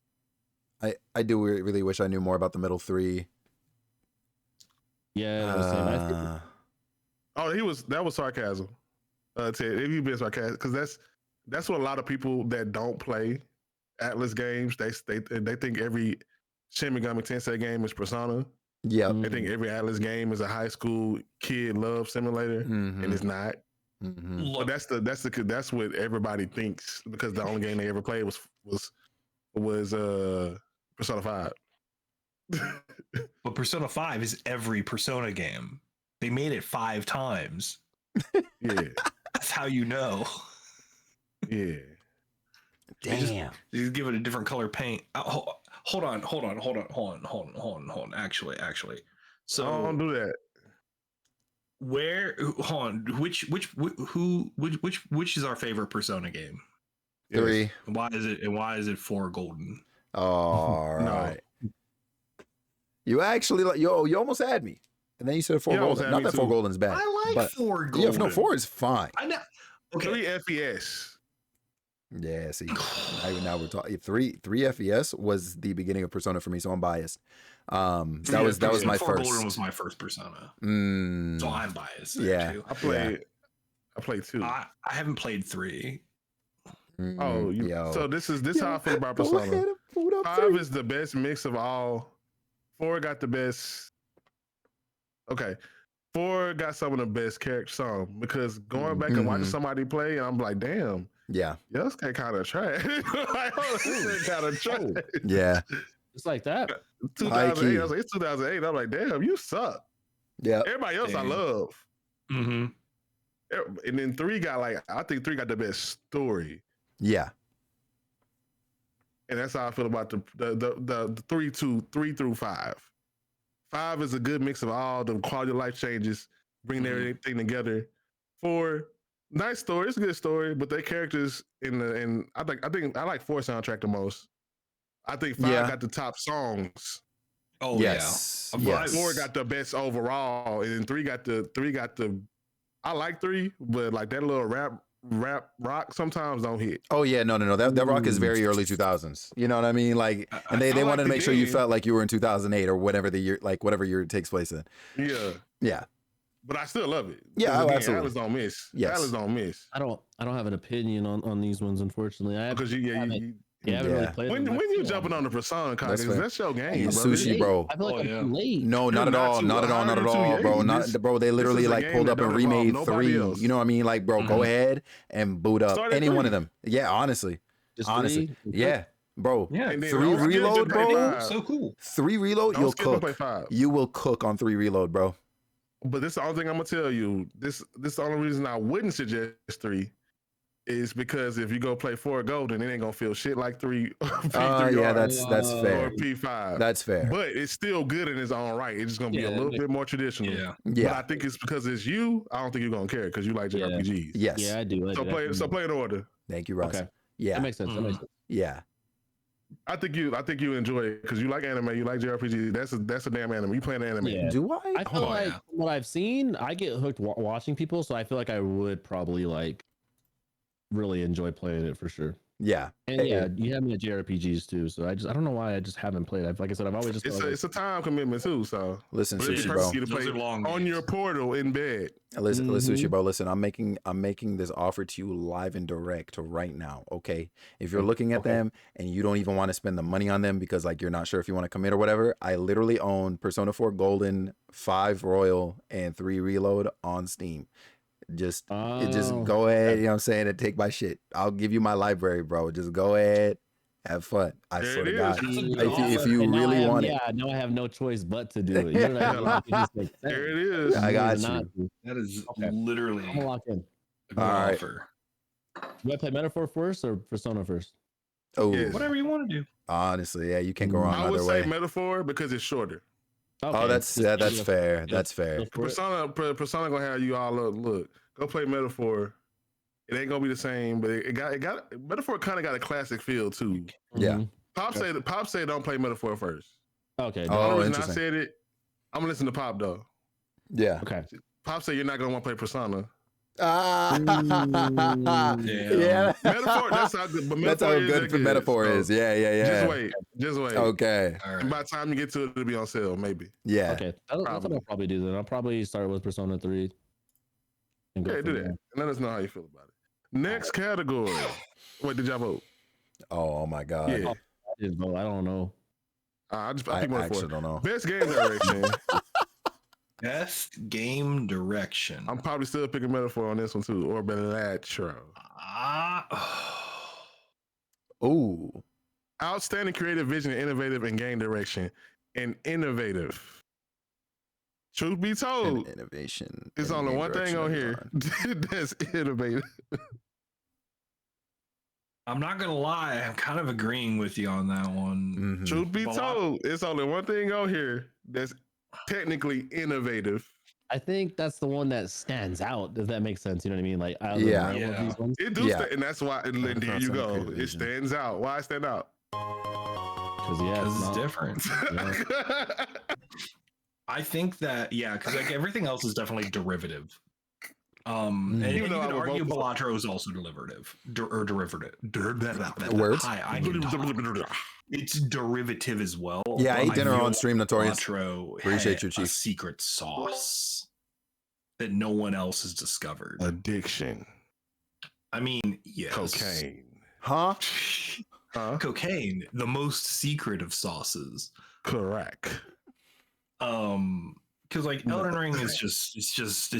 I do really wish I knew more about the middle three. Yeah, the same. I think Uh, Oh, that was sarcasm. Ted, if you been sarcastic, because that's what a lot of people that don't play Atlas games they think every Shin Megami Tensei game is Persona. yeah. They think every Atlas game is a high school kid love simulator, and it's not. Mm-hmm. But that's what everybody thinks because the only game they ever played was Persona 5. But Persona 5 is every Persona game. They made it 5 times. Yeah, That's how you know. yeah. Damn. You give it a different color paint. Hold on. Actually. So So don't do that. where? Hold on. Which is our favorite Persona game? Yes. 3. Why is it 4 golden? All No. right. You actually you almost had me. And then you said 4 You almost golden. had Not me that 4 too. golden is bad. I like but 4 golden. yeah, no, 4 is fine. I know. Okay. 3 FES. Yeah, see. now we're talking 3 FES was the beginning of Persona for me, so I'm biased. That was my 4 first. golden was my first Persona. Mm, So I'm biased. Yeah. Too. I played 2. I haven't played 3. Oh, yo. so this how I feel about Go Persona. ahead and boot up 5 3. is the best mix of all. 4 got the best Okay. 4 got some of the best character songs because going back and watching Mhm. somebody play, I'm like, damn, Yeah. this guy kind of trash. Like, oh, this kind of trash. Yeah. It's like that. 2008. I was like, it's 2008. I'm like, damn, you suck. Yeah. Everybody else I Damn. love. Mm-hmm. And then 3 got I think 3 got the best story. Yeah. And that's how I feel about the 3 through 5. 5 is a good mix of all the quality of life changes, bringing everything together. 4, nice story. It's a good story, but their characters and I think I like 4 soundtrack the most. I think 5 got the top songs. Oh Yes. yeah. Yes. 4 got the best overall, and then 3 got the. I like 3, but like that little rap rock sometimes don't hit. Oh yeah, no. That rock is very early 2000s. You know what I mean? Like, and they I wanted like to the make sure you game. felt like you were in 2008 or whatever the year, like whatever year it takes place in. Yeah, Yeah. but I still love it. Yeah, 'Cause again, absolutely. Atlas don't miss. Yes. Atlas don't miss. I don't have an opinion on these ones, unfortunately. I Because you haven't really Yeah. played when them. you jumping on the Persona, That's because fair. that's your game, Yeah, brother. Sushi, bro. I feel like Oh, I'm yeah. too late. No, not You're at not all. too- Not at all. Not at all, bro. This- Bro, they literally is a like game pulled that up and don't involve remade nobody 3. else. You know what I mean? Like, bro, go ahead and boot up Start at any one 3. of them. Yeah, honestly. Just Honestly. 3? Yeah. Bro. Yeah. And then 3 don't skip reload, to play bro. 5. So cool. 3 reload, Don't you'll skip and play cook. 5. You will cook on 3 reload, bro. But this is the only thing I'm gonna tell you. This the only reason I wouldn't suggest 3 is because if you go play 4 Golden, it ain't gonna feel shit like 3. P3 Yeah, or that's fair. P5. That's fair. But it's still good in its own right. It's just gonna be a Yeah, little bit more traditional. Yeah. But Yeah. I think it's because it's you. I don't think you're gonna care because you like Yeah. JRPGs. Yes. Yeah, I do. So play in order. Thank you, Russ. Okay. Yeah. That makes sense. That makes sense. Yeah. I think you enjoy it because you like anime. You like JRPGs. That's a damn anime. You playing anime. Yeah. Do I? I feel Oh, like yeah. what I've seen, I get hooked watching people, so I feel like I would probably like really enjoy playing it for sure. Yeah. And yeah, you have me at JRPGs too, so I don't know why I just haven't played. Like I said, I've always just It's a time commitment too. So Listen, but it'd be Sushi, perfect bro. for you to Those play are long on games. your portal in bed. Listen, Sushi, bro. Listen, I'm making this offer to you live and direct right now. Okay. If you're looking at them and you don't even want to spend the money on them because like you're not sure if you want to commit or whatever, I literally own Persona 4 Golden, 5 Royal, and 3 Reload on Steam. Just go ahead, you know what I'm saying, and take my shit. I'll give you my library, bro. Just go ahead, have fun. I There swear it to God. is. That's a good If you And now really I have, want it, yeah, now I have no choice but to do it. You know what I mean? Like, it's just like, There it is. I got not you. to. That is Okay. literally I'm gonna lock in. a good All right. offer. Do I play Metaphor first or Persona first? Oh, Yes. Whatever you want to do. honestly, yeah, you can't go wrong I would either say way. Metaphor because it's shorter. Okay. Oh, that's fair. yeah. That's fair. Go for it. Persona gonna have you all look. Go play Metaphor. It ain't gonna be the same, but it got Metaphor kind of got a classic feel too. Yeah. Mhm. Pop said don't play Metaphor first. Okay. The Oh, only reason I interesting. said it, I'm gonna listen to Pop though. Yeah. Okay. Pop said you're not gonna want to play Persona. Ah, Yeah. yeah. Metaphor, that's how good. But That's Metaphor how is good that for metaphor So is. Yeah. Just wait. Okay. All And right. by the time you get to it, it'll be on sale, maybe. Yeah. Okay. That's what Probably. I'll probably do then. I'll probably start with Persona 3. And go Okay, do from that. there. And let us know how you feel about it. Next category. Wait, did y'all vote? Oh my God. Yeah. I didn't vote. I don't know. I I picked Metaphor. actually don't know. Best game direction. Best game direction. I'm probably still picking Metaphor on this one too, or Belatro. Ooh. Outstanding creative vision, innovative and game direction, and innovative. Truth be told, Innovation. it's in only game one thing direction on and here design. that's innovative. I'm not gonna lie, I'm kind of agreeing with you on that one. Mhm. Truth be Well, told, it's only one thing on here that's technically innovative. I think that's the one that stands out. If that makes sense, you know what I mean? Like, out of the Yeah. realm of Yeah. these ones, It do, Yeah. and that's why. And there That's you not go. creative It vision. stands out. Why it stand out? because yeah, Because it's not- different. Yeah. I think that because like everything else is definitely derivative. Mhm. And Even you though I could would argue vote for- Balatro is also derivative. Derivative. Words? Hi, I can talk. It's derivative as well. Yeah, I but ate dinner feel on stream, Notorious. Balatro Appreciate had you, a Chief. secret sauce that no one else has discovered. Addiction, I mean, yes. cocaine, Huh? huh? Cocaine, the most secret of sauces. Correct. because like Elden Ring is just it's just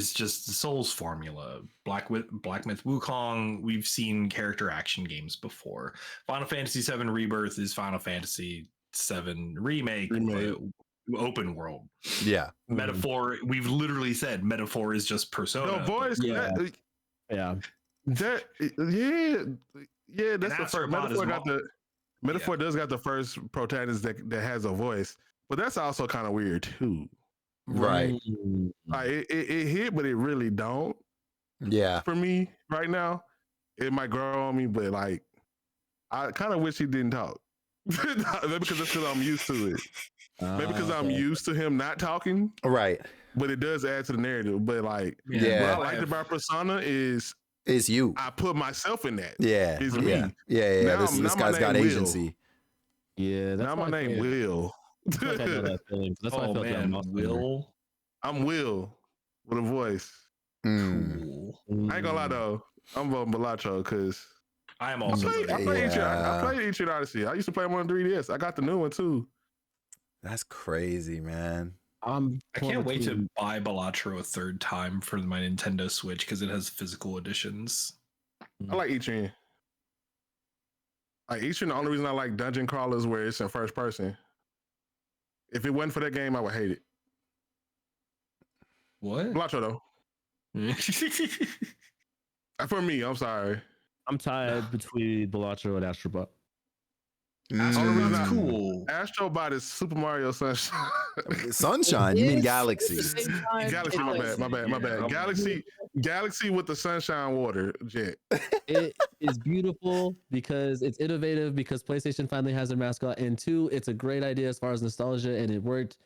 the Souls formula. Black Myth Wukong. We've seen character action games before. Final Fantasy VII Rebirth is Final Fantasy VII Remake. Open world. Yeah. Metaphor. We've literally said metaphor is just Persona. The voice, Yeah. yeah, that's the first. Metaphor does got the first protagonist that has a voice, but that's also kind of weird too. Right. Like it hit, but it really don't Yeah. for me right now. It might grow on me, but like I kind of wish he didn't talk. Maybe because I'm used to it. Maybe because I'm used to him not talking. Right. But it does add to the narrative. But like, Yeah. what I liked about Persona is you. I put myself in that. Yeah. It's yeah. me. Yeah. Now- This now my guy's got name Will. agency. Yeah, that's Now my name Will. I know that feeling. That's why I Oh felt that man, Monster Will. I'm Will with a voice. Mm. Cool. Hunter. I ain't gonna lie though. I'm voting Balacho because I am I also. played Yeah. I played Ancient Odyssey. I used to play them on 3DS. I got the new one too. That's crazy, man. I can't wait to buy Balatro a third time for my Nintendo Switch because it has physical editions. I like Etrian. Like Etrian, the only reason I like dungeon crawlers where it's in first person. If it wasn't for that game, I would hate it. What? Balacho though. For me, I'm sorry. I'm tied between Balacho and Astrobot. That's cool. Astrobot is Super Mario Sunshine. Sunshine. You mean Galaxy? Galaxy, my bad. Galaxy with the sunshine water jet. It is beautiful because it's innovative, because PlayStation finally has their mascot, and two, it's a great idea as far as nostalgia, and it worked.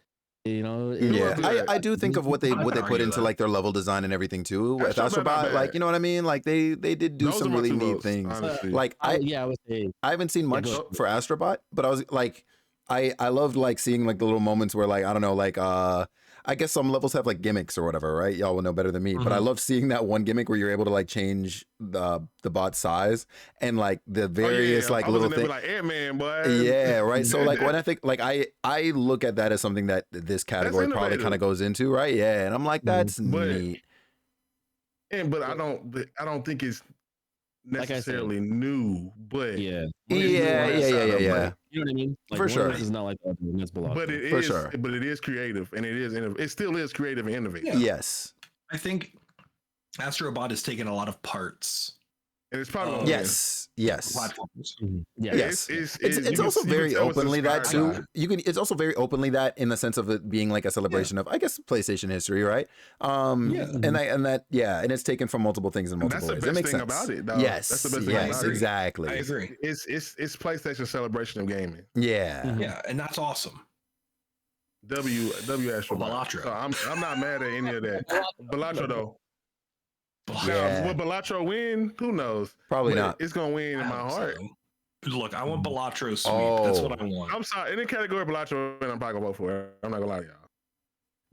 You know, Yeah, I do think of what they put into like their level design and everything too. With Astrobot, like, you know what I mean? Like they did do some really neat things. Honestly. Like I would say I haven't seen much for Astrobot, but I was like, I loved like seeing like the little moments where like I don't know, like I guess some levels have like gimmicks or whatever, right? Y'all will know better than me. But I love seeing that one gimmick where you're able to like change the bot's size and like the various like little things. Like Ant-Man, boy. Yeah, right. So like when I think like I look at that as something that this category probably kind of goes into, right? Yeah, and I'm like that's neat. But I don't think it's necessarily new, but yeah. You know what I mean? Like, for sure. This is not like that. It's Balacho. But it for is, sure. But it is creative, and it still is creative and innovative. Yeah. Yes. I think Astrobot has taken a lot of parts. And it's probably yes. platforms. Yeah. Yes. It's also very openly that too. It's also very openly that in the sense of it being like a celebration of, I guess, PlayStation history, right? And it's taken from multiple things in multiple ways. That's the It makes best thing sense. about it, though. Yes. That's the best thing about it. Exactly. I agree. It's PlayStation celebration of gaming. Yeah. Yeah, and that's awesome. W Astrobot. Balatro. So I'm not mad at any of that. Balatro though. Yeah. Now, will Balatro win? Who knows? Probably But not. It's gonna win in my heart. So. Look, I want Balatro sweep. That's what I want. I'm sorry. Any category Balatro, I'm probably gonna vote for it. I'm not gonna lie to y'all.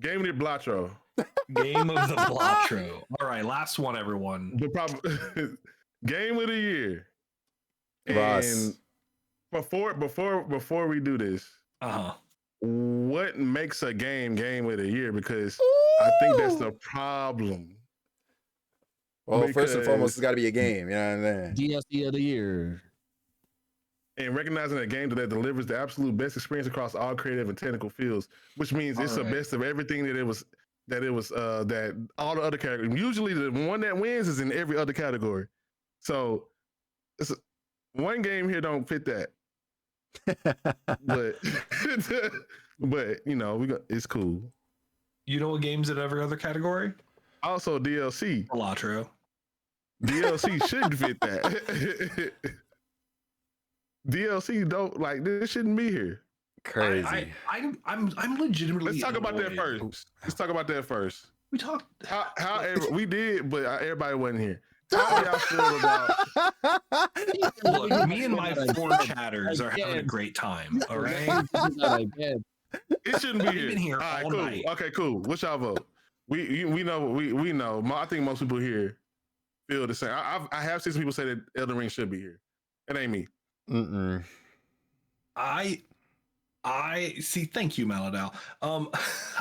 Game of the Balatro. Game of the Balatro. All right, last one, everyone. The problem. Game of the year. Ross. And before we do this, what makes a game of the year? Because I think that's the problem. Well, first and foremost, it's got to be a game. You know what I'm saying? DLC of the year. And recognizing a game that delivers the absolute best experience across all creative and technical fields, which means it's the best of everything that all the other categories. Usually, the one that wins is in every other category. So, one game here don't fit that. but you know, it's cool. You know what games in every other category? Also, DLC. Balatro. DLC shouldn't fit that. DLC don't like this shouldn't be here. Crazy. I'm legitimately. Let's talk about that first. We talked. We did, but everybody wasn't here. How y'all feel about? Look, me and my four chatters are having a great time. All right. It shouldn't be here. Here all right, all cool. night. Okay, cool. What's y'all vote? We know. I think most people here feel the same. I have seen some people say that Elden Ring should be here. It ain't me. Mm-mm. I I see. Thank you, Maladal.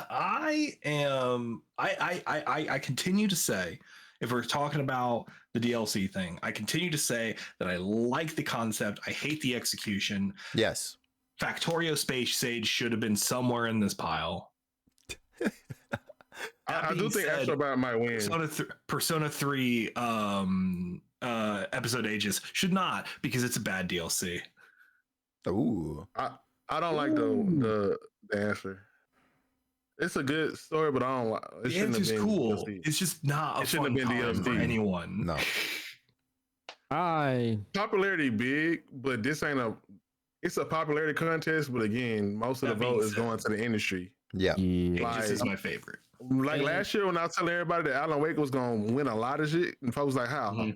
I continue to say, if we're talking about the DLC thing, I continue to say that I like the concept. I hate the execution. Yes. Factorio Space Sage should have been somewhere in this pile. I do think Astrobot might win. Persona 3 episode Aegis should not, because it's a bad DLC. Ooh. I don't like the answer. It's a good story, but I don't like it. The answer's cool. DLC. It's just not a fun time for anyone. No. Popularity big, but this ain't it's a popularity contest, but again, most of the vote is going to the industry. Yeah. Aegis is my favorite. Like last year when I was telling everybody that Alan Wake was gonna win a lot of shit, and folks was like, how? Mm-hmm.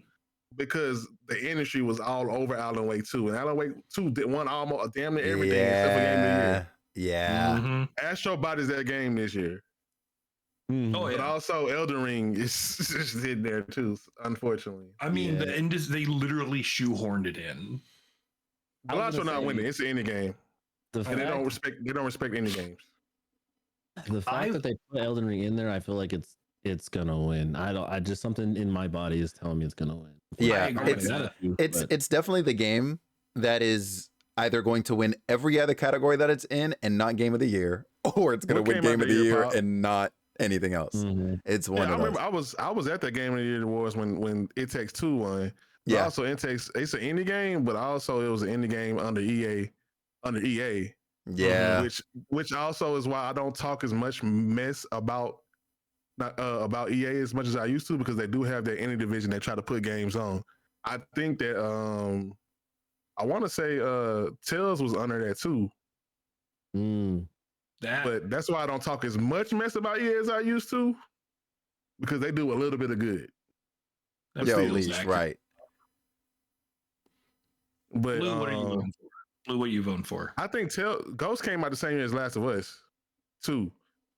Because the industry was all over Alan Wake 2, and Alan Wake 2 won almost damn near everything except for Game of the Year. Yeah. Mm-hmm. Astrobot is that game this year. Oh, yeah. But also Elden Ring is just in there too, unfortunately. I mean, they literally shoehorned it in. BluSatire not winning. It's an indie game. And they don't respect indie games. The fact that they put Elden Ring in there, I feel like it's gonna win. I just something in my body is telling me it's gonna win. Yeah, it's definitely the game that is either going to win every other category that it's in and not Game of the Year, or it's going to win Game of the Year and not anything else. Mm-hmm. It's one of those. I remember I was at that Game of the Year awards when It Takes Two won. Yeah. Also, it's an indie game, but also it was an indie game under EA. Yeah. Which also is why I don't talk as much mess about EA as much as I used to, because they do have that indie division that try to put games on. I think that I want to say Tales was under that too. But that's why I don't talk as much mess about EA as I used to, because they do a little bit of good. Yeah, at least, right. But Blue, what are you voting for? Blue, what are you voting for? I think Ghost came out the same year as Last of Us 2.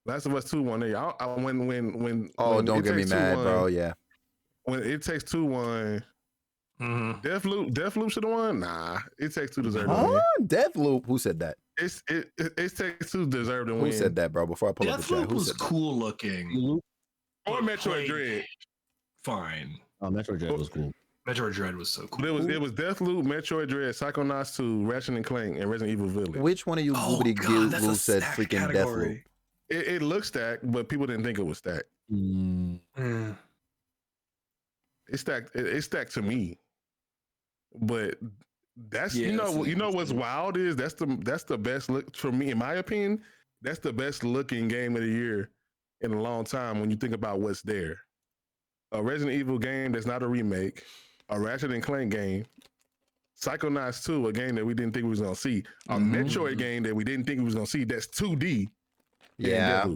Last of Us 2 won there. When don't get me mad, bro. Yeah. When It Takes Two won, Deathloop should have won. Nah, It Takes Two deserved to win. Deathloop? Who said that? It Takes Two deserved to win. Who said that, bro? Before I pull up the chat, who was said cool looking. Or Metroid Dread. Fine. Metroid Dread was cool. Metroid Dread was so cool. It was Deathloop, Metroid Dread, Psychonauts 2, Ratchet and Clank, and Resident Evil Village. Which one of you goobity goo said freaking Deathloop? It looks stacked, but people didn't think it was stacked. It's stacked to me. But that's you know what's wild is that's the best look for me, in my opinion. That's the best looking game of the year in a long time when you think about what's there. A Resident Evil game that's not a remake, a Ratchet and Clank game, Psychonauts 2, a game that we didn't think we was gonna see, a Metroid game that we didn't think we was gonna see that's 2D. Yeah.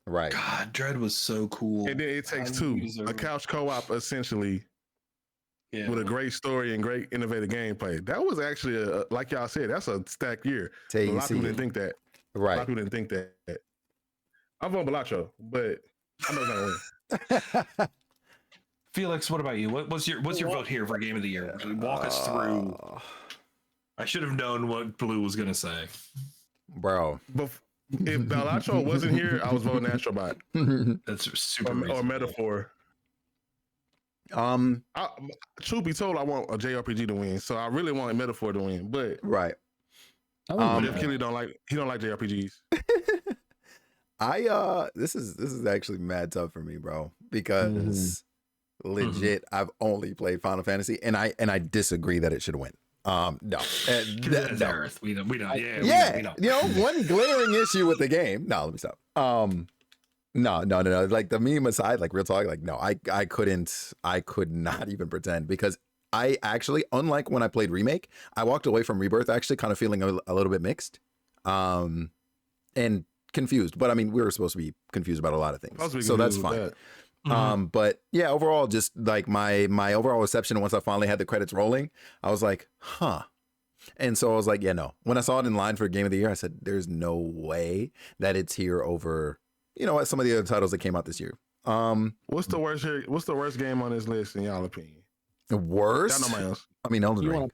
Right. God, Dread was so cool. And then It Takes Two, a couch co-op essentially, with a great story and great innovative gameplay. That was actually like y'all said, that's a stacked year. A lot of people didn't think that. Right. A lot of people didn't think that. I'm voting BluSatire, but I know it's not gonna win. Felix, what about you? What's your vote here for Game of the Year? Walk us through. I should have known what Blue was gonna say, bro. If BluSatire wasn't here, I was voting Astrobot. That's super or Metaphor. Truth be told, I want a JRPG to win, so I really want Metaphor to win. But right. But if Kelly don't like JRPGs. This is actually mad tough for me, bro, because legit I've only played Final Fantasy and I disagree that it should win. No. Earth. We don't. Yeah. You know, one glaring issue with the game. No, let me stop. No. Like the meme aside, like real talk, like no, I could not even pretend, because I actually, unlike when I played Remake, I walked away from Rebirth actually kind of feeling a little bit mixed. And confused, but I mean, we were supposed to be confused about a lot of things, so that's fine. But yeah, overall, just like my overall reception once I finally had the credits rolling, I was like, huh. And so I was like, yeah, no. When I saw it in line for Game of the Year, I said, there's no way that it's here over, some of the other titles that came out this year. What's the worst game on this list in y'all opinion? Worst? Got nobody else. I mean, Elden Ring.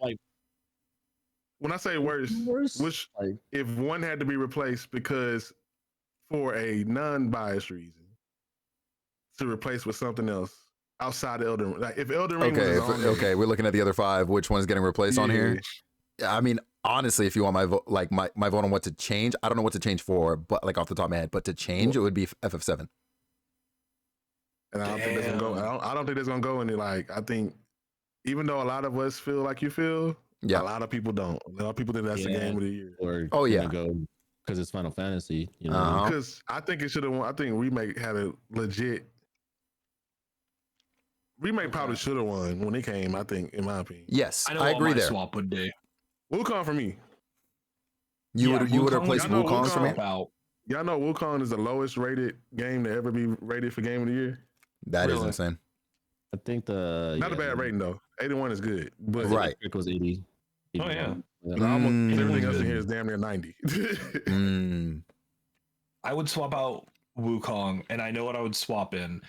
when I say worse, which Like, if one had to be replaced because for a non-biased reason to replace with something else outside of Elden Ring. Like if Elden Ring was on there, Okay, we're looking at the other 5. Which one's getting replaced on here? I mean, honestly, if you want my vote, like my vote on what to change, I don't know what to change for, but like off the top of my head, but to change, it would be FF7. And I don't think that's gonna go. I don't think that's gonna go any. Like I think, even though a lot of us feel like you feel, Yeah. a lot of people don't. A lot of people think that's the game of the year. or Oh, yeah. go because it's Final Fantasy. You know, Uh-huh. Because I think it should have won. I think Remake had a legit. Remake probably should have won when it came. I think, in my opinion. Yes, I know I what agree my there. swap would be. Wukong for me. You Yeah, would Wukong replace would- Y'all know Wukong for me? Wukong. Out. Y'all know Wukong is the lowest rated game to ever be rated for game of the year. That is Really? insane. I think the Not a bad rating though. 81 is good, but Right. It was 80. Oh, yeah. almost everything else in Mm. here is damn near 90. Mm. I would swap out Wukong, and I know what I would swap in,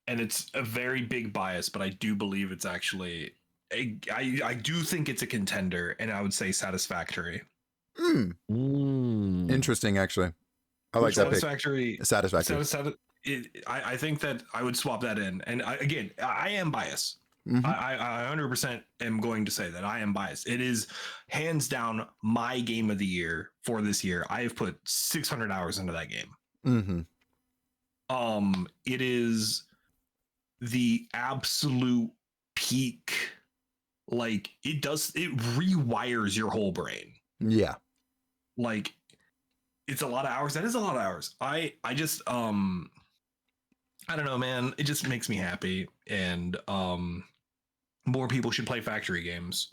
and it's a very big bias, but I do believe it's actually I do think it's a contender, and I would say Satisfactory. Interesting, actually. I like that pick. Satisfactory. Satisfactory. I think that I would swap that in, and I am biased. Mhm. I 100% am going to say that I am biased. It is hands down my game of the year for this year. I have put 600 hours into that game. Mm-hmm. It is the absolute peak. Like it rewires your whole brain. Yeah. Like it's a lot of hours. That is a lot of hours. I just I don't know, man. It just makes me happy, and more people should play factory games.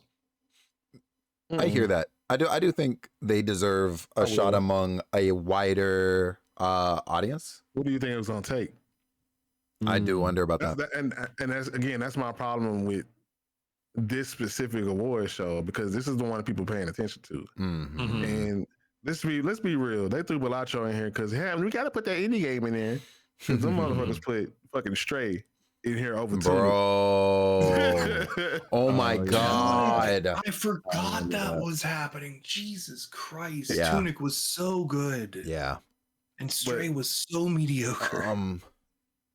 I hear that. I do think they deserve a shot among a wider audience. What do you think it was gonna take? I do wonder about that. And that's my problem with this specific award show, because this is the one people paying attention to. Mm-hmm. And let's be real. They threw Belacho in here because we got to put that indie game in there, because them motherfuckers put fucking Stray in here over Bro. Oh my god. I forgot that was happening. Jesus Christ. Yeah. Tunic was so good. Yeah. And Stray was so mediocre.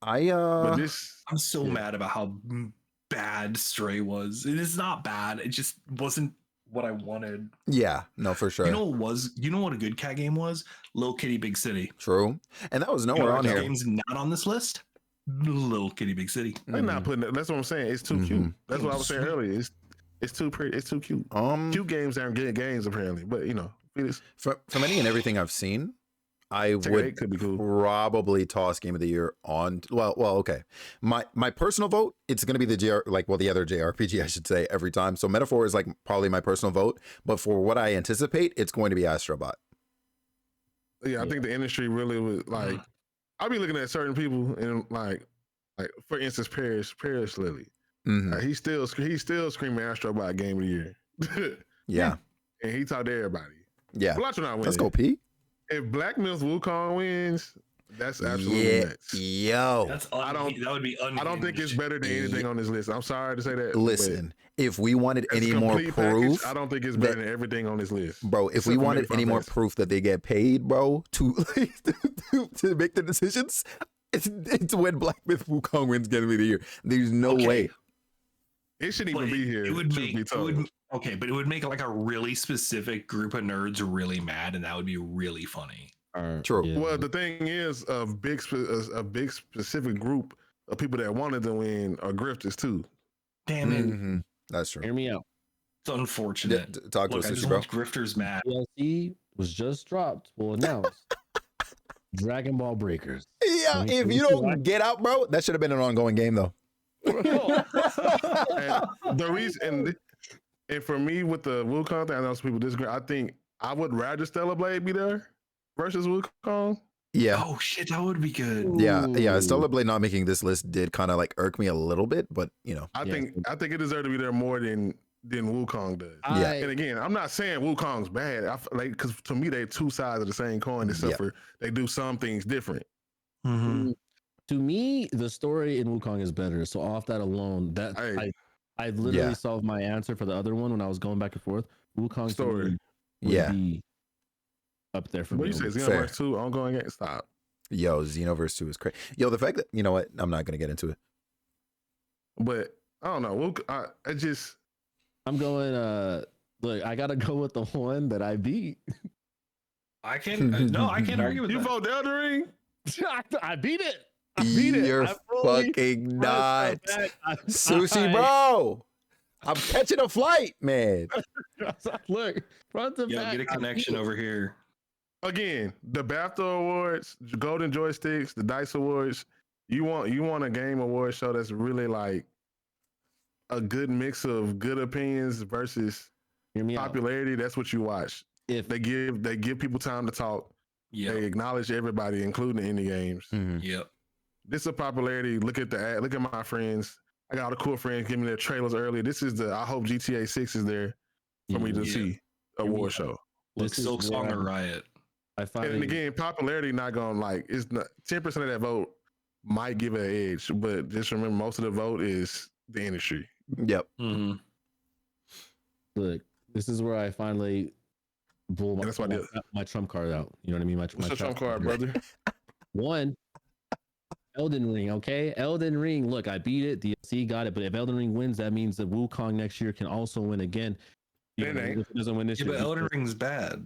But this, I'm so mad about how bad Stray was. It is not bad. It just wasn't what I wanted. Yeah, no, for sure. You know what a good cat game was? Little Kitty Big City. True. And that was You know nowhere what on cat here. game's not on this list? Little Kitty Big City. they're not putting it. That's what I'm saying. It's too cute. That's what I was saying earlier. It's too pretty. It's too cute. Cute games aren't getting games apparently, but From any and everything I've seen, I would could be cool. probably toss Game of the Year on. Well, okay. My personal vote, it's going to be the other JRPG, I should say, every time. So Metaphor is like probably my personal vote, but for what I anticipate, it's going to be Astrobot. Yeah, I think the industry really was like. I'll be looking at certain people and like for instance, Paris Lily. Mm-hmm. He's still screaming Astrobot Game of the Year. Yeah. And he talked to everybody. Yeah. Belacho not winning. Let's go, P. If Black Myth Wukong wins, that's absolutely nuts. Yo. That would be unhinged. I don't think it's better than anything on this list. I'm sorry to say that. Listen, if we wanted as any a more complete proof, package, I don't think it's better than everything on this list. bro, if Except we for wanted maybe any Final more Fantasy. proof that they get paid, bro, to make the decisions, it's when Black Myth Wukong wins Game of the Year. There's no way. It shouldn't But even be here. It would truth be told. but it would make like a really specific group of nerds really mad, and that would be really funny. True. Yeah. Well, the thing is, a big specific group of people that wanted to win are grifters too. Damn it. Mhm. That's true. Hear me out. It's unfortunate. Talk to Look, us, I just Sushi, bro. want grifters mad. DLC was just dropped. Will announce Dragon Ball Breakers. Yeah, if you don't get out, bro, that should have been an ongoing game, though. And the reason, and for me with the Wukong thing, I know some people disagree. I think I would rather Stellar Blade be there versus Wukong. Yeah. Oh shit, that would be good. Yeah. Stellar Blade not making this list did kind of like irk me a little bit, but I think it deserved to be there more than Wukong does. Yeah. And again, I'm not saying Wukong's bad. Because to me, they're two sides of the same coin, except for they do some things different. Mm-hmm. To me, the story in Wukong is better. So off that alone, I literally solved my answer for the other one when I was going back and forth. Wukong Story. would Yeah. be up there for What me. you say? Fair. Xenoverse 2 ongoing game? Stop. Yo, Xenoverse 2 is crazy. Yo, the fact that, you know what? I'm not going to get into it. But I don't know. I just I'm going. Look, I gotta go with the one that I beat. I can't. No, I can't argue with you that. vote Elden Ring. I beat it. I beat it. You're I fully- fucking I- nuts. Sushi, bro. I'm catching a flight, man. Look, front to Yo, back. get a connection over here. Again, the BAFTA awards, Golden Joysticks, the Dice Awards. You want a game award show that's really like a good mix of good opinions versus Hear me out. popularity. That's what you watch. If They give people time to talk. Yeah. They acknowledge everybody, including the indie games. Mhm. Yep. This is a popularity. Look at the ad. Look at my friends. I got all the cool friends giving me their trailers earlier. This is I hope GTA 6 is there for me to Yeah. see award show. Look, This is Silk Song where or Riot. I find And again, popularity not gonna it's not 10% of that vote might give it an edge, but just remember most of the vote is the industry. Yep. Mm-hmm. look, this is where I finally pull And that's why my trump card out. You know what I mean? What's your trump card, brother? One, Elden Ring, okay? Elden Ring. Look, I beat it. DLC got it. But if Elden Ring wins, that means that Wukong next year can also win again. It ain't. If it doesn't win this Yeah, year. but Elden Ring's bad.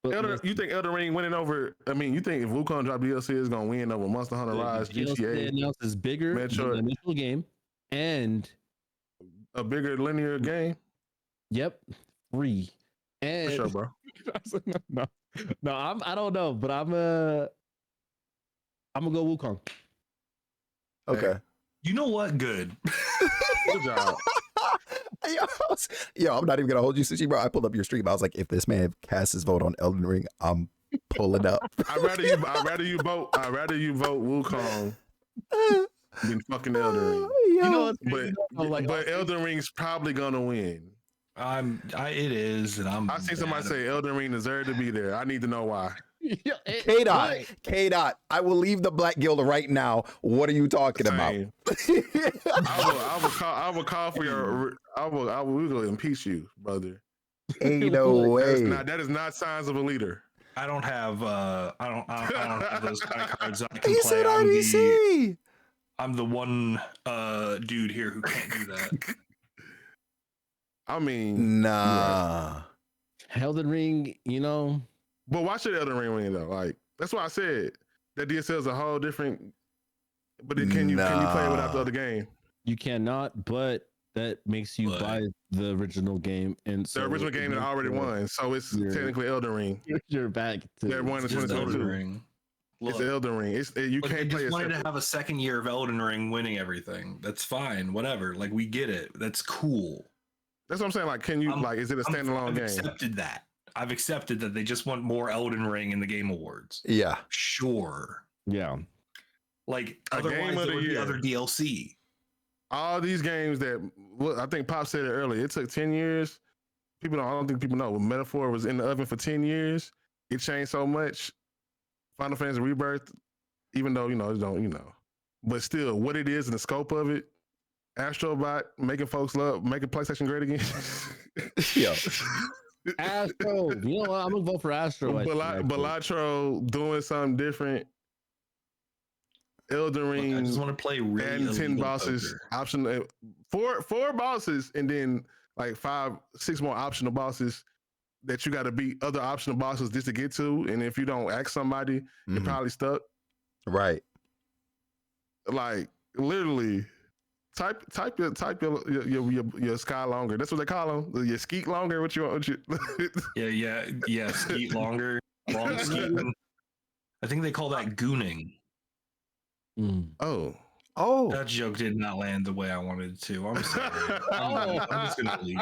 But You think Elden Ring winning over? I mean, you think if Wukong drop DLC is gonna win over Monster Hunter Rise, the DLC GTA, announced is bigger than Metroid. the initial game, and a bigger linear game? yep, free. For And sure, bro. no, I don't know, but I'm gonna go Wukong. Okay. You know what? Good. Good job. Yo, I'm not even gonna hold you, Sushi, bro. I pulled up your stream. I was like, if this man casts his vote on Elden Ring, I'm pulling up. I'd rather you vote Wukong than fucking Elden Ring. You know what's But crazy though? I'm like, but Elden Ring's probably gonna win. It is, and I'm. I seen somebody mad say Elden Ring deserved to be there. I need to know why. yeah, K Dot, K Dot. I will leave the Black Guild right now. What are you talking about? Same. I will call for your. We will impeach you, brother. Ain't no That is not signs of a leader. I don't have. I don't have those kind of cards that I can He play. said IDC. I'm the one dude here who can't do that. I mean, Nah. Elden Ring, you know, but why should Elden Ring win though? Like that's why I said that DSL is a whole different. But can you play it without the other game? you cannot, but that makes you But- buy the original game, and so The original game that already won, so it's Yeah. technically Elden Ring. You're back to That won in It's just 2022. Elden Ring. It's Look, Elden Ring. You look, can't they play just it wanted to separate. have a second year of Elden Ring winning everything. That's fine. Whatever. Like we get it. That's cool. That's what I'm saying. Like, can you I'm- is it a standalone I've game? accepted that. I've accepted that they just want more Elden Ring in the Game Awards. Yeah. Sure. yeah. Like A otherwise game of there the would be year. other DLC. All these games that I think Pop said it earlier. It took 10 years. I don't think people know. When Metaphor was in the oven for 10 years, it changed so much. Final Fantasy Rebirth, even though but still, what it is and the scope of it. Astrobot making PlayStation great again. Yo. Astro, you know what? I'm gonna vote for Astro. actually. Balatro doing something different. Elden Look, Ring. I just want to play really Adding 10 illegal bosses, poker. option four bosses, and then like 5-6 more optional bosses that you got to beat other optional bosses just to get to. And if you don't ask somebody, you're Mhm. probably stuck. Right. Like literally, type your sky longer. That's what they call them. Your skeet longer. What you want? Yeah. Skeet longer. Long skeeting. I think they call that gooning. Mm. Oh, Oh. That joke did not land the way I wanted it to. I'm sorry. I'm just gonna leave.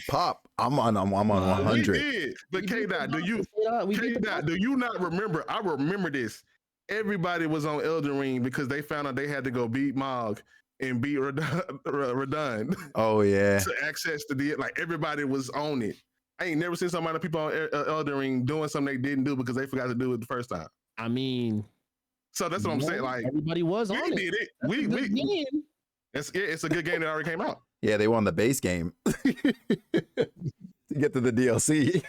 Pop. I'm on we 100. did. But K Dot, do you? We beat the K-Dot, do you not remember? I remember this. Everybody was on Elden Ring because they found out they had to go beat Mog and beat Radon Oh yeah. to access the deal. Like everybody was on it. I ain't never seen so many people on Elden Ring doing something they didn't do because they forgot to do it the first time. I mean, So that's what I'm saying. no, Like everybody was we on it. did it. That's a good game. It's a good game that already came out. Yeah, they won the base game. to get to the DLC.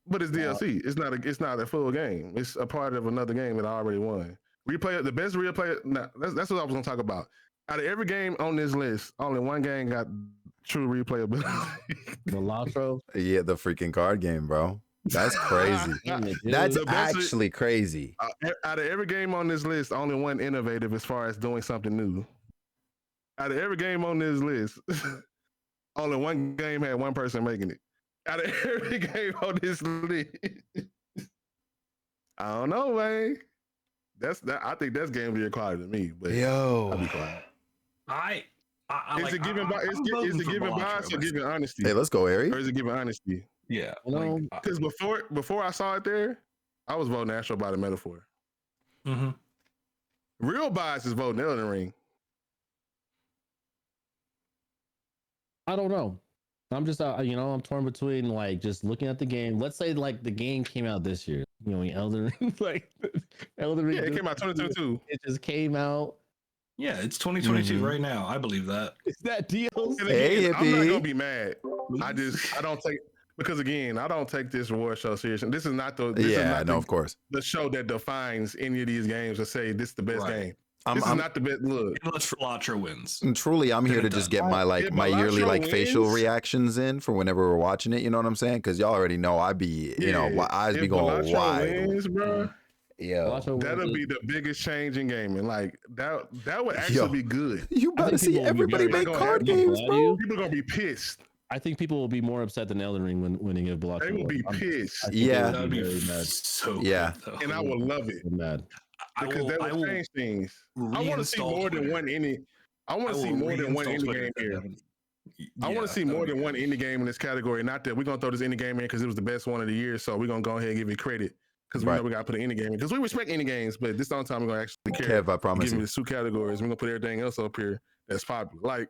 But it's DLC. It's not a full game. It's a part of another game that I already won. Replay the best replay. Nah, that's what I was gonna talk about. Out of every game on this list, only one game got true replayability. The Latro. Yeah, the freaking card game, bro. That's crazy. That's actually crazy. Out of every game on this list, only one innovative as far as doing something new. Out of every game on this list, only one game had one person making it. Out of every game on this list, I don't know, man. I think that's game of the year quality to me. But I'll be quiet. Is it giving bias or giving honesty? Hey, let's go, Ari. Or is it giving honesty? Yeah, because before I saw it there, I was voting Astro by the metaphor. Mm-hmm. Real bias is voting Elden Ring. I don't know. I'm just, I'm torn between like just looking at the game. Let's say like the game came out this year. Elden Ring, like Elden Ring. Yeah, it came out 2022. It just came out. Yeah, it's 2022 right now. I believe that. Is that deals? Hey, I'm not gonna be mad. I don't take because again, I don't take this reward show seriously. This is not of course, the show that defines any of these games or say this is the best game. This is not the best. Look, unless Latro wins. Truly, I'm here to just get my my yearly facial reactions in for whenever we're watching it. You know what I'm saying? Because y'all already know I be eyes be going wide. Wins, bro. Yeah, that'll be the biggest change in gaming. Like that would actually be good. You better see everybody make card games, bro. People are gonna be pissed. I think people will be more upset than Elden Ring when winning a Latro. They will be pissed. Yeah, that'd be mad. So yeah, good, and I will love it. Mad. Because that will change things. I want to see more than one indie. I want to see more than one indie game here. I want to see more than one indie game in this category. Not that we're gonna throw this indie game in because it was the best one of the year, so we're gonna go ahead and give it credit because we know we gotta put an indie game in because we respect indie games, but this time we're gonna actually care. Kev, I promise give me the two categories. We're gonna put everything else up here that's popular. Like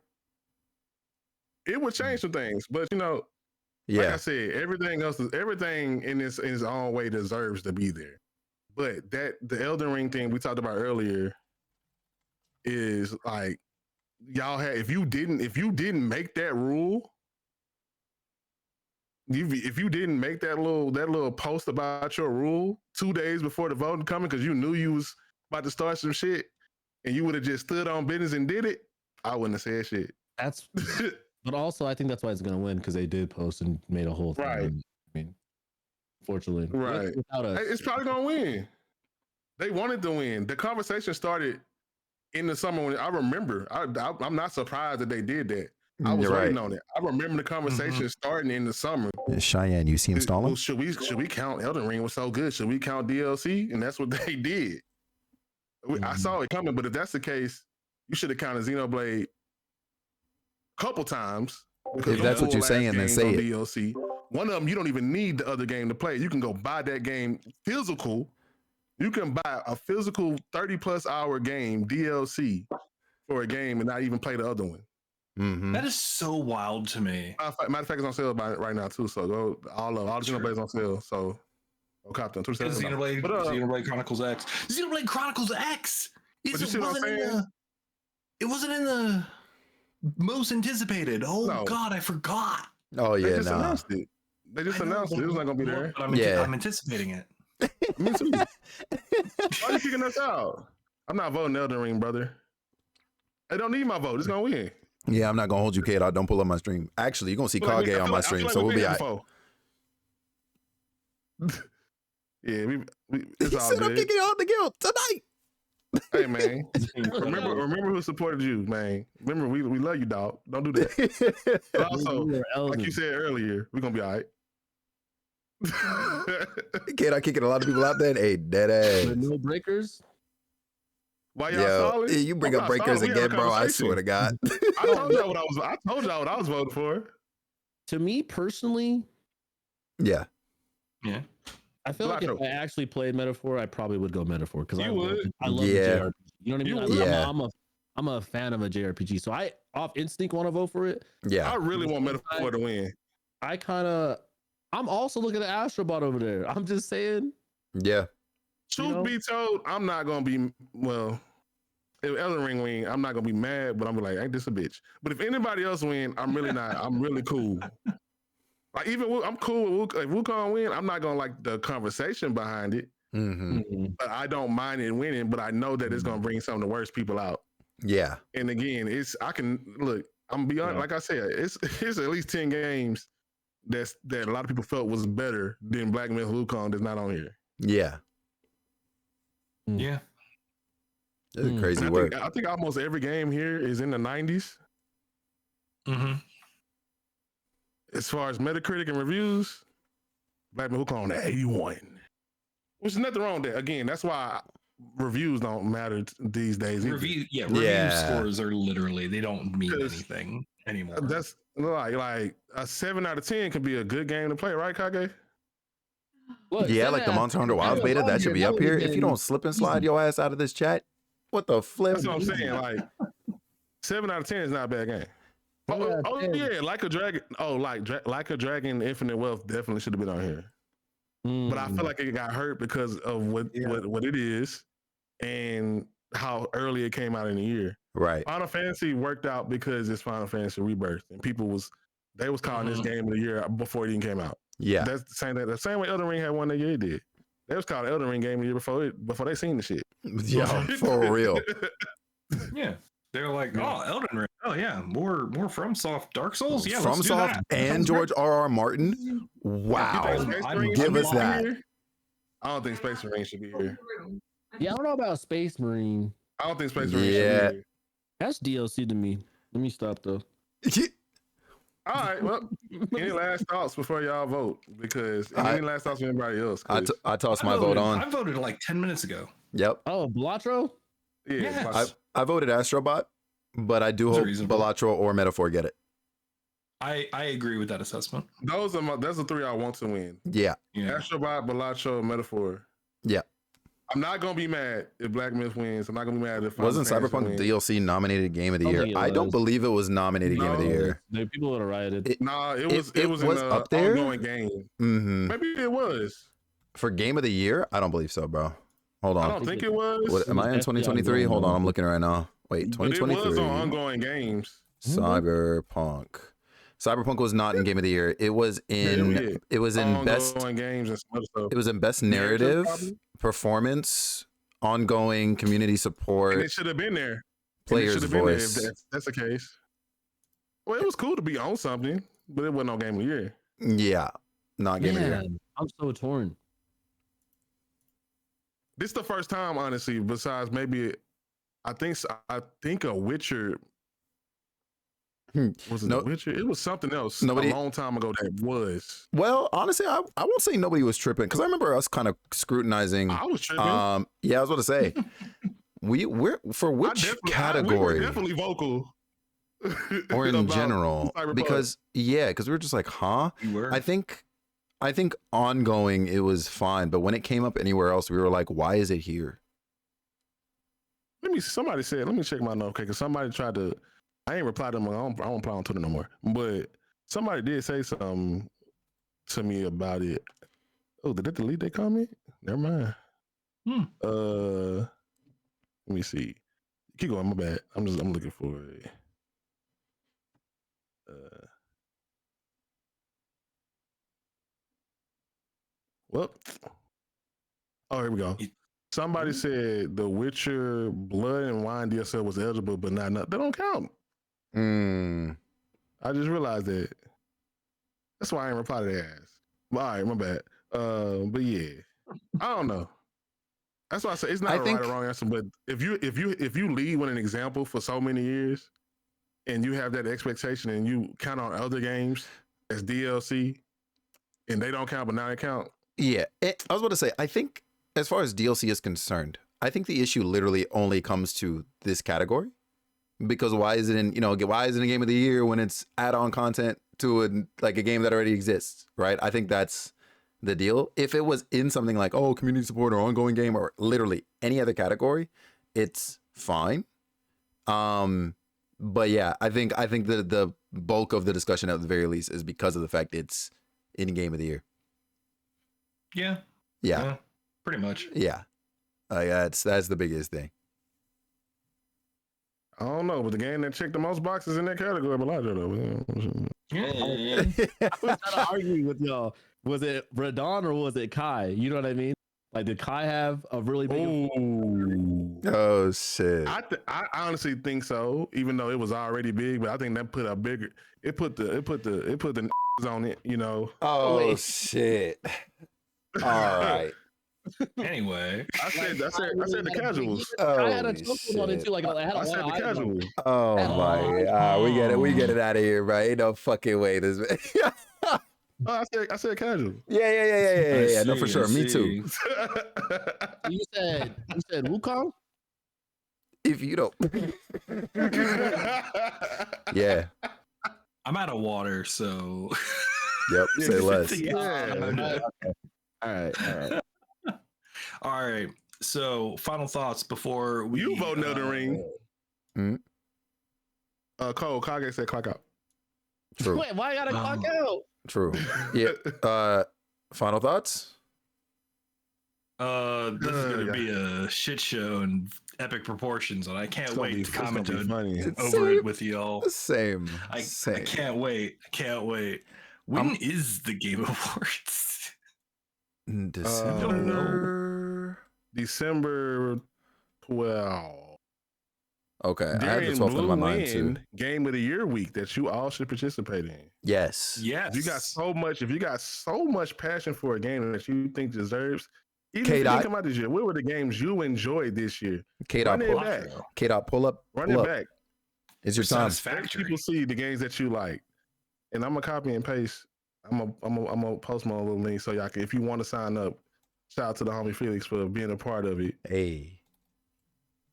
it would change some things, but like I said, everything in its own way deserves to be there. But the Elden Ring thing we talked about earlier is like y'all had if you didn't make that rule, if you didn't make that little post about your rule 2 days before the voting coming because you knew you was about to start some shit and you would have just stood on business and did it, I wouldn't have said shit. But also I think that's why it's gonna win because they did post and made a whole thing. Right. I mean, fortunately, right. It's probably gonna win. They wanted to win. The conversation started in the summer when I remember. I'm not surprised that they did that. I was waiting on it. I remember the conversation starting in the summer. Cheyenne, you see him stalling? Well, should we count Elden Ring was so good? Should we count DLC? And that's what they did. I saw it coming, but if that's the case, you should have counted Xenoblade a couple times. If that's what you're saying, then say it. DLC. One of them, you don't even need the other game to play. You can go buy that game physical. You can buy a physical 30+ hour game DLC for a game and not even play the other one. Mm-hmm. That is so wild to me. Matter of fact, it's on sale right now too. So go all the Xenoblades on sale. So go cop them. Xenoblade Chronicles X. Xenoblade Chronicles X. It wasn't in the most anticipated. Oh no. God, I forgot. Oh yeah, they just announced it. They just announced it. It was not gonna be there. I'm anticipating it. Me too. Why are you picking us out? I'm not voting Elden Ring, brother. I don't need my vote. It's gonna win. Yeah, I'm not gonna hold you, Kate. I don't pull up my stream. Actually, you're gonna see Kage on my stream, so we'll be all right. Yeah, we he said I'm kicking you out the guild tonight. Hey man, remember who supported you, man. Remember we love you, dog. Don't do that. But also, like you said earlier, we're gonna be all right. Kate, I kicking a lot of people out there. Hey, dead ass. No breakers. Why y'all solid? You bring up breakers again, bro. I swear to God. I told y'all what I was voting for. To me personally, yeah. I feel like if I actually played Metaphor, I probably would go Metaphor because I love a JRPG. You know what I mean? I'm a fan of a JRPG, so I off instinct want to vote for it. Yeah, I really want Metaphor to win. I'm also looking at Astrobot over there. I'm just saying. Yeah. Truth be told, I'm not gonna be if Elden Ring win, I'm not gonna be mad, but I'm like, ain't this a bitch? But if anybody else win, I'm really not. I'm really cool. Like even I'm cool with if Wukong win, I'm not gonna like the conversation behind it. But I don't mind it winning, but I know that it's gonna bring some of the worst people out. Yeah. And again, I can look. I'm beyond. Like I said, it's at least 10 games that a lot of people felt was better than Black Myth Wukong that's not on here. Yeah. Yeah. That's crazy work. I think almost every game here is in the 90s. As far as Metacritic and reviews, Black Myth Wukong at 81. Which is nothing wrong with that. Again, that's why reviews don't matter these days. Review scores are literally, they don't mean anything anymore. That's like a 7 out of 10 could be a good game to play, right, Kage? Look, yeah, like the Monster Hunter Wilds beta, that should be up here. If you don't slip and slide your ass out of this chat, what the flip? That's what I'm saying. Like 7 out of 10 is not a bad game. Yeah, Like a Dragon. Oh, Like a Dragon Infinite Wealth definitely should have been on here. But I feel like it got hurt because of what it is and how early it came out in the year. Right. Final Fantasy worked out because it's Final Fantasy Rebirth, and people was calling this game of the year before it even came out. Yeah, that's the same way Elden Ring had one that year it did. They was called Elden Ring game of the year before they seen the shit. Yeah, for real. Yeah. They're like, oh, Elden Ring. Oh yeah, more FromSoft Dark Souls. Yeah, FromSoft and George R.R. Martin. Wow, give us that. I don't think Space Marine should be here. Yeah, I don't know about Space Marine. I don't think Space Marine should be here. That's DLC to me. Let me stop though. All right. Well, any last thoughts before y'all vote? Because any last thoughts from anybody else? I tossed my vote on. I voted like 10 minutes ago. Yep. Oh, Balatro? Yeah. I voted Astrobot, but I do hope Balatro or Metaphor get it. I agree with that assessment. That's the three I want to win. Yeah. Astrobot, Balatro, Metaphor. Yeah. I'm not gonna be mad if Black Myth wins. I'm not gonna be mad if wasn't Cyberpunk DLC nominated Game of the Year. I don't believe it was nominated Game of the Year. People would have rioted. It was up there. Ongoing game. Maybe it was for Game of the Year. I don't believe so, bro. Hold on. I don't think it was. Am I in 2023? Hold on, I'm looking right now. Wait, 2023. But it was on ongoing games. Cyberpunk was not in Game of the Year. It was in best games and stuff. It was in best narrative, performance, ongoing community support. And it should have been there. Player's voice. If that's the case. Well, it was cool to be on something, but it wasn't on Game of the Year. Yeah, not Game of the Year. I'm so torn. This is the first time, honestly, besides maybe I think a Witcher. Was it a Witcher? It was something else a long time ago that was. Well, honestly, I won't say nobody was tripping because I remember us kind of scrutinizing. I was tripping. Yeah, I was about to say. we're for which category? We were definitely vocal. Or in general. Because we were just like, huh? I think ongoing it was fine, but when it came up anywhere else, we were like, why is it here? Let me check my note, okay? Because somebody tried to. I ain't replied to them. I don't reply on Twitter no more. But somebody did say something to me about it. Oh, did they delete their comment? Never mind. Let me see. Keep going. My bad. I'm looking for it. Well. Oh, here we go. Somebody said The Witcher Blood and Wine DSL was eligible, but not enough. They don't count. I just realized that. That's why I ain't reply to their ass. All right, my bad. But yeah, I don't know. That's why I say it's not right or wrong answer. But if you lead with an example for so many years, and you have that expectation, and you count on other games as DLC, and they don't count, but now they count. Yeah, I was about to say. I think as far as DLC is concerned, I think the issue literally only comes to this category. Because why is it in a Game of the Year when it's add-on content to a game that already exists, right? I think that's the deal. If it was in something like community support or ongoing game or literally any other category, it's fine. But yeah, I think that the bulk of the discussion at the very least is because of the fact it's in Game of the Year. Yeah, pretty much. Yeah, that's the biggest thing. I don't know, but the game that checked the most boxes in that category, Bellagio though. Yeah. I was trying to argue with y'all. Was it Radon or was it Kai? You know what I mean? Like, did Kai have a really big? Ooh. Oh shit. I honestly think so, even though it was already big, but I think that put a bigger. It put the on it, you know. Oh wait. shit. All right. Anyway, I said the casuals. I had a Holy chokehold on it shit. too. Like, I had a I said lot the of eyes on it. casuals. Oh my! We get it out of here, bro. Ain't no fucking way. This. Oh, I said casual. Yeah. No, for sure. Me too. You said Wukong? If you don't. Yeah. I'm out of water, so Yep. Say less. Yeah. All right. All right. So, final thoughts before we You vote Elden Ring. Hmm? Cole Kage said clock out. True. Wait, why I gotta clock out? True. Yeah. Final thoughts? This is gonna Yeah. be a shit show and epic proportions, and I can't It's gonna wait be- to it's gonna comment be funny. over it with y'all. Same. I Same. can't wait. I can't wait. When is the Game Awards? December. December 12. Okay. I had the During 12th in Blue my mind too. Win Game of the Year week that you all should participate in. Yes. Yes. If you got so much passion for a game that you think deserves, even if it K-Dot. didn't come out this year, what were the games you enjoyed this year? K-Dot, Run it back. K-Dot, pull up. Run Pull it up. back. It's your time. Let Satisfactory. people see the games that you like. And I'm gonna copy and paste. I'm gonna post my little link so y'all can, if you want to sign up, shout out to the homie Felix for being a part of it. Hey.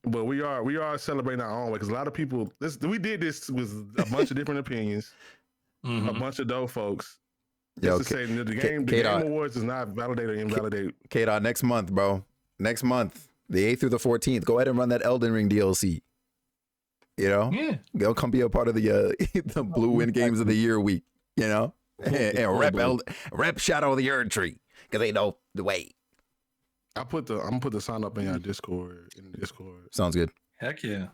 But we are celebrating our own way because a lot of people we did this with a bunch of different opinions, a Mhm. bunch of dope folks. Yo, Just to say the game K-Dot. awards does not validate or invalidate. K-Dot, next month, bro. Next month. The 8th through the 14th. Go ahead and run that Elden Ring DLC. You know? Yeah. They'll come be a part of the the Blue Win Games of the Year week, you know? And rep Shadow of the Erd Tree. Because they know the way. I'm gonna put the sign up in our Discord. Sounds good. Heck yeah.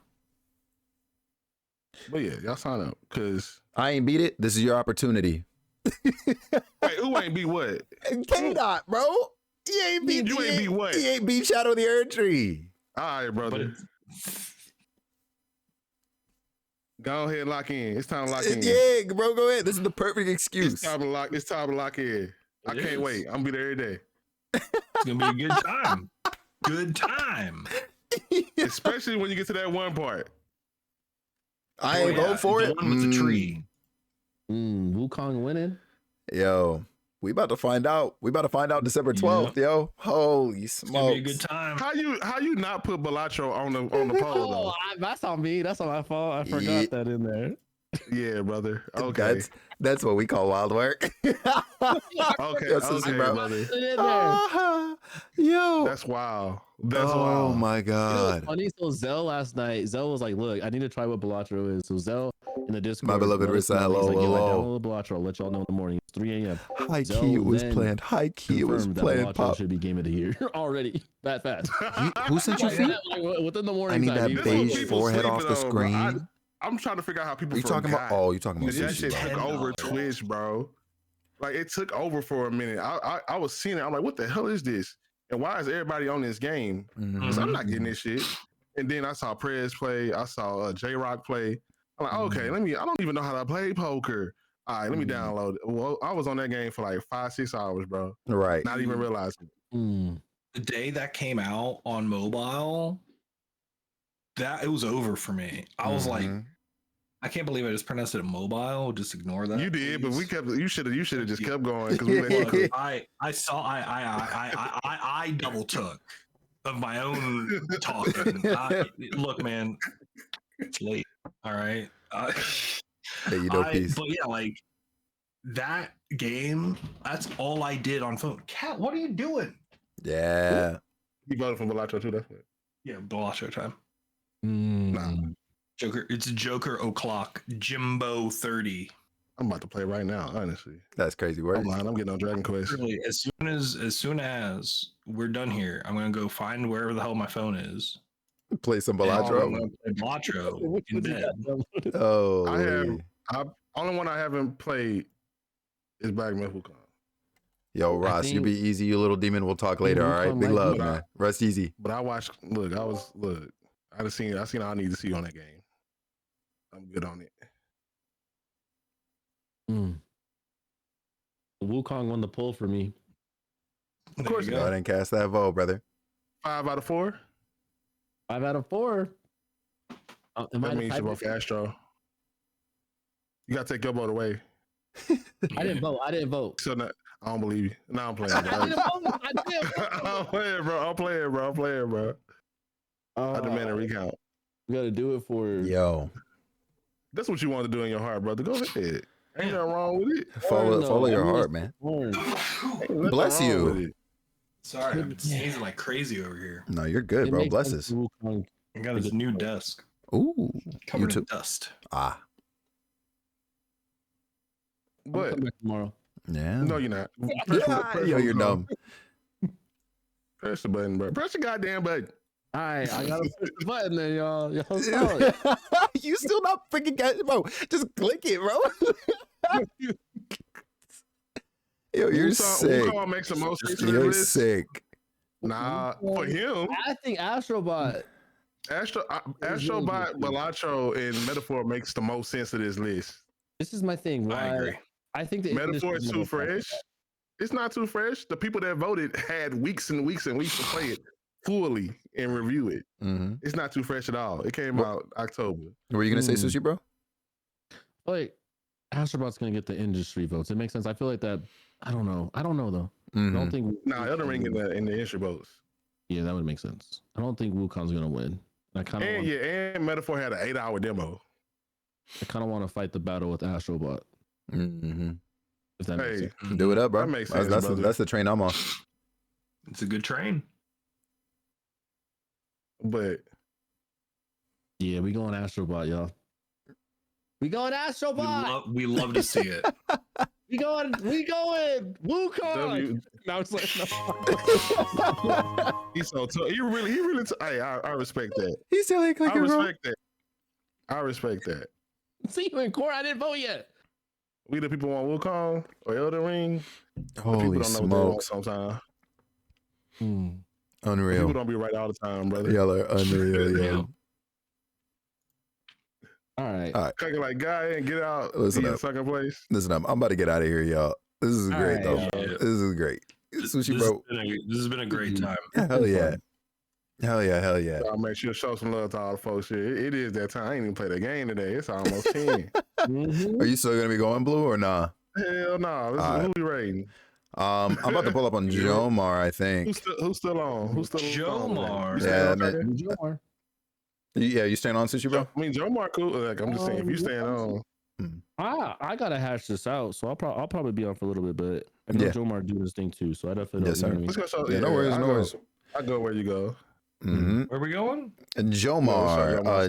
But yeah, y'all sign up because I ain't beat it. This is your opportunity. wait, who ain't beat what? K-Dot, bro. He ain't beat You ain't beat what? He ain't beat Shadow of the Erd Tree. All right, brother. Go ahead and lock in. It's time to lock in. Yeah, bro, go ahead. This is the perfect It's excuse. time to lock in. I It can't is. wait. I'm gonna be there every day. It's gonna be a good time. Good time. Especially when you get to that one part. I ain't vote for the it. one with the tree. Wukong winning. Yo, we about to find out. We about to find out December 12th, yo. Holy It's gonna be a good smokes. time. How you not put Bellagio on the poll though? That's on me. That's on my fault. I forgot Yeah. that in there. Yeah, brother. Okay. That's what we call wild work. Okay. Yo, Susie, Okay, bro. brother. It in there. Yo. That's wild. That's oh wild. my You know what's God. funny? So Zell last night, Zell was like, "Look, I need to try what Bellagio is." So Zell in the Discord, My beloved let us know. Rissa, He's like, "Yo, I hello. downloaded Bellagio. I'll let y'all know in the morning. It's 3 a.m." High Zell key it was then planned. High key it was Confirmed that planned. Bellagio Pop. should be game of the year already. That fast. Who sent you feet? Like, within the morning. I need time, that he was This is what beige people forehead sleeping off the on, bro. screen. I'm trying to figure out how people You talking about? forgot. Oh, you talking about that sushi? shit bro. took over $10. Twitch, bro. Like it took over for a minute. I was seeing it. I'm like, what the hell is this? And why is everybody on this game? Mhm. Because I'm not getting this shit. And then I saw Prez play. I saw J Rock play. I'm like, okay, I don't even know how to play poker. All right, let me download it. Well, I was on that game for like 5-6 hours, bro. Right. Not even realizing. The day that came out on mobile, it was over for me. I was like, Mhm. I can't believe I just pronounced it mobile. Just ignore that. You did, but please. you should have just kept going because we let you Look, cook. I double took of my own talking. Look, man, it's late. All right. Hey, you know, peace. But yeah, like that game, that's all I did on phone. Cat, what are you doing? Yeah. You voted for Bellagio too, that's it. Yeah, Bellagio time. Nah, Joker, it's Joker o'clock. Jimbo 30. I'm about to play right now, honestly. That's crazy work. I'm lying. I'm getting on Dragon Quest. Really, as soon as we're done here, I'm gonna go find wherever the hell my phone is. Play some Oh, Balatro. Balatro in bed. Oh, I have. Only one I haven't played is Black Myth Wukong. yo, Ross, you be easy, you little demon. We'll talk later. All right, big love, man. Rest easy. But I watched. Look, I seen all I need to see on that game. I'm good on it. Wukong won the poll for me. Of course, Go ahead and cast that vote, brother. 5 out of 4. 5 out of 4. That means you're both Astro. You gotta take your vote away. I didn't vote. So I don't believe you. No, I'm playing, bro. I didn't vote. I'm playing, bro. I demand a recount. We gotta do it for Yo. That's what you want to do in your heart, brother. Go ahead. Ain't nothing wrong with it. Follow your heart, man. Bless you. Sorry, I've been sneezing like crazy over here. No, you're good, bro. Bless us. I got this new desk. Ooh, covered in dust. Ah. What? Come back tomorrow. Yeah. No, you're not. Yo, you're dumb. Press the button, bro. Press the goddamn button. All right, I gotta push the button then, y'all. Y'all You still not freaking get it, bro. Just click it, bro. Yo, you're sick. Wukong makes the most sense. You're sick. Nah, for him. I think Astrobot, Astrobot, Balatro, and Metaphor makes the most sense of this list. this is my thing. I agree. I think the Metaphor industry's is too fresh. It's not too fresh. The people that voted had weeks and weeks and weeks to play it fully and review it. Mm-hmm. It's not too fresh at all. It came out October. Were you gonna say Sushi, bro? Like Astrobot's gonna get the industry votes. It makes sense. I feel like that. I don't know though. Mm-hmm. I don't think. Nah, Elden Ring in the industry votes. Yeah, that would make sense. I don't think Wukong's gonna win. I kind of And Metaphor had an 8-hour demo. want to fight the battle with Astrobot. Mm-hmm. If that makes sense. Do it up, bro. That makes sense, That's the train I'm on. It's a good train. But Yeah, we going Astrobot, y'all. We going Astrobot. We love to see it. We going Wukong. Now it's like he's so tough. He really. Hey, I respect that. He's still like I respect that. I respect that. See you in court. I didn't vote yet. We the people want Wukong or Elden Ring. Holy smokes! Sometimes Unreal. people don't be right all the time, brother. Y'all are unreal, yo. All right. Cracking like guy and get out. Listen in up. second place. Listen up. I'm about to get out of here, y'all. This is All great, right, though. yeah. This is great. Sushi, bro. This has been a great time. Hell yeah. Hell yeah. I'll make sure to show some love to all the folks here. It is that time. I ain't even played a game today. It's almost 10. Mhm. Are you still gonna be going blue or nah? Hell no. This is who we rating. I'm about to pull up on Jomar, I think. Who's still on? Who's still Jomar. on? You Yeah, staying on, man. Jomar. Yeah, you staying on Sushi, bro? I mean, Jomar cool. Like, I'm just saying, if you staying on. I gotta hash this out, so I'll probably be on for a little bit, but I know Yeah. Jomar doing his thing too, so I definitely Yes, sir. don't. Let's go. So, Yeah, no worries, I'll no go- worries. I go where you go. Mm-hmm. Where are we going? Jomar, Jomar.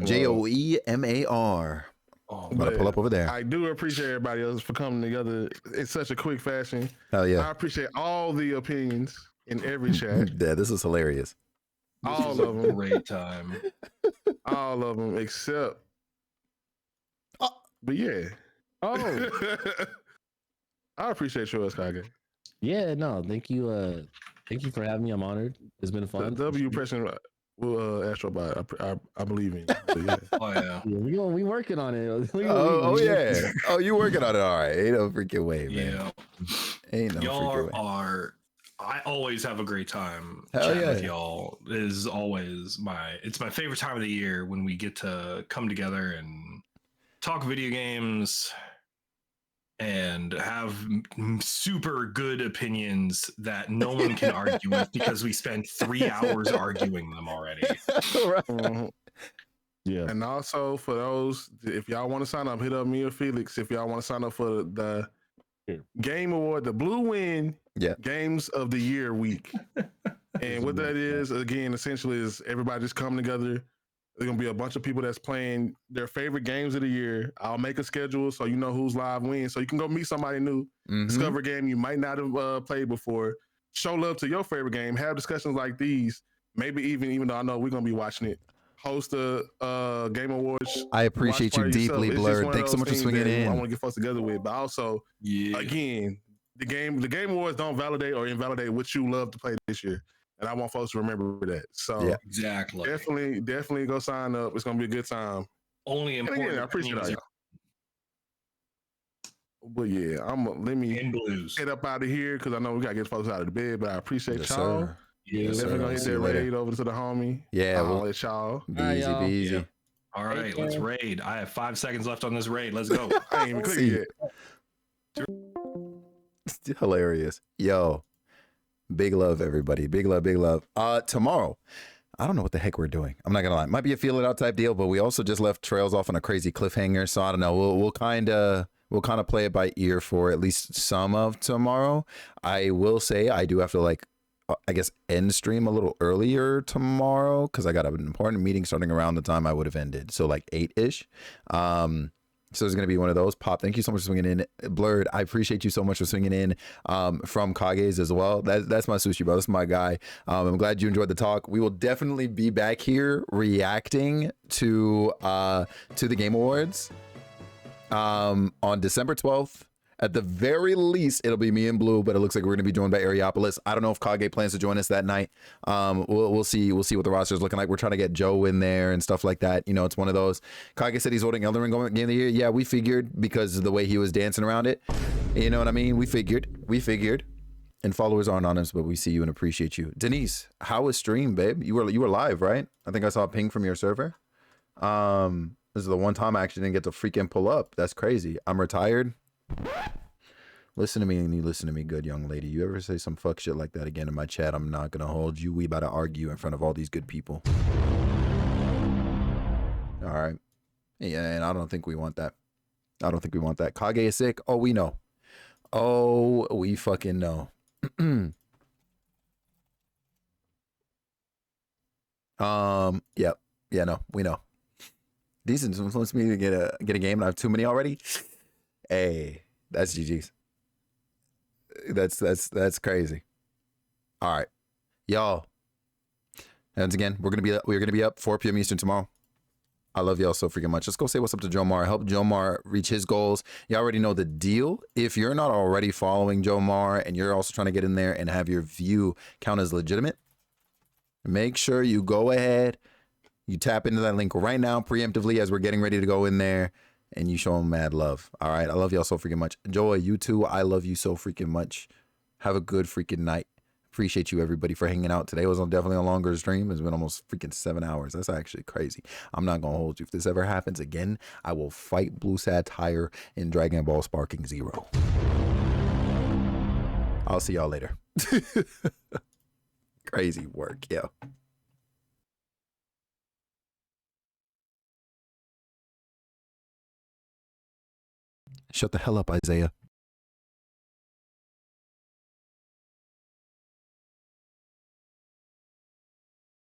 Joemar. Oh, I'm gonna pull up over there. I do appreciate everybody else for coming together in such a quick fashion. Hell I yeah. appreciate all the opinions in every chat. Yeah, this is hilarious. All this of was a them. great time. All of them except. But yeah. Oh I appreciate yours, Kage. yeah, no, thank you for having me. I'm honored. It's been The fun. W pressing Astrobot. I believe in. So, yeah. Oh yeah. Yeah, we working on it. Oh yeah. Oh, you working on it? All right. Ain't no freaking way, man. Yeah. Ain't no Y'all freaking way. are. I always have a great time Hell chatting yeah. with y'all. It is always it's my favorite time of the year when we get to come together and talk video games and have super good opinions that no one can argue with because we spent 3 hours arguing them already. Mhm. Yeah. And also for those, if y'all want to sign up, hit up me or Felix. If y'all want to sign up for the Game Award, the Blue Win Games of the Year week. And what that is, again, essentially is everybody just come together. There's gonna be a bunch of people that's playing their favorite games of the year. I'll make a schedule so you know who's live wins, so you can go meet somebody new, discover a game you might not have played before, show love to your favorite game, have discussions like these. Maybe even though I know we're gonna be watching it, host the Game Awards. I appreciate watch you party yourself. deeply, It's just Blurred. one of Thanks so those much for things swinging that I in. want to get folks together with, but also, again, the Game Awards don't validate or invalidate what you love to play this year, and I want folks to remember that. So Yeah. Exactly. definitely go sign up. It's gonna be a good time. Only And important. again, I appreciate all opinions y'all. But yeah, let me in blues. get up out of here because I know we gotta get folks out of the bed. But I appreciate y'all. Sir. Yes, Definitely sir. gonna hit See that you later. raid over to the homie. Yeah, I'll we'll let y'all. be All right, easy, y'all. be easy. Yeah. All right, Take let's care. raid. I have 5 seconds left on this raid. Let's go. I ain't even clicked See. yet. It's hilarious. Yo, big love, everybody. Big love, big love. Tomorrow, I don't know what the heck we're doing. I'm not gonna lie. Might be a feel it out type deal, but we also just left Trails off on a crazy cliffhanger. So I don't know. We'll kind of play it by ear for at least some of tomorrow. I will say I do have to I guess end stream a little earlier tomorrow because I got an important meeting starting around the time I would have ended. So like 8-ish. So it's going to be one of those. Pop, thank you so much for swinging in. Blurred, I appreciate you so much for swinging in from Kage's as well. That's my sushi, bro. That's my guy. I'm glad you enjoyed the talk. We will definitely be back here reacting to the Game Awards on December 12th. At the very least, it'll be me and Blue, but it looks like we're going to be joined by Eriopolis. I don't know if Kage plans to join us that night. We'll see. We'll see what the roster is looking like. We're trying to get Joe in there and stuff like that. You know, it's one of those. Kage said he's voting Elden Ring Game of the Year. Yeah, we figured because of the way he was dancing around it. You know what I mean? We figured. And followers aren't anonymous, but we see you and appreciate you. Denise, how was stream, babe? You were live, right? I think I saw a ping from your server. This is the one time I actually didn't get to freaking pull up. That's crazy. I'm retired. Listen to me and you listen to me, good young lady. You ever say some fuck shit like that again in my chat, I'm not gonna hold you. We about to argue in front of all these good people. All right. Yeah, and I don't think we want that. Kage is sick. Oh, we know. Oh, we fucking know. Yep. Yeah, no, we know. Decent influenced me to get a game and I have too many already. Hey, that's GG's. That's crazy. All right, y'all. Once again, we're gonna be up 4 p.m. Eastern tomorrow. I love y'all so freaking much. Let's go say what's up to Jomar. Help Jomar reach his goals. You already know the deal. If you're not already following Jomar and you're also trying to get in there and have your view count as legitimate, make sure you go ahead. You tap into that link right now preemptively as we're getting ready to go in there and you show him mad love. All right. I love y'all so freaking much. Joy, you too. I love you so freaking much. Have a good freaking night. Appreciate you everybody for hanging out. Today was definitely a longer stream. It's been almost freaking 7 hours. That's actually crazy. I'm not going to hold you. If this ever happens again, I will fight BluSatire in Dragon Ball Sparking Zero. I'll see y'all later. Crazy work, yo. Shut the hell up, Isaiah.